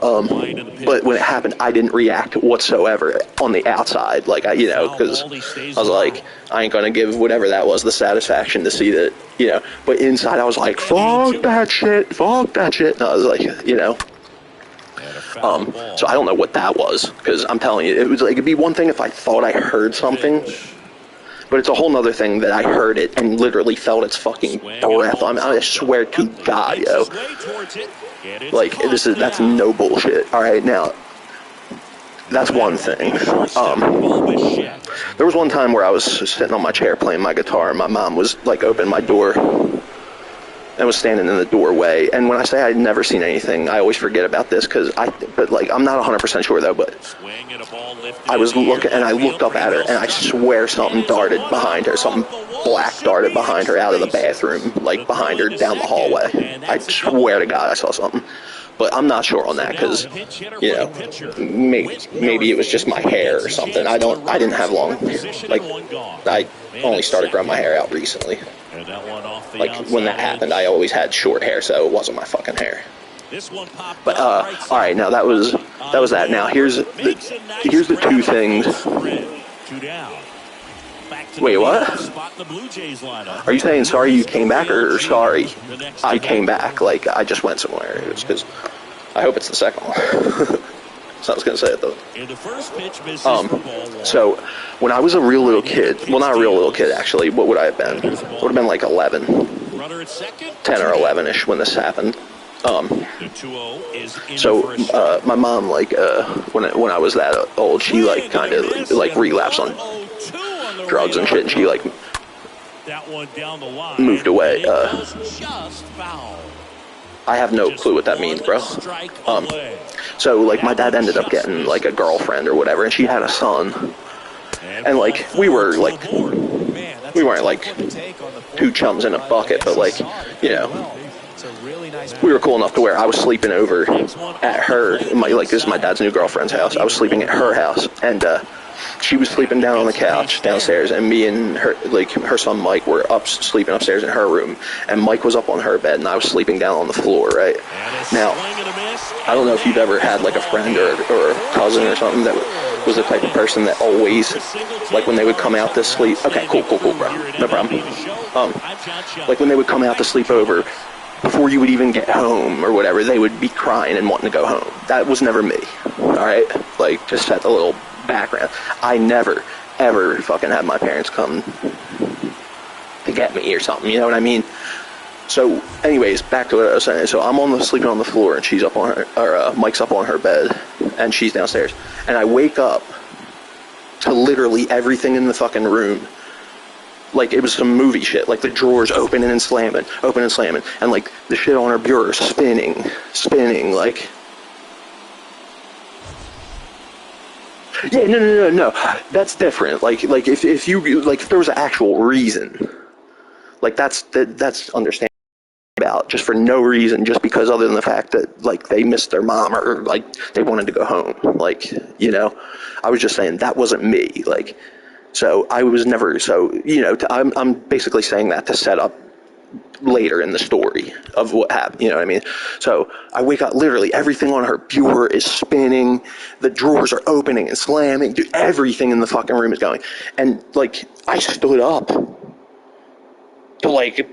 but when it happened, I didn't react whatsoever on the outside. Like, because I was like, I ain't gonna give whatever that was the satisfaction to see that, but inside I was like, fuck that shit. And I was like, so I don't know what that was, because I'm telling you, it was like, it'd be one thing if I thought I heard something, but it's a whole nother thing that I heard it and literally felt its fucking breath. I swear to God, yo. Like, that's no bullshit. All right, now, that's one thing. There was one time where I was sitting on my chair playing my guitar, and my mom was, like, opening my door and was standing in the doorway. And when I say I'd never seen anything, I always forget about this, but I'm not 100% sure, though, but I was looking, and I looked up at her, and I swear something darted behind her, something black darted behind her out of the bathroom, like behind her down the hallway. I swear to God I saw something. But I'm not sure on that, because, maybe it was just my hair or something. I didn't have long, like, I only started growing my hair out recently. Like, when that happened, I always had short hair, so it wasn't my fucking hair. But, alright, now that was that. Now, here's the 2 things. Wait, what? Are you saying sorry you came back, or sorry I came back? Like, I just went somewhere. It's because I hope it's the second one. So I was going to say it, though. And the first pitch misses for ball one. So when I was a real little kid, well, not a real little kid, actually, what would I have been? Would have been like 11, Runner at second. 10 or 11-ish when this happened. The 2-0 is in So for a strike. my mom, like, when I was that old, she, like, kind of, like, relapsed on drugs and shit, and she, like, That one down the line. moved away. It was just foul. I have no clue what that means, bro. So, like, my dad ended up getting, like, a girlfriend or whatever, and she had a son. And, like, we were, like, we weren't, like, two chums in a bucket, but, like, you know, we were cool enough to where I was sleeping over at her, like, this is my dad's new girlfriend's house. I was sleeping at her house, and, she was sleeping down on the couch downstairs, and me and her, like, her son Mike were sleeping upstairs in her room, and Mike was up on her bed, and I was sleeping down on the floor, right? Now, I don't know if you've ever had, like, a friend or a cousin or something that was the type of person that always, like, when they would come out to sleep, okay, cool, bro, no problem. Like, when they would come out to sleep over, before you would even get home or whatever, they would be crying and wanting to go home. That was never me, all right? Like, just set the little background. I never, ever fucking had my parents come to get me or something, you know what I mean? So, anyways, back to what I was saying. So I'm sleeping on the floor, and she's up on her, or Mike's up on her bed, and she's downstairs. And I wake up to literally everything in the fucking room. Like, it was some movie shit. Like, the drawers opening and slamming, and, like, the shit on her bureau spinning, like... Yeah, no. That's different. Like if you, like, if there was an actual reason, like, that's understandable. About just for no reason, just because other than the fact that, like, they missed their mom or, like, they wanted to go home. Like, you know, I was just saying that wasn't me. Like, so I was never, so, you know, I'm basically saying that to set up later in the story of what happened, you know what I mean? So I wake up, literally everything on her bureau is spinning, the drawers are opening and slamming, dude, everything in the fucking room is going. And, like, I stood up to, like,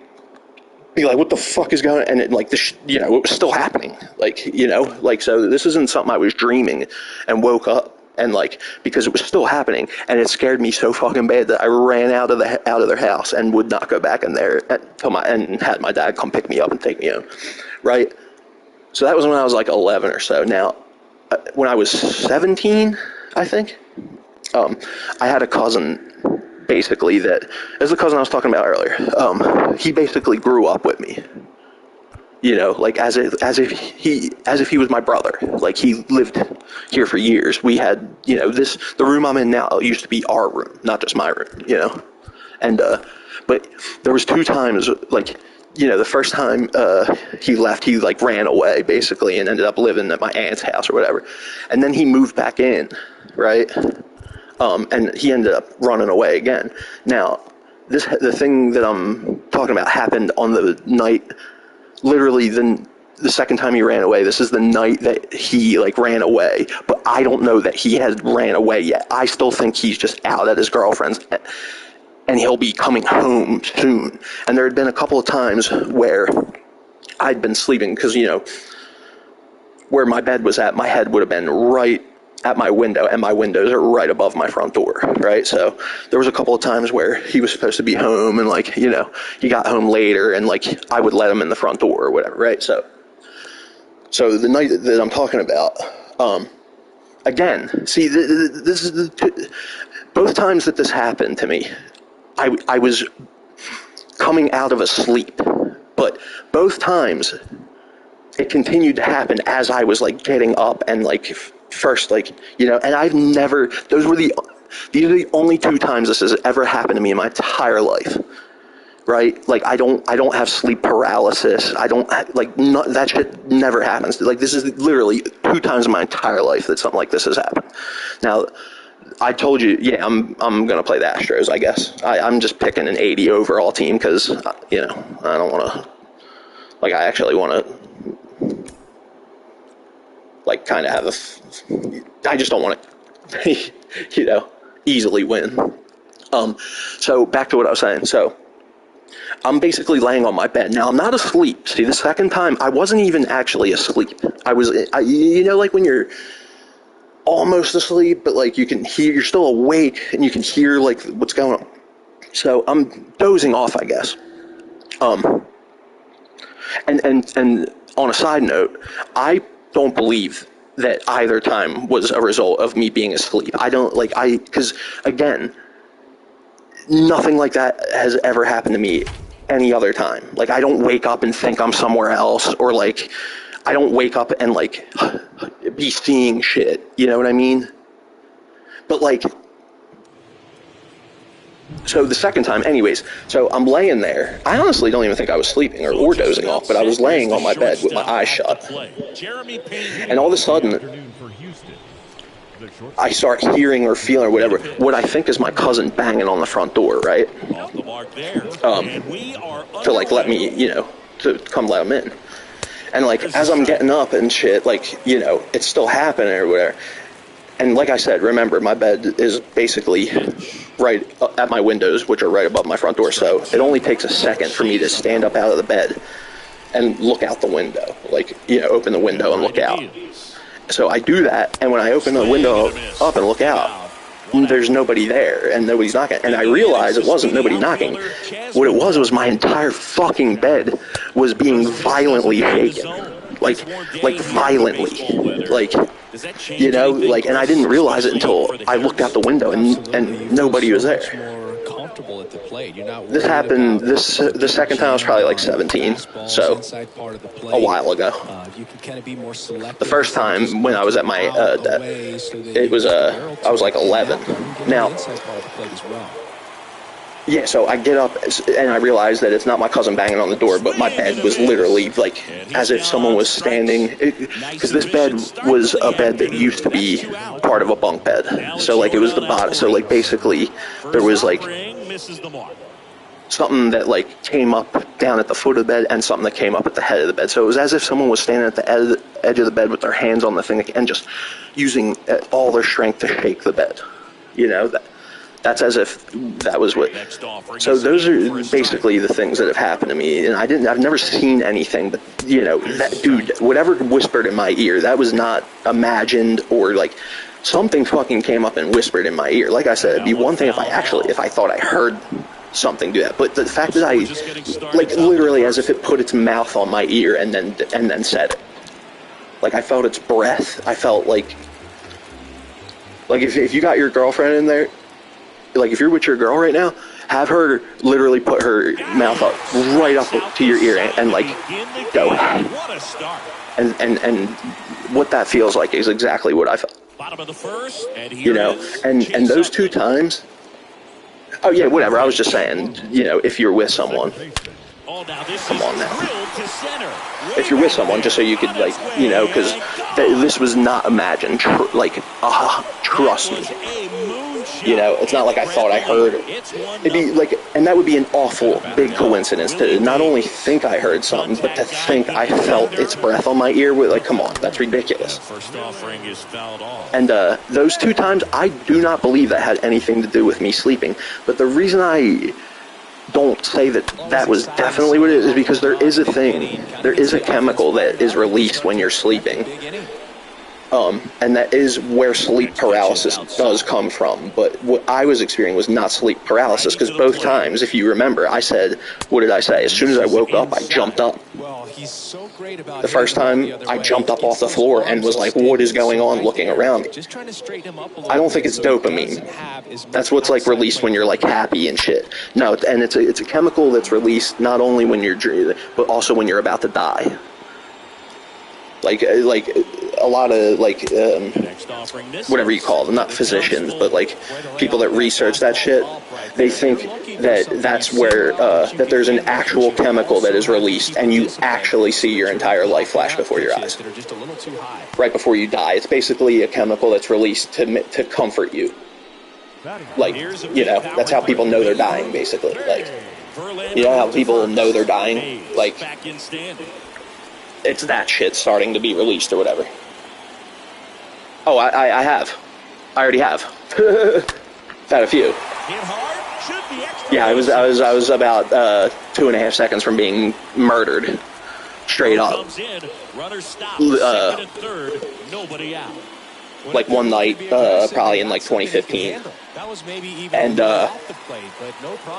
be like, what the fuck is going on? And it, like, you know, it was still happening. Like, you know, like, so this isn't something I was dreaming and woke up. And, like, because it was still happening, and it scared me so fucking bad that I ran out of their house and would not go back in there and had my dad come pick me up and take me home, right? So that was when I was like 11 or so. Now, when I was 17, I think, I had a cousin, basically, that is the cousin I was talking about earlier. He basically grew up with me. You know, like, as if he was my brother. Like, he lived here for years. We had, you know, the room I'm in now used to be our room, not just my room, you know. And but there was 2 times, like, you know, the first time he left, he, like, ran away basically and ended up living at my aunt's house or whatever. And then he moved back in, right? And he ended up running away again. Now, the thing that I'm talking about happened on the night. Literally, the second time he ran away, this is the night that he, like, ran away. But I don't know that he has ran away yet. I still think he's just out at his girlfriend's, and he'll be coming home soon. And there had been a couple of times where I'd been sleeping, because, you know, where my bed was at, my head would have been right at my window, and my windows are right above my front door, right? So there was a couple of times where he was supposed to be home, and, like, you know, he got home later, and, like, I would let him in the front door or whatever, right? So the night that I'm talking about, again, see, this is both times that this happened to me, I was coming out of a sleep, but both times it continued to happen as I was, like, getting up and, like, first, like, you know, and I've never, these are the only 2 times this has ever happened to me in my entire life, right? Like, I don't have sleep paralysis. I don't, like, that shit never happens. Like, this is literally 2 times in my entire life that something like this has happened. Now, I told you, yeah, I'm going to play the Astros, I guess. I'm just picking an 80 overall team because, you know, I don't want to, like, I actually want to, like, kind of have I just don't want to, you know, easily win. So back to what I was saying. So I'm basically laying on my bed. Now, I'm not asleep. See, the second time, I wasn't even actually asleep. You know, like, when you're, almost asleep, but like you're still awake and you can hear like what's going on. So I'm dozing off, I guess. And on a side note, I don't believe that either time was a result of me being asleep. Because again, nothing like that has ever happened to me any other time. Like, I don't wake up and think I'm somewhere else, or like, I don't wake up and like be seeing shit. You know what I mean? But like, so the second time, anyways, so I'm laying there. I honestly don't even think I was sleeping or dozing off, but I was laying on my bed with my eyes shut. And all of a sudden, I start hearing or feeling or whatever, what I think is my cousin banging on the front door, right? To like let me, to come let him in. And like, as I'm getting up and shit, like, it's still happening or whatever. And like I said, remember, my bed is basically right at my windows, which are right above my front door. So it only takes a second for me to stand up out of the bed and look out the window. Like, open the window and look out. So I do that, and when I open the window up and look out, there's nobody there, and nobody's knocking. And I realized it wasn't nobody knocking. What it was my entire fucking bed was being violently shaken. Like violently. Like, and I didn't realize it until I looked out the window, and nobody was there. This happened, the second time I was probably like 17, so a while ago. The first time when I was at my, it was, I was like 11. Now, yeah, so I get up and I realize that it's not my cousin banging on the door, but my bed was literally like as if someone was standing, because this bed was a bed that used to be part of a bunk bed. So like it was the bottom, so like basically there was like something that like came up down at the foot of the bed and something that came up at the head of the bed. So it was as if someone was standing at the edge of the bed with their hands on the thing and just using all their strength to shake the bed. That's as if that was what. So those are basically the things that have happened to me, and I've never seen anything, but that dude, whatever whispered in my ear, that was not imagined, or like something fucking came up and whispered in my ear. Like I said, it'd be one thing if I thought I heard something do that, but the fact that I like literally as if it put its mouth on my ear and then said it. Like I felt its breath. I felt like if you got your girlfriend in there. Like, if you're with your girl right now, have her literally put her mouth up, right up to your ear and like, go. And what that feels like is exactly what I felt. And those two times, oh yeah, whatever, I was just saying, if you're with someone, come on now. If you're with someone, just so you could, like, because this was not imagined, trust me. It's not like I thought I heard it. It'd be like, and that would be an awful big coincidence to not only think I heard something, but to think I felt its breath on my ear. Like, come on, that's ridiculous. And those two times, I do not believe that had anything to do with me sleeping. But the reason I don't say that was definitely what it is because there is a chemical that is released when you're sleeping. And that is where sleep paralysis does come from. But what I was experiencing was not sleep paralysis, because both times, if you remember, I said, what did I say? As soon as I woke up, I jumped up. The first time, I jumped up off the floor and was like, what is going on, looking around me? I don't think it's dopamine. That's what's like released when you're like happy and shit. No, and it's a chemical that's released not only when you're dreaming, but also when you're about to die. Like a lot of whatever you call them, not physicians, but like people that research that shit, they think that that's where that there's an actual chemical that is released and you actually see your entire life flash before your eyes right before you die. It's basically a chemical that's released to comfort you. Like, that's how people know they're dying, basically. Like, how people know they're dying? Like, it's that shit starting to be released or whatever. Oh, I have. I already have. Had a few. Yeah, I was about 2.5 seconds from being murdered, straight up. like one night, probably in like 2015. And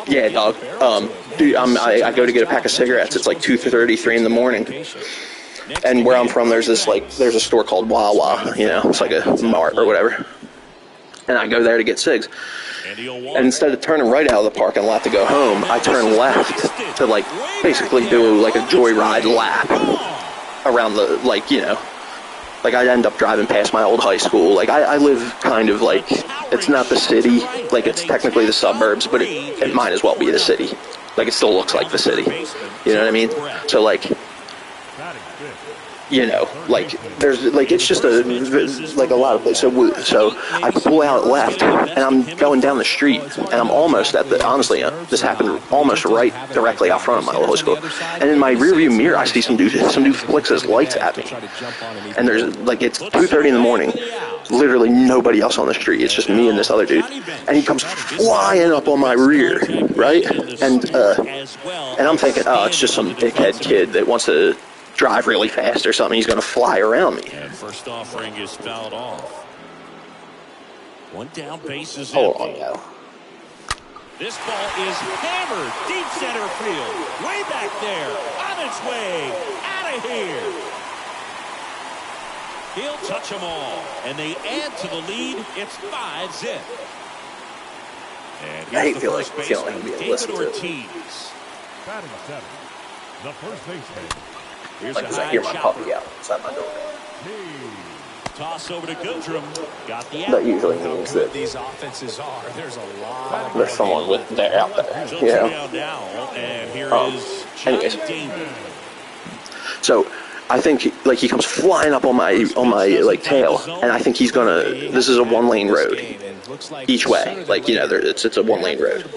yeah, dog. Dude, I go to get a pack of cigarettes. It's like 2:33 in the morning. And where I'm from, there's a store called Whoooowayyyyow. You know, it's like a mart or whatever. And I go there to get cigs. And instead of turning right out of the parking lot to go home, I turn left to like basically do like a joyride lap around the, like, you know, like I'd end up driving past my old high school. Like I live kind of like, it's not the city, like it's technically the suburbs, but it might as well be the city. Like it still looks like the city. You know what I mean? So like, you know, like there's like it's just like a lot of places. So I pull out left, and I'm going down the street, and I'm almost at the. Honestly, this happened almost right directly out front of my old high school. And in my rearview mirror, I see some dude flicks his lights at me, and there's like it's 2:30 in the morning. Literally nobody else on the street. It's just me and this other dude, and he comes flying up on my rear, right? And I'm thinking, oh, it's just some dickhead kid that wants to drive really fast or something. He's going to fly around me. And first offering is fouled off. One down, base is Hold on, yo. This ball is hammered deep center field. Way back there. On its way. Out of here. He'll touch them all. And they add to the lead. It's 5-zip. And I hate the feeling first baseman, being David listened to. Ortiz. Batting seven, the first baseman. Here's Like, I hear my puppy out outside my door. Toss over to Goodrum. Got the That usually means that These offenses are. There's a lot. there's someone with there out there. So You know? down now, and here is anyways. Johnny Damon. So I think like he comes flying up on my like tail, and I think he's gonna. This is a 1-lane road each way. Like, you know, it's a 1-lane road.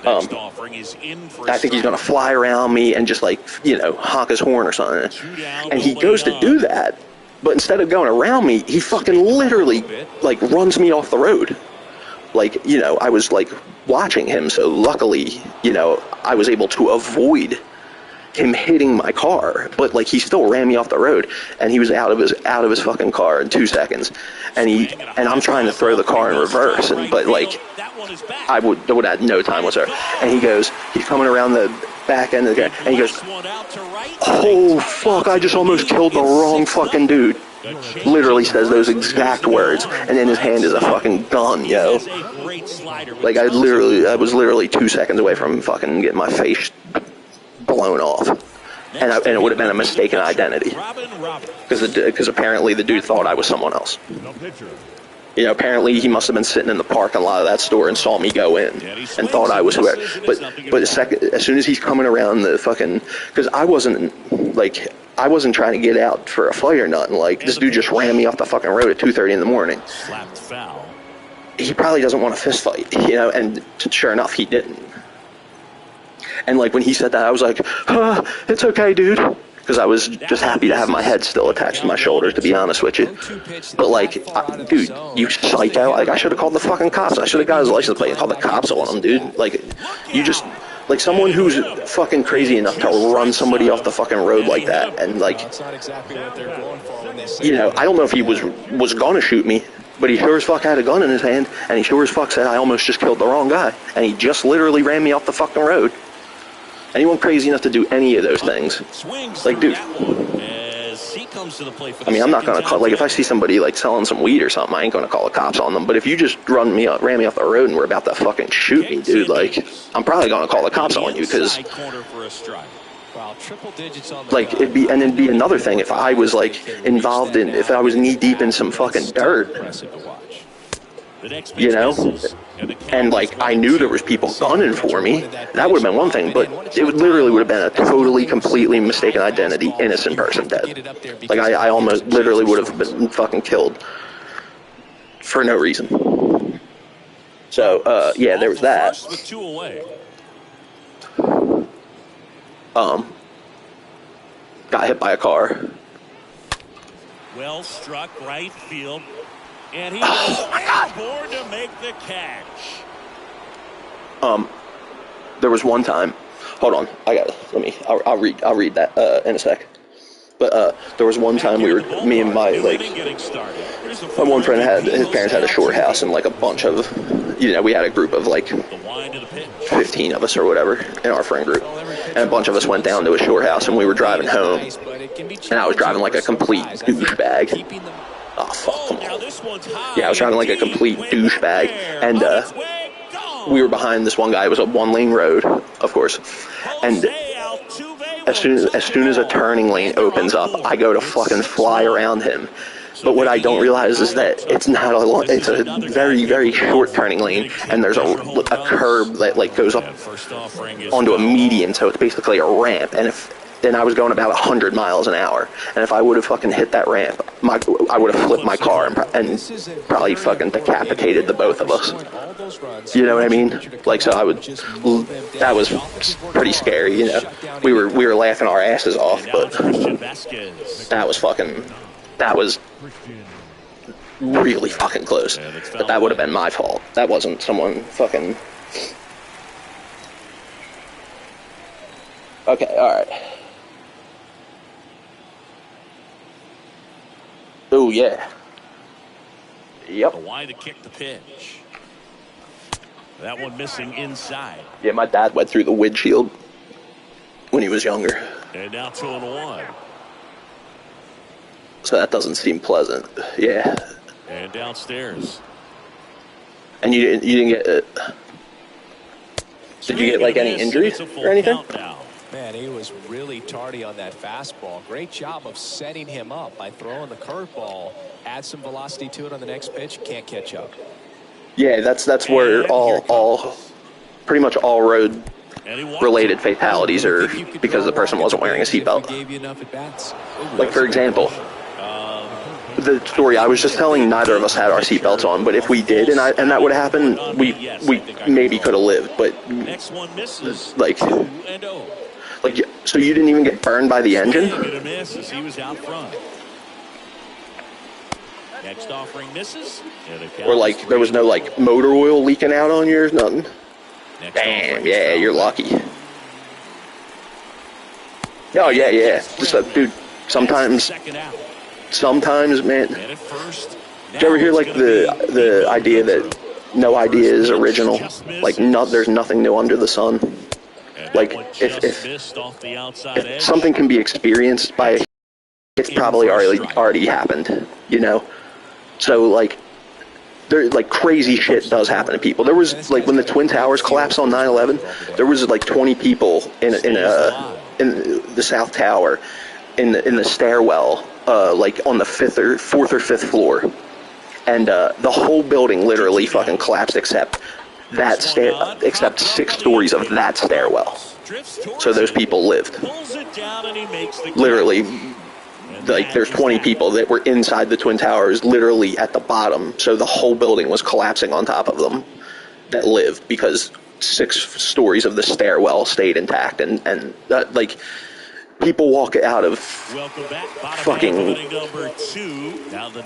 Next offering is in for I think he's going to fly around me and just, like, you know, honk his horn or something. And he goes to do that, but instead of going around me, he fucking literally, like, runs me off the road. Like, you know, I was, like, watching him, so luckily, you know, I was able to avoid him hitting my car, but like he still ran me off the road, and he was out of his fucking car in 2 seconds, and I'm trying to throw the car in reverse, but like I would have no time whatsoever. And he's coming around the back end of the guy, and he goes, "Oh fuck! I just almost killed the wrong fucking dude." Literally says those exact words, and in his hand is a fucking gun, yo. Like I was literally 2 seconds away from fucking getting my face blown off, and it would have been a mistaken identity, because apparently the dude thought I was someone else. You know, apparently he must have been sitting in the parking lot of that store and saw me go in and thought I was whoever. But as soon as he's coming around the fucking, because I wasn't trying to get out for a fight or nothing. Like, this dude just ran me off the fucking road at 2:30 in the morning. He probably doesn't want a fist fight, you know, and sure enough, he didn't. And, like, when he said that, I was like, it's okay, dude. Because I was just happy to have my head still attached to my shoulders, to be honest with you. But, like, dude, you psycho. Like, I should have called the fucking cops. I should have got his license plate and called the cops on him, dude. Like, you just, like, someone who's fucking crazy enough to run somebody off the fucking road like that. And, like, you know, I don't know if he was going to shoot me, but he sure as fuck had a gun in his hand, and he sure as fuck said I almost just killed the wrong guy. And he just literally ran me off the fucking road. Anyone crazy enough to do any of those things, like, dude, I mean, I'm not going to call, like, if I see somebody, like, selling some weed or something, I ain't going to call the cops on them. But if you just ran me off the road and were about to fucking shoot me, dude, like, I'm probably going to call the cops on you, because, like, it'd be another thing if I was, like, if I was knee deep in some fucking dirt, you know, and, like, I knew there was people gunning for me. That would have been one thing, but it literally would have been a totally, completely mistaken identity, innocent person dead. Like, I almost literally would have been fucking killed for no reason. So, yeah, there was that. Got hit by a car. Well struck right field. And he goes aboard to make the catch. There was one time. Hold on, I'll read that in a sec. But there was one time me and my one friend his parents had a short house, and like a bunch of, we had a group of like 15 of us or whatever in our friend group, and a bunch of us went down to a short house, and we were driving home, and I was driving like a complete douchebag. Oh fuck! Come on. Yeah, I was driving like a complete douchebag, and we were behind this one guy. It was a one-lane road, of course, and as soon as a turning lane opens up, I go to fucking fly around him. But what I don't realize is that it's not it's a very, very short turning lane, and there's a curb that like goes up onto a median, so it's basically a ramp. And I was going about 100 miles an hour, and if I would have fucking hit that ramp, I would have flipped my car and probably fucking decapitated the both of us. You know what I mean? Like, so that was pretty scary. We were laughing our asses off, but that was really fucking close. But that would have been my fault. That wasn't someone fucking. Okay, all right. Oh, yeah. Yep. Why to kick the pitch? That one missing inside. Yeah, my dad went through the windshield when he was younger. And now 2-1. So that doesn't seem pleasant. Yeah. And downstairs. And you didn't get it. Did you get like any injuries or anything? Man, he was really tardy on that fastball. Great job of setting him up by throwing the curveball. Add some velocity to it on the next pitch. Can't catch up. Yeah, that's where pretty much all road related fatalities are because the person wasn't wearing a seatbelt. Like, for example, the story I was just telling, neither of us had our seatbelts on, but if we did and that would happen, we maybe could have lived. But like, so you didn't even get burned by the engine? He was out front. Next offering misses. Or like there was no like motor oil leaking out on yours, nothing. Damn, yeah, you're lucky. Oh yeah. Just dude, sometimes, man. Did you ever hear like the idea that no idea is original? Like there's nothing new under the sun. Like if something can be experienced by, it's probably already happened, So like crazy shit does happen to people. There was like when the Twin Towers collapsed on 9/11, there was like 20 people in the South Tower in the stairwell, like on the 4th or 5th floor, and the whole building literally fucking collapsed except 6 stories of that stairwell. So those people lived. Literally, like there's 20 people that were inside the Twin Towers, literally at the bottom. So the whole building was collapsing on top of them that lived because 6 stories of the stairwell stayed intact. And like people walk out of fucking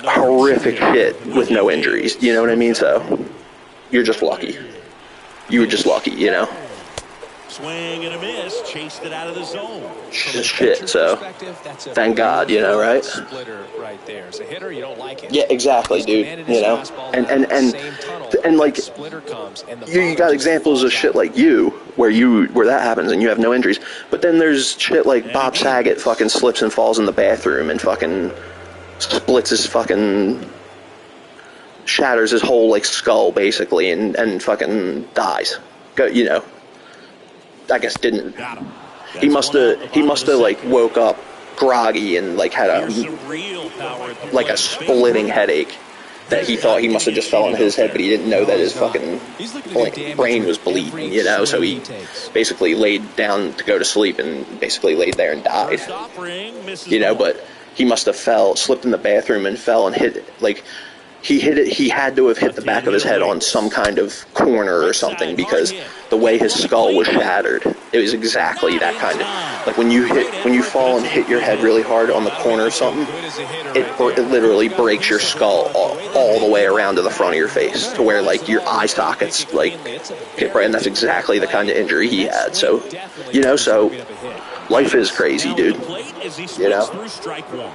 horrific shit with no injuries. You know what I mean? So you're just lucky. You were just lucky, Swing and a miss, chased it out of the zone. Shit, so thank God, right? Splitter right there. As a hitter, you don't like it. Yeah, exactly, dude. And like you got examples of shit like where that happens and you have no injuries. But then there's shit like Bob Saget fucking slips and falls in the bathroom and fucking splits his fucking shatters his whole like skull basically and fucking dies. I guess didn't. He must have like woke up groggy and like had a splitting headache that he thought he must have just fell on his head, but he didn't know that his fucking brain was bleeding, so he basically laid down to go to sleep and basically laid there and died. But he must have slipped in the bathroom and fell and hit like he had to have hit the back of his head on some kind of corner or something because the way his skull was shattered, it was exactly that kind of, like when you fall and hit your head really hard on the corner of something, it literally breaks your skull all the way around to the front of your face to where like your eye sockets like get right, and that's exactly the kind of injury he had. So, so life is crazy, dude. as he you know? through strike one.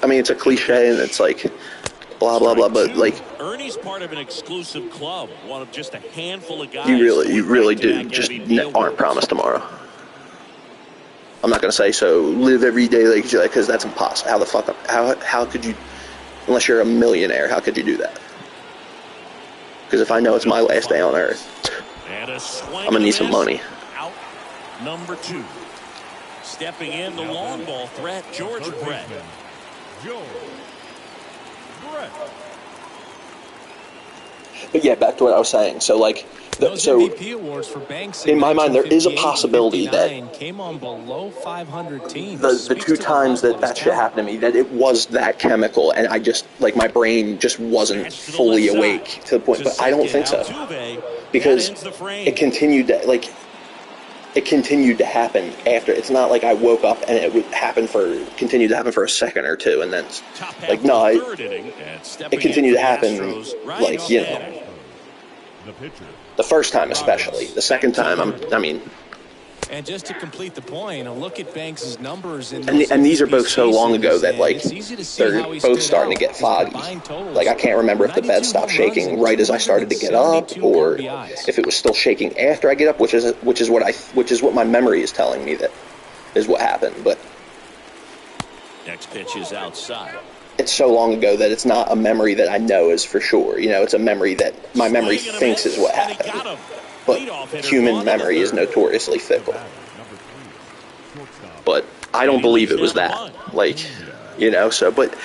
I mean, it's a cliche, and it's like blah blah blah, but like Ernie's part of an exclusive club, one of just a handful of guys. you really do just aren't promised tomorrow. I'm not gonna say so. Live every day like because that's impossible. How the fuck? How could you? Unless you're a millionaire, how could you do that? Because if I know it's my last day on Earth, I'm gonna need some money. Out number 2. Stepping in the long ball threat, George Brett. Joe Brett. But yeah, back to what I was saying. So like, MVP awards for Banks in my mind, there is a possibility that came on below 500 teams. The 2 times that shit happened to me, that it was that chemical, and I just like my brain just wasn't fully awake to the point. But I don't think so, because it continued to it continued to happen after. It's not like I woke up and it would continued to happen for a second or two, and then like no, it continued to happen like the first time especially. The second time, I mean. And just to complete the point, a look at Banks' numbers and these are both so long ago that like they're both starting to get foggy. Like I can't remember if the bed stopped shaking right as I started to get up, or if it was still shaking after I get up, which is what my memory is telling me that is what happened. But next pitch is outside. It's so long ago that it's not a memory that I know is for sure. You know, it's a memory that my memory thinks is what happened. But human memory is notoriously fickle. But I don't believe it was that. Like, you know, so, but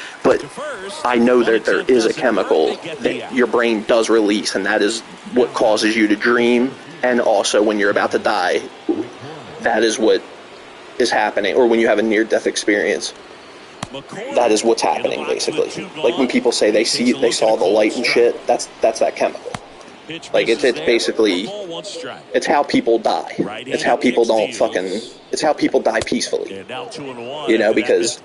I know that there is a chemical that your brain does release, and that is what causes you to dream. And also when you're about to die, that is what is happening. Or when you have a near-death experience, that is what's happening, basically. Like when people say they saw the light and shit, that's that chemical. Like it's basically, it's how people die. It's how people it's how people die peacefully. You know, because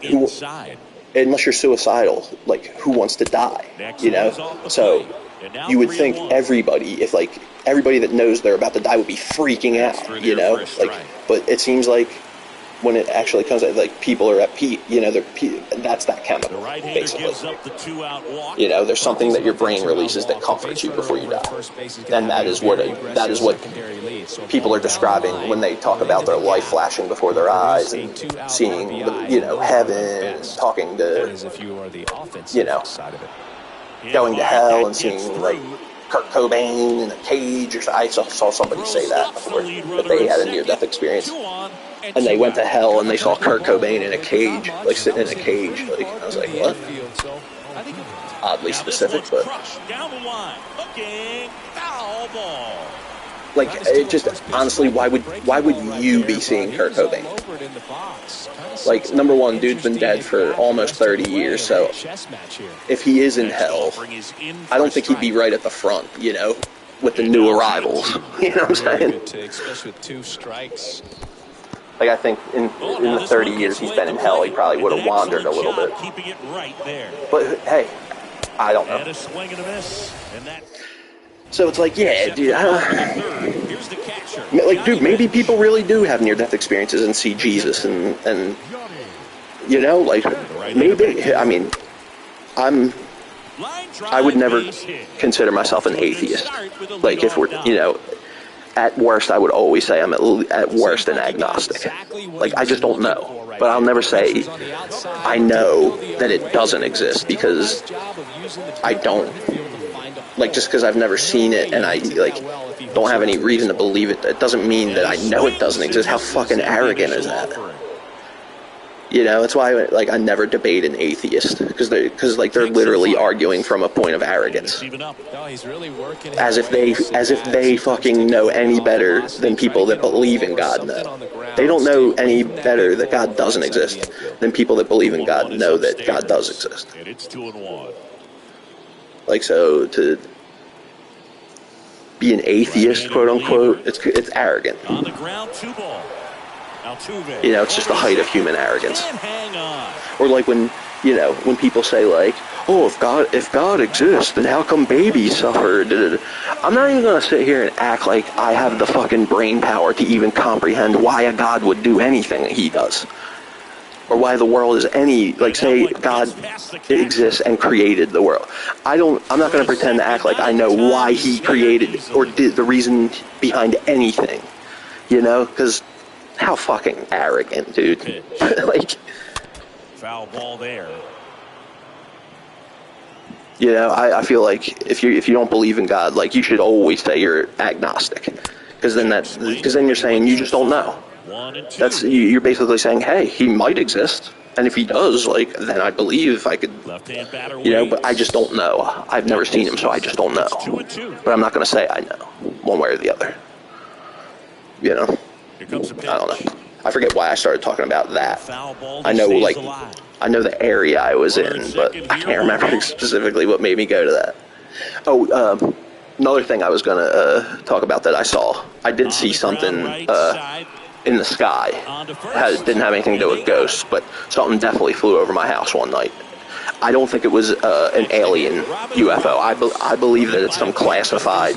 unless you're suicidal, like who wants to die? You know? So you would think everybody that knows they're about to die would be freaking out, you know? Like, but it seems like when it actually comes out, like people are at peak, you know, that's that chemical, basically. You know, there's something that your brain releases that comforts you before you die. And that is what people are describing when they talk about their life flashing before their eyes and seeing, heaven, and talking to, going to hell and seeing, like, Kurt Cobain in a cage, or I saw somebody say that before, that they had a near-death experience, and they went to hell and they saw Kurt Cobain in a cage, like sitting in a cage. Like I was like, what? Oddly specific, but like it just honestly, why would you be seeing Kurt Cobain? Like, number one, dude's been dead for almost 30 years, so if he is in hell, I don't think he'd be right at the front, you know, with the new arrivals. You know what I'm saying? Like, I think in the 30 years he's been in hell, he probably would have wandered a little bit. But hey, I don't know. So it's like, yeah, dude, dude, maybe people really do have near-death experiences and see Jesus, and you know, like, maybe, I mean, I would never consider myself an atheist. Like, if we're, you know, at worst, I would always say I'm at worst an agnostic. Like, I just don't know. But I'll never say I know that it doesn't exist, because I don't. Like, just because I've never seen it and I, like, don't have any reason to believe it, that doesn't mean that I know it doesn't exist. How fucking arrogant is that? You know, that's why, like, I never debate an atheist, because they're literally arguing from a point of arrogance, as if they fucking know any better than people that believe in God know. They don't know any better that God doesn't exist than people that believe in God know that God does exist. Like, so to be an atheist, quote unquote, it's arrogant. You know, it's just the height of human arrogance. Or like when you know, when people say like, oh, if God exists, then how come babies suffer? I'm not even gonna sit here and act like I have the fucking brain power to even comprehend why a God would do anything that he does, or why the world is any, like, say God exists and created the world. I'm not gonna pretend to act like I know why he created or did the reason behind anything, you know, because how fucking arrogant, dude. Like, Foul ball there. you know, I feel like if you don't believe in God, like, you should always say you're agnostic, because then you're saying you just don't know. That's, you're basically saying, hey, he might exist, and if he does, like, then I believe I could, you know, but I just don't know. I've never seen him, so I just don't know. But I'm not going to say I know, one way or the other. You know, I don't know. I forget why I started talking about that. I know, like, I know the area I was in, but I can't remember specifically what made me go to that. Oh, another thing I was going to talk about that I saw. I did see something in the sky. Didn't have anything to do with ghosts, but something definitely flew over my house one night. I don't think it was an alien UFO. I believe that it's some classified,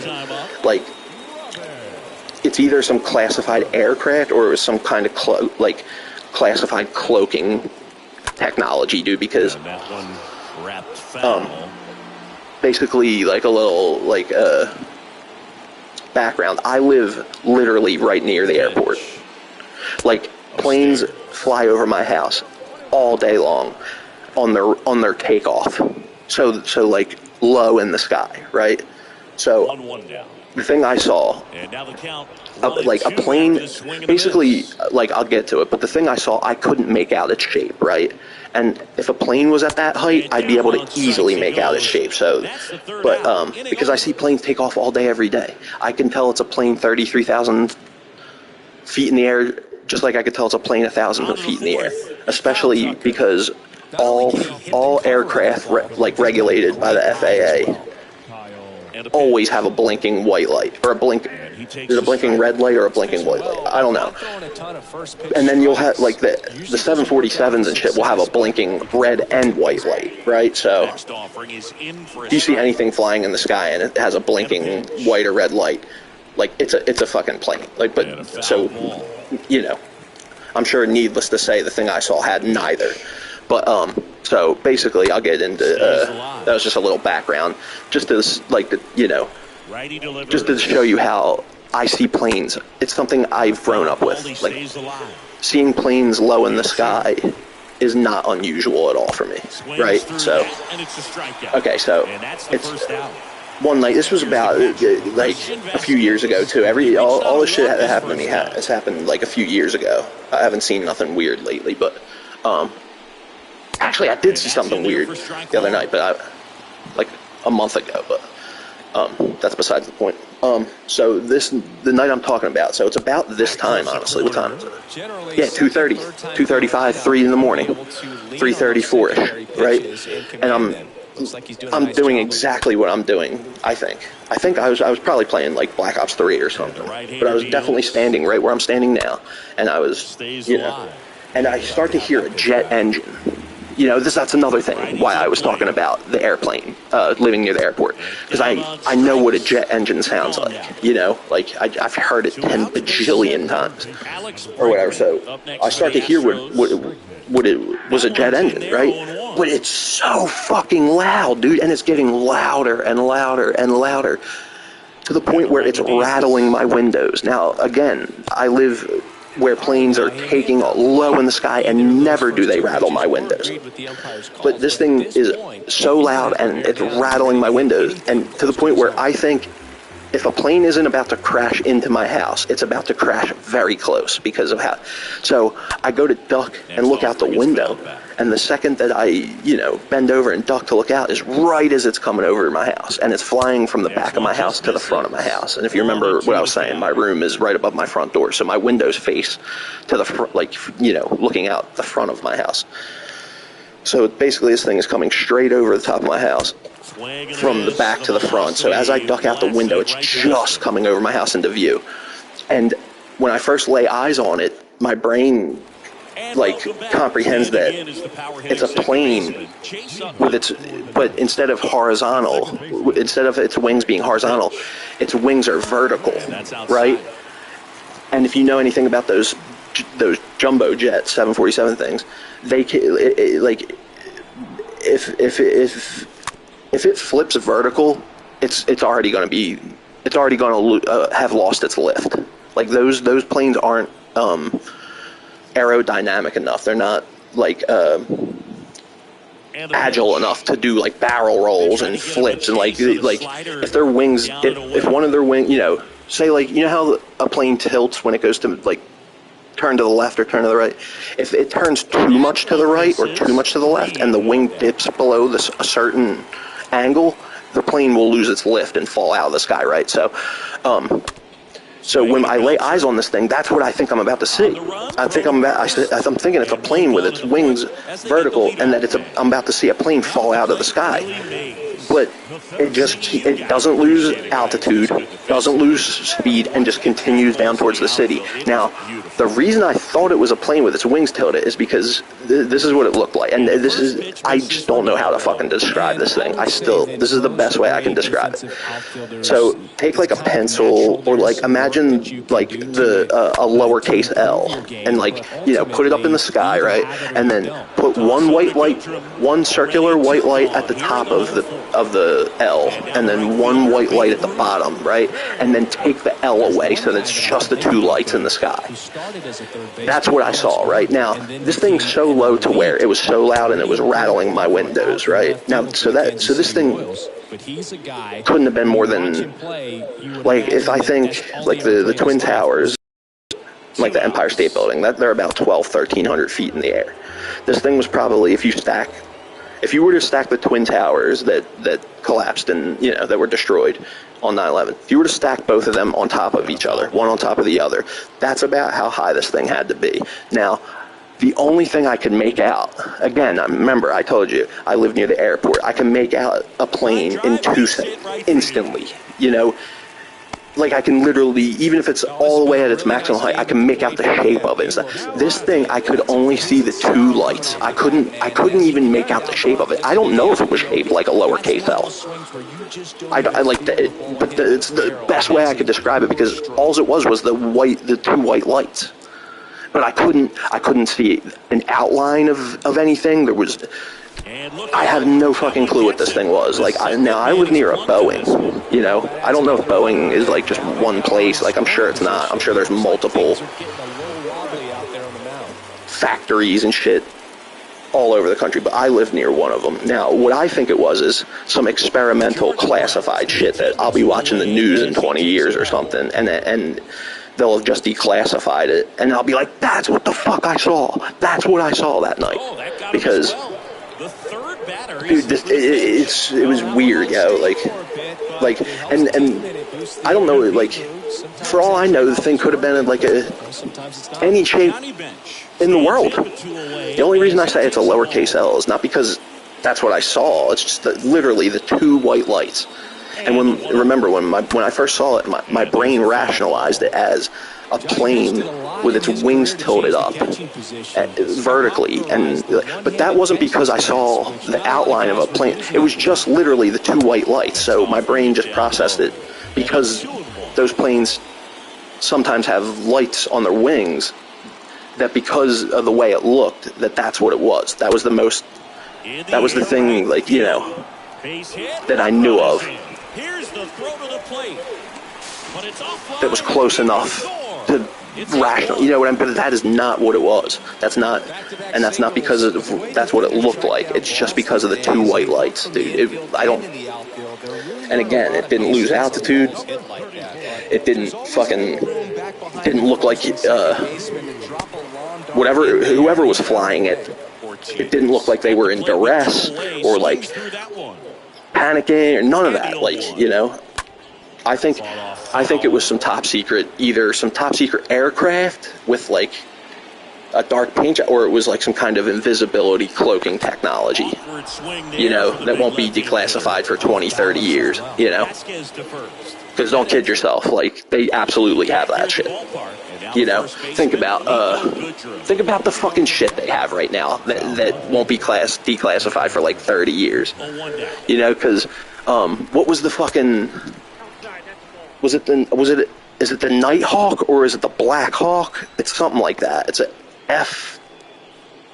like, it's either some classified aircraft or it was some kind of classified cloaking technology, dude, because basically, like, a little, like, background. I live literally right near the airport. Like, planes fly over my house all day long on their takeoff. So like, low in the sky, right? So the thing I saw, like a plane, basically, like, I'll get to it, but the thing I saw, I couldn't make out its shape, right? And if a plane was at that height, I'd be able to easily make out its shape. So, but because I see planes take off all day, every day, I can tell it's a plane 33,000 feet in the air, just like I could tell it's a plane 1,000 feet in the air. Especially because all aircraft regulated by the FAA always have a blinking white light, or is it a blinking red light or a blinking white light? I don't know. And then you'll have, like, the 747s and shit will have a blinking red and white light, right? So if you see anything flying in the sky and it has a blinking white or red light, like, it's a fucking plane. Like, but so, you know, I'm sure, needless to say, the thing I saw had neither. But so basically, I'll get into that was just a little background, just to, like, you know, just to show you how I see planes. It's something I've grown up with. Like, seeing planes low in the sky is not unusual at all for me, right? So, okay, so it's one night. This was about like a few years ago too. All the shit that happened to me has happened like a few years ago. I haven't seen nothing weird lately, but actually I did see something weird the other night, but like a month ago, but that's besides the point. So the night I'm talking about, so it's about this time, honestly. What time is it? Yeah, 2:30, 2:35, 3 in the morning, 3:34ish, right? And I'm doing exactly what I'm doing, I think. I was probably playing like Black Ops 3 or something, but I was definitely standing right where I'm standing now, and I was, you know, and I start to hear a jet engine. You know, that's another thing why I was talking about the airplane, living near the airport, because I know what a jet engine sounds like, you know, like I've heard it 10 bajillion times or whatever. So I start to hear what it was, a jet engine, right? But it's so fucking loud, dude, and it's getting louder and louder and louder to the point where it's rattling my windows. Now, again, I live where planes are taking low in the sky, and never do they rattle my windows. But this thing is so loud, and it's rattling my windows, and to the point where I think if a plane isn't about to crash into my house, it's about to crash very close because of how. So I go to duck and look out the window, and the second that I, you know, bend over and duck to look out is right as it's coming over my house, and it's flying from the back of my house to the front of my house. And if you remember what I was saying, my room is right above my front door, so my windows face to the front, like, you know, looking out the front of my house. So basically this thing is coming straight over the top of my house from the back to the front. So as I duck out the window, it's just coming over my house into view. And when I first lay eyes on it, my brain like comprehends that it's a plane with its, but instead of its wings being horizontal, its wings are vertical, right? And if you know anything about those jumbo jet 747 things, they like if it flips vertical, it's already going to have lost its lift. Like those planes aren't aerodynamic enough. They're not like agile enough to do like barrel rolls and flips and like if their wings, if one of their wings, say like how a plane tilts when it goes to like turn to the left or turn to the right. If it turns too much to the right or too much to the left and the wing dips below a certain angle, the plane will lose its lift and fall out of the sky, right? So when I lay eyes on this thing, that's what I think I'm about to see. I'm thinking it's a plane with its wings vertical, and that I'm about to see a plane fall out of the sky. But it doesn't lose altitude, doesn't lose speed, and just continues down towards the city. Now, the reason I thought it was a plane with its wings tilted is because this is what it looked like, and I just don't know how to fucking describe this thing. This is the best way I can describe it. So take like a pencil, or like imagine like a lowercase L, and like put it up in the sky, right, and then put one circular white light at the top of the L, and then one white light at the bottom, right? And then take the L away so that it's just the two lights in the sky. That's what I saw, right? Now, this thing's so low to where it was so loud and it was rattling my windows, right? Now, so this thing couldn't have been more than, like, if I think, like, the Twin Towers, like the Empire State Building, they're about 1,300 feet in the air. This thing was probably, if you were to stack the Twin Towers that collapsed and, that were destroyed on 9/11, if you were to stack both of them on top of each other, one on top of the other, that's about how high this thing had to be. Now, the only thing I could make out, again, remember I told you, I live near the airport, I can make out a plane in 2 seconds, instantly, like I can literally, even if it's all the way at its maximum height, I can make out the shape of it and stuff. This thing, I could only see the two lights. I couldn't even make out the shape of it. I don't know if it was shaped like a lowercase L. I like that, but it's the best way I could describe it, because all it was the two white lights. But I couldn't see an outline of anything. I had no fucking clue what this thing was. Like, I live near a Boeing, I don't know if Boeing is, like, just one place. Like, I'm sure it's not. I'm sure there's multiple factories and shit all over the country, but I live near one of them. Now, what I think it was is some experimental classified shit that I'll be watching the news in 20 years or something, and they'll have just declassified it, and I'll be like, that's what the fuck I saw. That's what I saw that night. Because... dude, it was weird, like, and I don't know, like, for all I know, the thing could have been like any shape in the world. The only reason I say it's a lowercase L is not because that's what I saw. It's just literally the two white lights. And when I first saw it, my brain rationalized it as a plane with its wings tilted up vertically, but that wasn't because I saw the outline of a plane. It was just literally the two white lights. So my brain just processed it because those planes sometimes have lights on their wings, that because of the way it looked, that's what it was. That was the thing, like, that I knew of. That was close enough to rational, what I mean? But that is not what it was. That's not because that's what it looked like. It's just because of the two white lights, dude. And again, it didn't lose altitude. It didn't look like whoever was flying it. It didn't look like they were in duress or like panicking or none of that. Like, I think it was either some top secret aircraft with like a dark paint job, or it was like some kind of invisibility cloaking technology, that won't be declassified for 20, 30 years, Because don't kid yourself, like, they absolutely have that shit. You know, think about the fucking shit they have right now that won't be declassified for like 30 years. You know, because what was the fucking, is it the Nighthawk or is it the Black Hawk? It's something like that. It's a F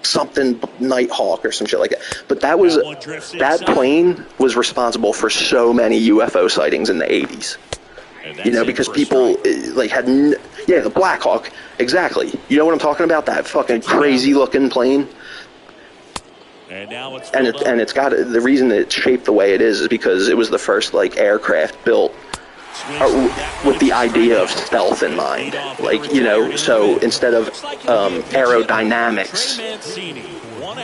something Nighthawk or some shit like that. But that plane was responsible for so many UFO sightings in the 80s. You know, because people like had the Black Hawk, exactly. You know what I'm talking about? That fucking crazy looking plane. And it's got the reason it's shaped the way it is because it was the first like aircraft built with the idea of stealth in mind. Like, you know, so instead of aerodynamics,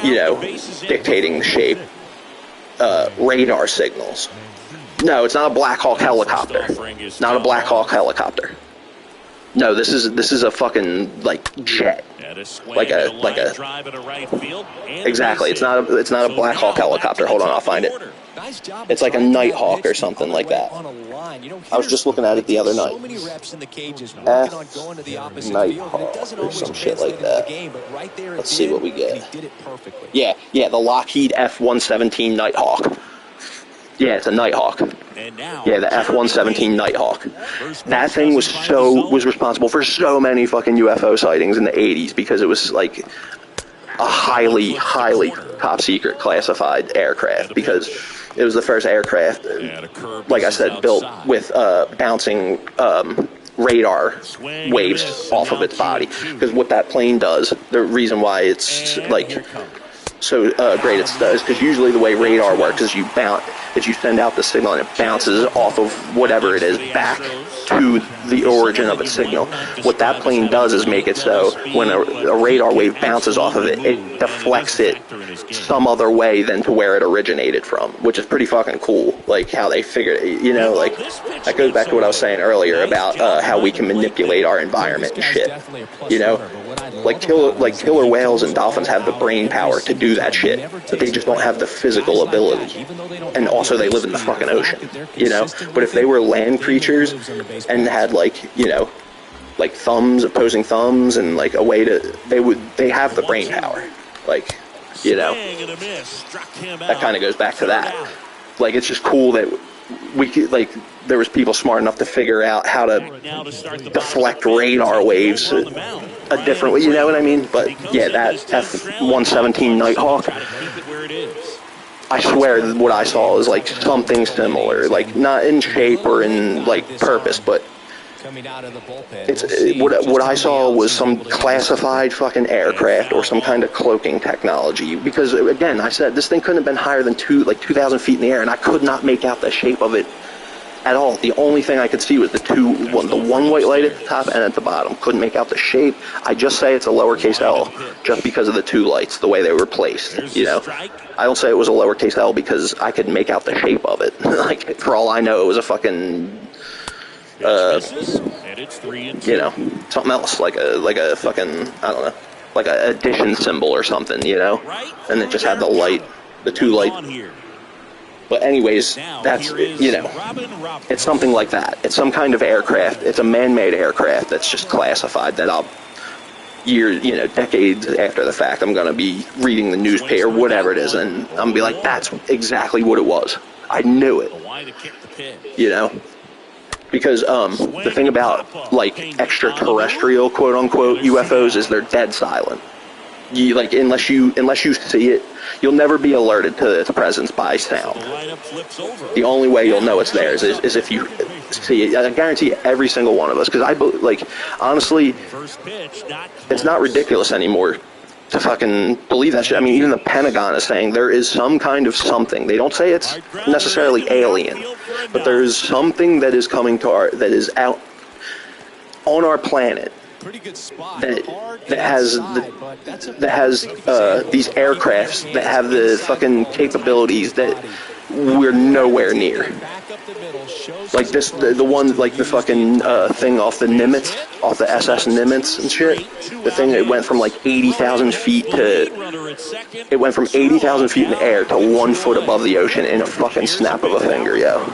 you know, dictating the shape, radar signals. No, it's not a Black Hawk helicopter. Not a Black Hawk helicopter. No, this is a fucking like jet. Like a exactly. It's not a Black Hawk helicopter. Hold on, I'll find it. It's like a Nighthawk or something like that. I was just looking at it the other night. Nighthawk or some shit like that. Let's see what we get. Yeah, the Lockheed F-117 Nighthawk. Yeah, it's a Nighthawk. Yeah, the F-117 Nighthawk. That thing was responsible for so many fucking UFO sightings in the 80s because it was like a highly top secret classified aircraft because it was the first aircraft, like I said, built with bouncing radar waves off of its body. Because what that plane does, the reason why it's like so great is because usually the way radar works is you send out the signal and it bounces off of whatever it is back to the origin of its signal. What that plane does is make it so when a radar wave bounces off of it, it deflects it some other way than to where it originated from, which is pretty fucking cool. Like how they figured it, you know, like that goes back to what I was saying earlier about how we can manipulate our environment and shit. You know, like killer whales and dolphins have the brain power to do that shit, but they just don't have the physical ability. And also they live in the fucking ocean, you know. But if they were land creatures and had like, you know, like opposing thumbs and like a way to, they have the brain power. Like, you know, that kind of goes back to that. Like, it's just cool that we could, like, there was people smart enough to figure out how to deflect radar waves a different way, you know what I mean? But yeah, that F-117 Nighthawk, I swear what I saw is like something similar, like not in shape or in like purpose, but what I saw was some classified fucking aircraft or some kind of cloaking technology. Because again, I said this thing couldn't have been higher than 2,000 feet in the air, and I could not make out the shape of it at all. The only thing I could see was the one white light at the top and at the bottom. Couldn't make out the shape. I just say it's a lowercase L just because of the two lights, the way they were placed. You know, I don't say it was a lowercase L because I could make out the shape of it. Like, for all I know, it was a fucking you know, something else, like a fucking, I don't know, like a addition symbol or something, you know, and it just had the two light. But anyways, that's, you know, it's something like that. It's some kind of aircraft. It's a man-made aircraft that's just classified that decades after the fact, I'm going to be reading the newspaper, whatever it is, and I'm going to be like, that's exactly what it was. I knew it, you know. Because the thing about like extraterrestrial quote unquote UFOs is they're dead silent. You like unless you see it, you'll never be alerted to its presence by sound. The only way you'll know it's there is if you see it. I guarantee every single one of us, because honestly, it's not ridiculous anymore to fucking believe that shit. I mean, even the Pentagon is saying there is some kind of something. They don't say it's necessarily alien, but there is something that is coming to that is out on our planet that has these aircrafts that have the fucking capabilities that we're nowhere near. Like the one, like the fucking thing off the Nimitz, off the SS Nimitz and shit. The thing that went from like 80,000 feet it went from 80,000 feet in the air to 1 foot above the ocean in a fucking snap of a finger, yo.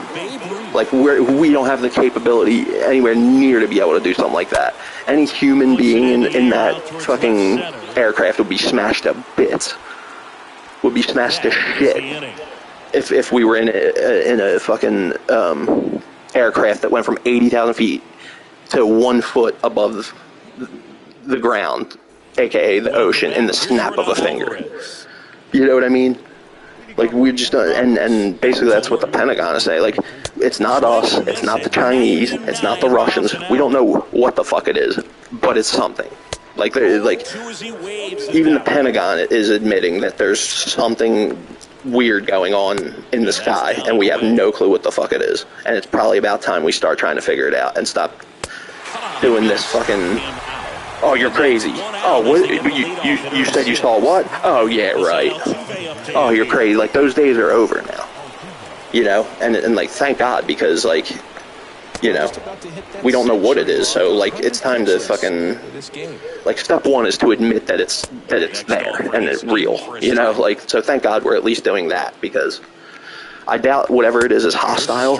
Like, we don't have the capability anywhere near to be able to do something like that. Any human being in that fucking aircraft would be smashed to bits. Would be smashed to shit if we were in a fucking aircraft that went from 80,000 feet to 1 foot above the ground, aka the ocean, in the snap of a finger. You know what I mean? Like, we just don't, and basically that's what the Pentagon is saying. Like, it's not us, it's not the Chinese, it's not the Russians. We don't know what the fuck it is, but it's something. Like, even the Pentagon is admitting that there's something weird going on in the sky, and we have no clue what the fuck it is. And it's probably about time we start trying to figure it out and stop doing this fucking, oh, you're crazy. Oh, what? You said you saw what? Oh, yeah, right. Oh, you're crazy. Like, those days are over now. You know? And like, thank God, because, like, you know, we don't know what it is. So, like, it's time to fucking, like, step one is to admit that it's there and it's real. You know? Like, so thank God we're at least doing that, because I doubt whatever it is hostile.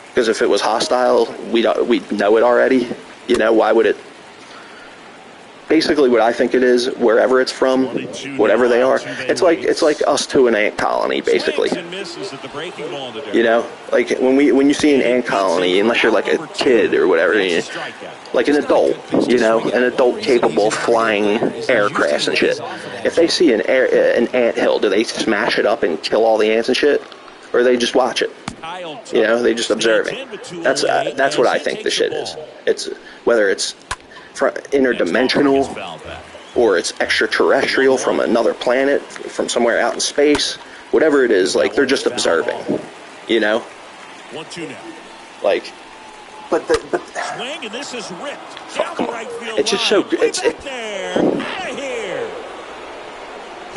Because if it was hostile, we'd know it already. You know, why would it? Basically, what I think it is, wherever it's from, whatever they are, it's like us to an ant colony, basically. You know, like when you see an ant colony, unless you're like a kid or whatever, like an adult, you know, an adult capable of flying aircrafts and shit. If they see an ant hill, do they smash it up and kill all the ants and shit, or they just watch it? You know, they just observing. That's what I think the shit is. It's whether it's interdimensional or it's extraterrestrial from another planet, from somewhere out in space, whatever it is, like, they're just observing, you know? Like, but swing, and this is ripped. It's just so good.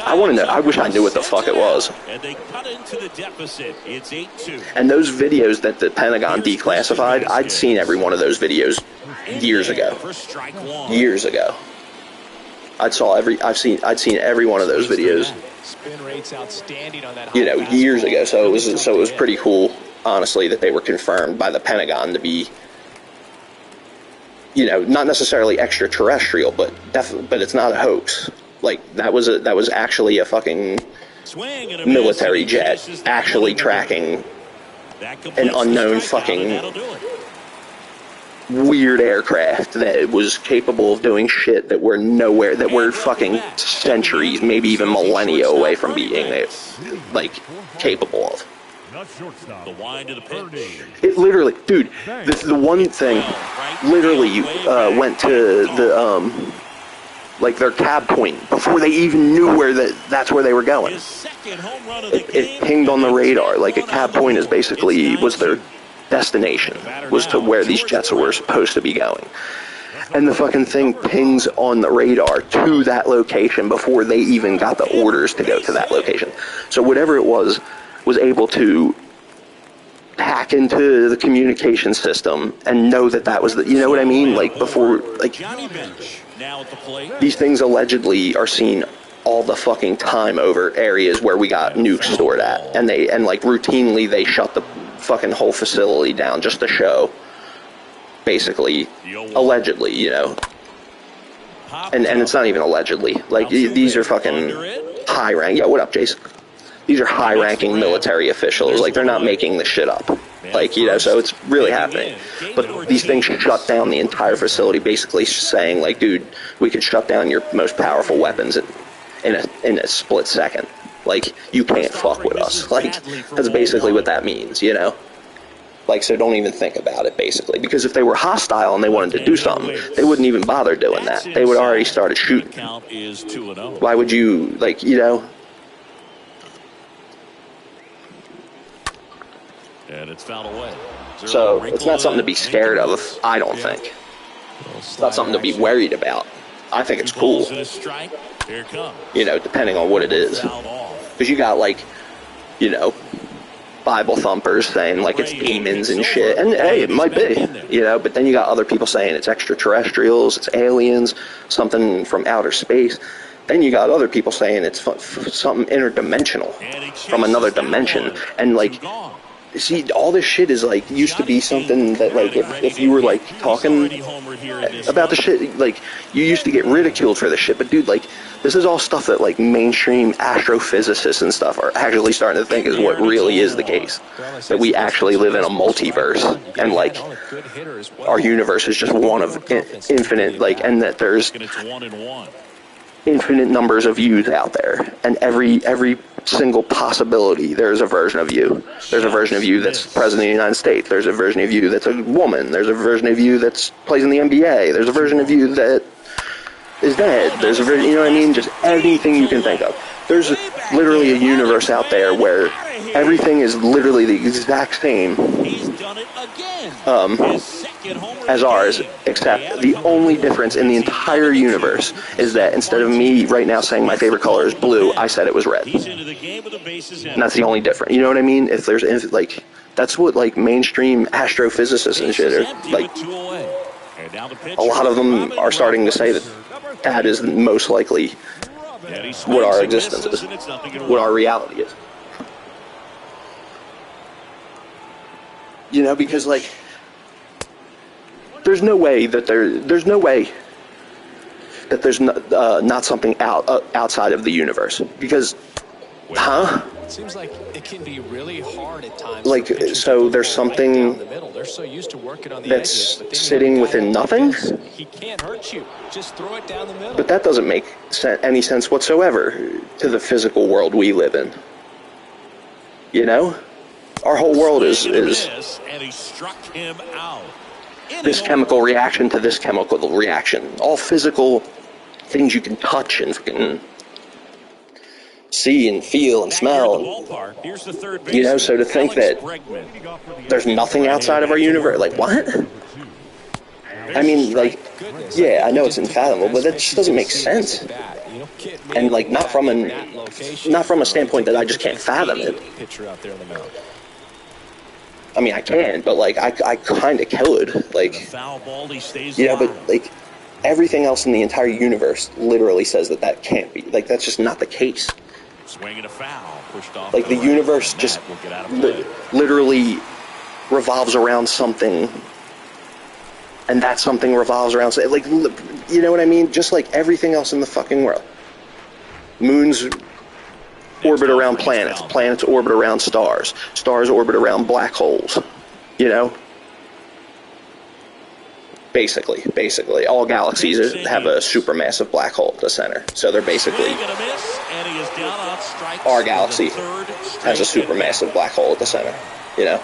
I want to know. I wish I knew what the fuck it was. And they cut into the deficit. It's 8-2. And those videos that the Pentagon declassified, I'd seen every one of those videos years ago. Years ago. I'd seen every one of those videos. Spin rate's outstanding on that. You know, years ago. So it was pretty cool, honestly, that they were confirmed by the Pentagon to be, you know, not necessarily extraterrestrial, but it's not a hoax. Like, that was actually a fucking military jet actually tracking an unknown fucking weird aircraft that was capable of doing shit that we're fucking centuries, maybe even millennia away from being, like, capable of. The wind of the pitch. It literally, dude, the one thing literally went to the like their cab point before they even knew that's where they were going. It pinged on the radar. Like, a cab point was their destination, was to where these jets were supposed to be going. And the fucking thing pings on the radar to that location before they even got the orders to go to that location. So whatever it was able to hack into the communication system and know that was you know what I mean? Like, before, like, these things allegedly are seen all the fucking time over areas where we got nukes stored at, and like routinely they shut the fucking whole facility down just to show, basically, allegedly, you know. And it's not even allegedly. Like, these are fucking high rank. Yo, what up, Jason? These are high ranking military officials. Like, they're not making this shit up. Like, you know, so it's really happening. But these things shut down the entire facility, basically saying, like, dude, we could shut down your most powerful weapons in a split second. Like, you can't fuck with us. Like, that's basically what that means, you know? Like, so don't even think about it, basically. Because if they were hostile and they wanted to do something, they wouldn't even bother doing that. They would already started shooting. Why would you, like, you know? And it's fouled away. So it's not something to be scared of, I don't think. It's not something to be worried about. I think it's cool. You know, depending on what it is. Because you got, like, you know, Bible thumpers saying, like, it's demons and shit. And, hey, it might be, you know. But then you got other people saying it's extraterrestrials, it's aliens, something from outer space. Then you got other people saying it's something interdimensional from another dimension. And, like, see, all this shit is like used to be something that like if you were like talking about the shit, like you used to get ridiculed for this shit. But dude, like this is all stuff that like mainstream astrophysicists and stuff are actually starting to think is what really is the case. That we actually live in a multiverse, and like our universe is just one of infinite, like, and that there's infinite numbers of yous out there, and every single possibility there's a version of you. There's a version of you that's president of the United States. There's a version of you that's a woman. There's a version of you that's plays in the NBA. There's a version of you that is dead. There's a version, you know what I mean? Just anything you can think of. There's literally a universe out there where everything is literally the exact same as ours, except the only difference in the entire universe is that instead of me right now saying my favorite color is blue, I said it was red. And that's the only difference. You know what I mean? If there's like, that's what like mainstream astrophysicists and shit are like. A lot of them are starting to say that that is most likely what our existence is, what our reality is. You know, because like, there's no way that there's not something outside of the universe. Because, It seems like it can be really hard at times. Like, so there's something that's sitting within nothing? He can't hurt you. Just throw it down the middle. But that doesn't make any sense whatsoever to the physical world we live in. You know? Our whole world is and he struck him out. this chemical reaction to this chemical reaction. All physical things you can touch and fucking see and feel and smell. You know, so to think that there's nothing outside of our universe, like, what? I mean, like, yeah, I know it's unfathomable, but that just doesn't make sense. And like, not from a standpoint that I just can't fathom it. I mean, I can, but like, I kind of could, like, you know, but like, everything else in the entire universe literally says that that can't be. Like, that's just not the case. Swinging a foul, pushed off. Like, the universe just literally revolves around something, and that something revolves around, like, you know what I mean? Just like everything else in the fucking world. Moons orbit around planets. Planets orbit around stars. Stars orbit around black holes. You know? Basically. All galaxies have a supermassive black hole at the center. So they're basically... Our galaxy has a supermassive black hole at the center. You know?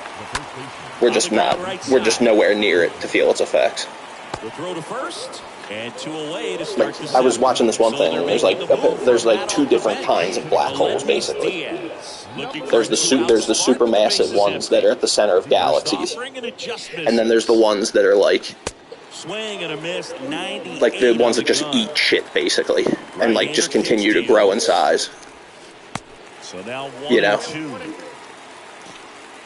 We're just nowhere near it to feel its effects. The throw to first. And two away to like, I was watching this one thing, and there's like two different kinds of black holes, basically. There's the supermassive ones that are at the center of galaxies, and then there's the ones that are like the ones that just eat shit, basically, and like just continue to grow in size. You know,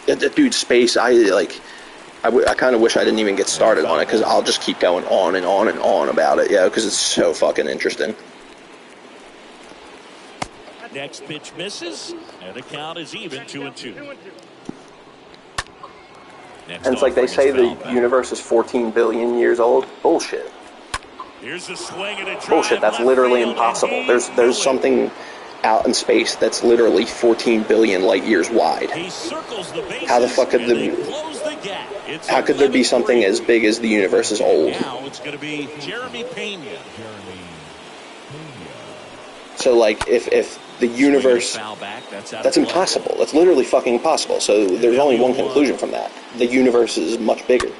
dude, space. I kind of wish I didn't even get started on it, because I'll just keep going on and on and on about it, yeah, because it's so fucking interesting. Next pitch misses, and the count is even 2-2. And it's like they say the universe is 14 billion years old. Bullshit. Here's the swing and a drive. Bullshit. That's literally impossible. There's something out in space that's literally 14 billion light years wide. How the fuck could how could there be something as big as the universe is old? Now it's going to be Jeremy Pena. So like, if the universe, that's impossible. That's literally fucking impossible. So there's only one conclusion from that: the universe is much bigger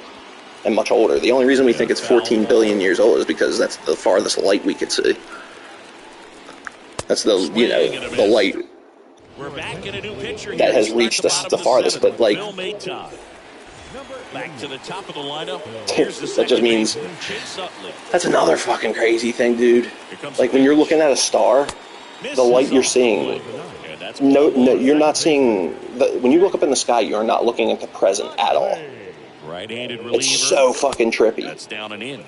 and much older. The only reason we think it's 14 billion years old is because that's the farthest light we could see. That's the light that has reached the farthest. But like, back to the top of the lineup. That just means that's another fucking crazy thing, dude. Like, when you're looking at a star, the light you're seeing, no, you're not seeing when you look up in the sky, you're not looking at the present at all. It's so fucking trippy. That's down and in.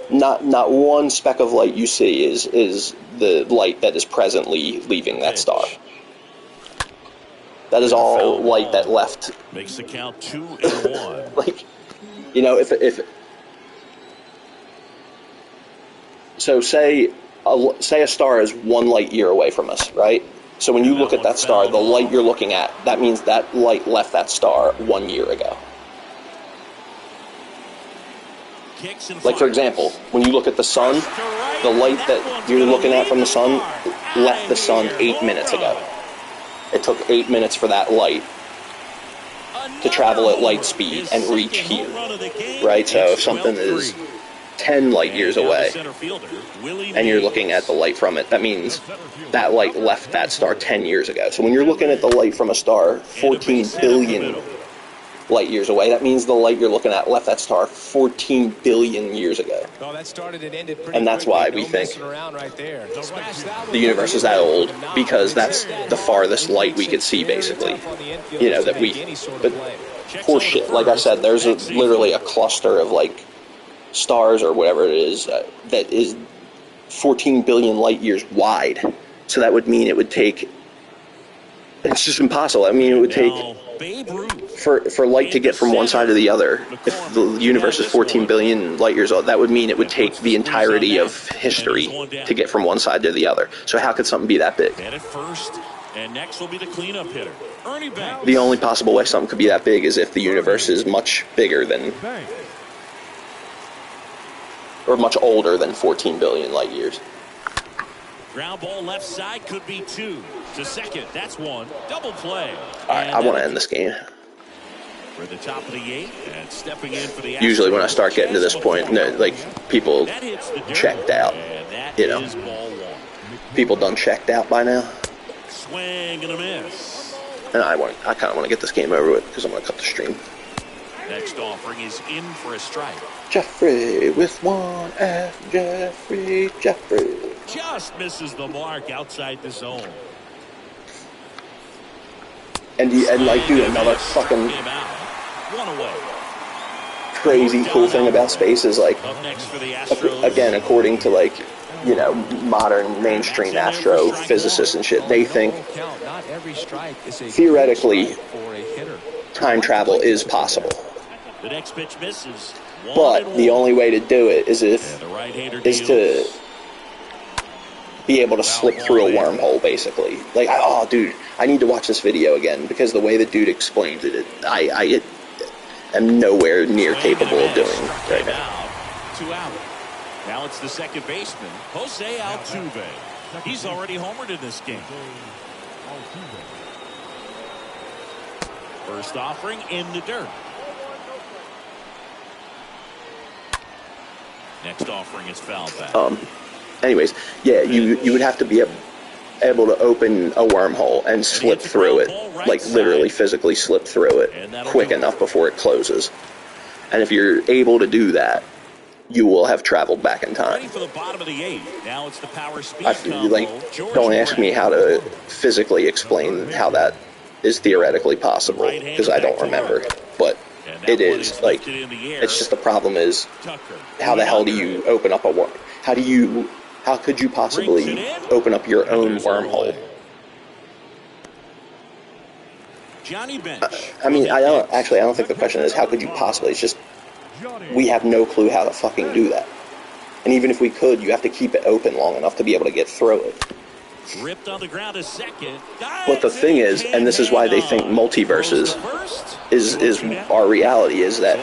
Not one speck of light you see is the light that is presently leaving that star. That is all light that left. Makes the count 2-1. Like, you know, if so, say a star is 1 light year away from us, right? So when you look at that star, the light you're looking at, that means that light left that star 1 year ago. Like, for example, when you look at the sun, the light that you're looking at from the sun left the sun 8 minutes ago. It took 8 minutes for that light to travel at light speed and reach here, right? So if something is 10 light years away and you're looking at the light from it, that means that light left that star 10 years ago. So when you're looking at the light from a star 14 billion light years away, that means the light you're looking at left that star 14 billion years ago. Well, that started and ended pretty and that's why we think the universe is that old, because that's the farthest light we could see, basically. You know, that we... But horseshit, like I said, there's literally a cluster of, like, stars or whatever it is that is 14 billion light years wide. So that would mean it would take... It's just impossible. I mean, it would take... For light to get from one side to the other, if the universe is 14 billion light years old, that would mean it would take the entirety of history to get from one side to the other. So how could something be that big? And next will be the cleanup hitter, Ernie Banks. The only possible way something could be that big is if the universe is much bigger than, or much older than 14 billion light years. Ground ball left side, could be 2 to second. That's 1. Double play. All right, I want to end this game. For the top of the 8th, and stepping in for the usually when I start getting to this point, like, people checked out. You know, people done checked out by now. Swing and a miss. And I kind of want to get this game over with because I'm going to cut the stream. Next offering is in for a strike. Jeffrey with 1 F. Jeffrey. Just misses the mark outside the zone. And like, dude, another fucking crazy cool thing about space is, like, again, according to, like, you know, modern mainstream astrophysicists and shit, they think theoretically time travel is possible. The next pitch misses. But the only way to do it is to be able to slip through a wormhole, basically. Like, oh, dude, I need to watch this video again because the way the dude explains it, I am nowhere near capable of doing right now. 2 out. Now it's the second baseman, Jose Altuve. He's already homered in this game. First offering in the dirt. Next offering is foul back. Anyways, yeah, you would have to be able to open a wormhole and slip through it, like literally physically slip through it quick enough before it closes. And if you're able to do that, you will have traveled back in time. Ready for the bottom of the 8th. Now it's the power speed don't ask me how to physically explain how that is theoretically possible, because I don't remember, but it is. Like, it's just the problem is, how the hell do you open up a worm? How could you possibly open up your own wormhole? Johnny Bench. I mean, I don't think the question is how could you possibly. It's just we have no clue how to fucking do that. And even if we could, you have to keep it open long enough to be able to get through it. Ripped on the ground a second. But the thing is, and this is why they think multiverses is our reality, is that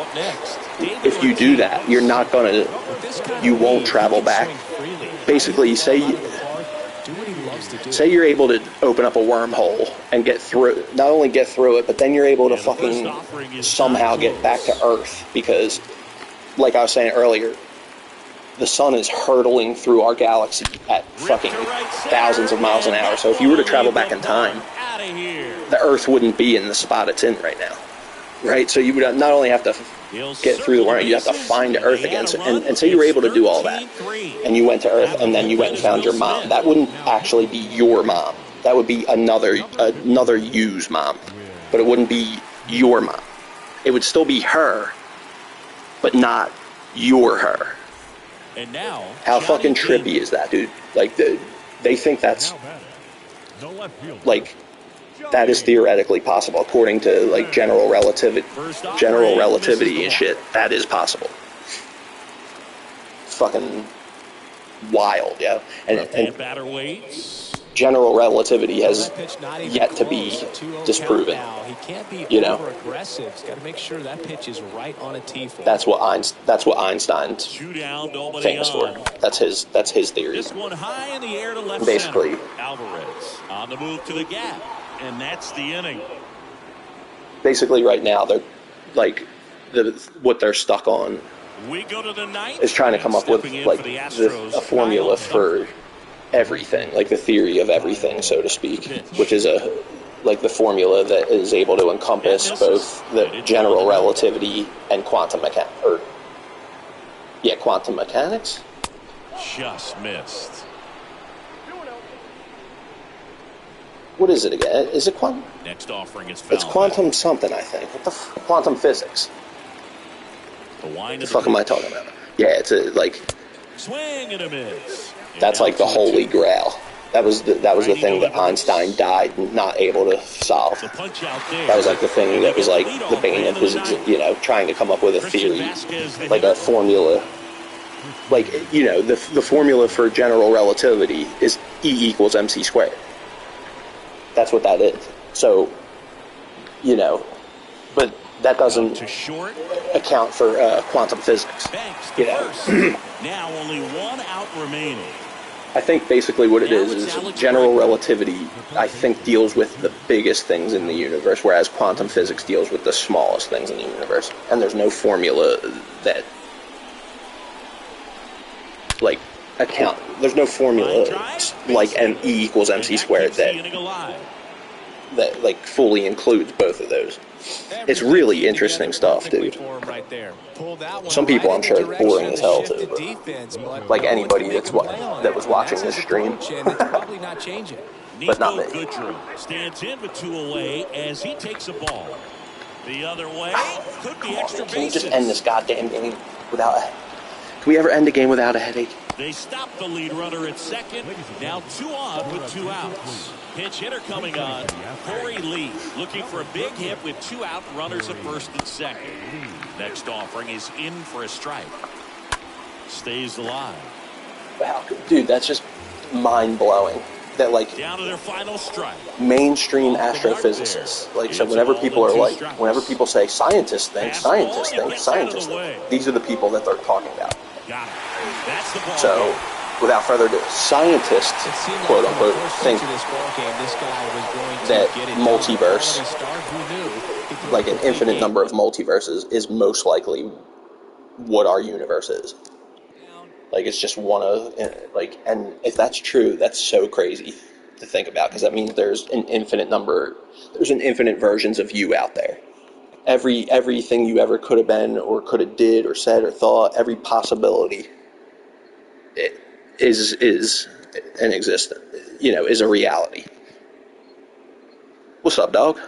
if you do that, you won't travel back. Basically, say you're able to open up a wormhole and get through, not only get through it, but then you're able to fucking somehow get back to Earth, because, like I was saying earlier, the sun is hurtling through our galaxy at fucking thousands of miles an hour. So if you were to travel back in time, the Earth wouldn't be in the spot it's in right now, right? So you would not only have to get through the world, you have to find Earth again. So, and say you were able to do all that, and you went to Earth, and then you went and found your mom. That wouldn't actually be your mom. That would be another you's mom, but it wouldn't be your mom. It would still be her, but not your her. And now, how fucking trippy is that, dude? Like, they think that's, like, That is theoretically possible, according to like general relativity and shit. That is possible. Fucking wild, yeah. And batter waits. General relativity has yet to be disproven. He can't be over-aggressive. He's got to make sure that pitch is right on a tee for him. That's what Einstein's famous for. That's his theory. This one high in the air to left Basically, center. Alvarez on the move to the gap, and that's the inning. Basically, right now they're like what they're stuck on We go to the ninth. is trying to come up with like a formula for everything, like the theory of everything, so to speak, which is like the formula that is able to encompass both the general relativity and quantum mechanics. Quantum mechanics. Just missed. What is it again? Is it quantum? Next offering is foul. It's quantum something, I think. What the quantum physics? What the fuck am I talking about? Yeah, it's like swing and a miss. That's like the holy grail. That was the thing that Einstein died not able to solve. That was like the thing that was like the bane of his, trying to come up with a theory, like a formula. Like, the formula for general relativity is E = mc squared. That's what that is. So, but that doesn't account for quantum physics. Now only one out remaining. I think basically what it is general relativity, I think, deals with the biggest things in the universe, whereas quantum physics deals with the smallest things in the universe. And there's no formula that, like, there's no formula like E = mc squared that like fully includes both of those. It's really interesting stuff, dude. Some people, I'm sure, are boring as hell too. But like anybody that was watching this stream, but not me. Stands in with 2 away as he takes a ball. The other way could be extra bases. Can you just end this goddamn game without? Can we ever end a game without a headache? They stop the lead runner at second. Now 2 on with 2 outs. Pinch hitter coming on. Corey Lee looking for a big hit with 2 out, runners at first and second. Next offering is in for a strike. Stays alive. Wow, dude, that's just mind-blowing. That, like, down to their final strike. Mainstream astrophysicists, like, so whenever people say scientists think, these are the people that they're talking about. Got it. That's the ball. So, without further ado, scientists, quote unquote, think that multiverse, like an infinite number of multiverses, is most likely what our universe is. Like, it's just one of, like, and if that's true, that's so crazy to think about, because that means there's an infinite versions of you out there. Everything you ever could have been, or could have did, or said, or thought, every possibility is an existence, is a reality. What's up, dog?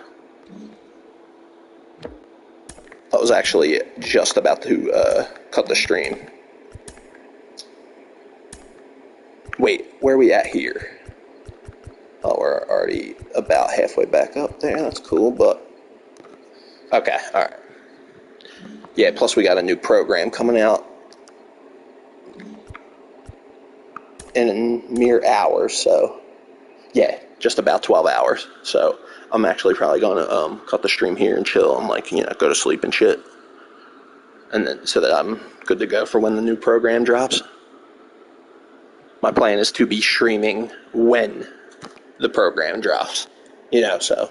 I was actually just about to cut the stream. Wait, where are we at here? Oh, we're already about halfway back up there. That's cool, but okay, all right. Yeah, plus we got a new program coming out in mere hours, so yeah, just about 12 hours. So I'm actually probably going to cut the stream here and chill and, like, go to sleep and shit, and then so that I'm good to go for when the new program drops. My plan is to be streaming when the program drops, so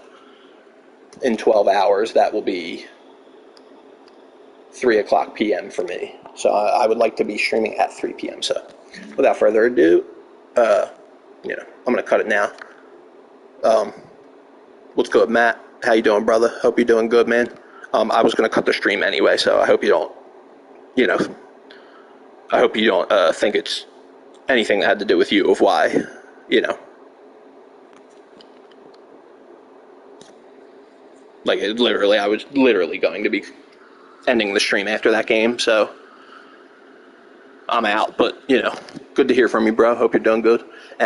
in 12 hours, that will be 3 o'clock p.m. for me. So I would like to be streaming at 3 p.m. So without further ado, I'm going to cut it now. What's good, Matt? How you doing, brother? Hope you're doing good, man. I was going to cut the stream anyway, so I hope you don't, think it's anything that had to do with you, of why, like, I was literally going to be ending the stream after that game, so I'm out, but, good to hear from you, bro. Hope you're doing good.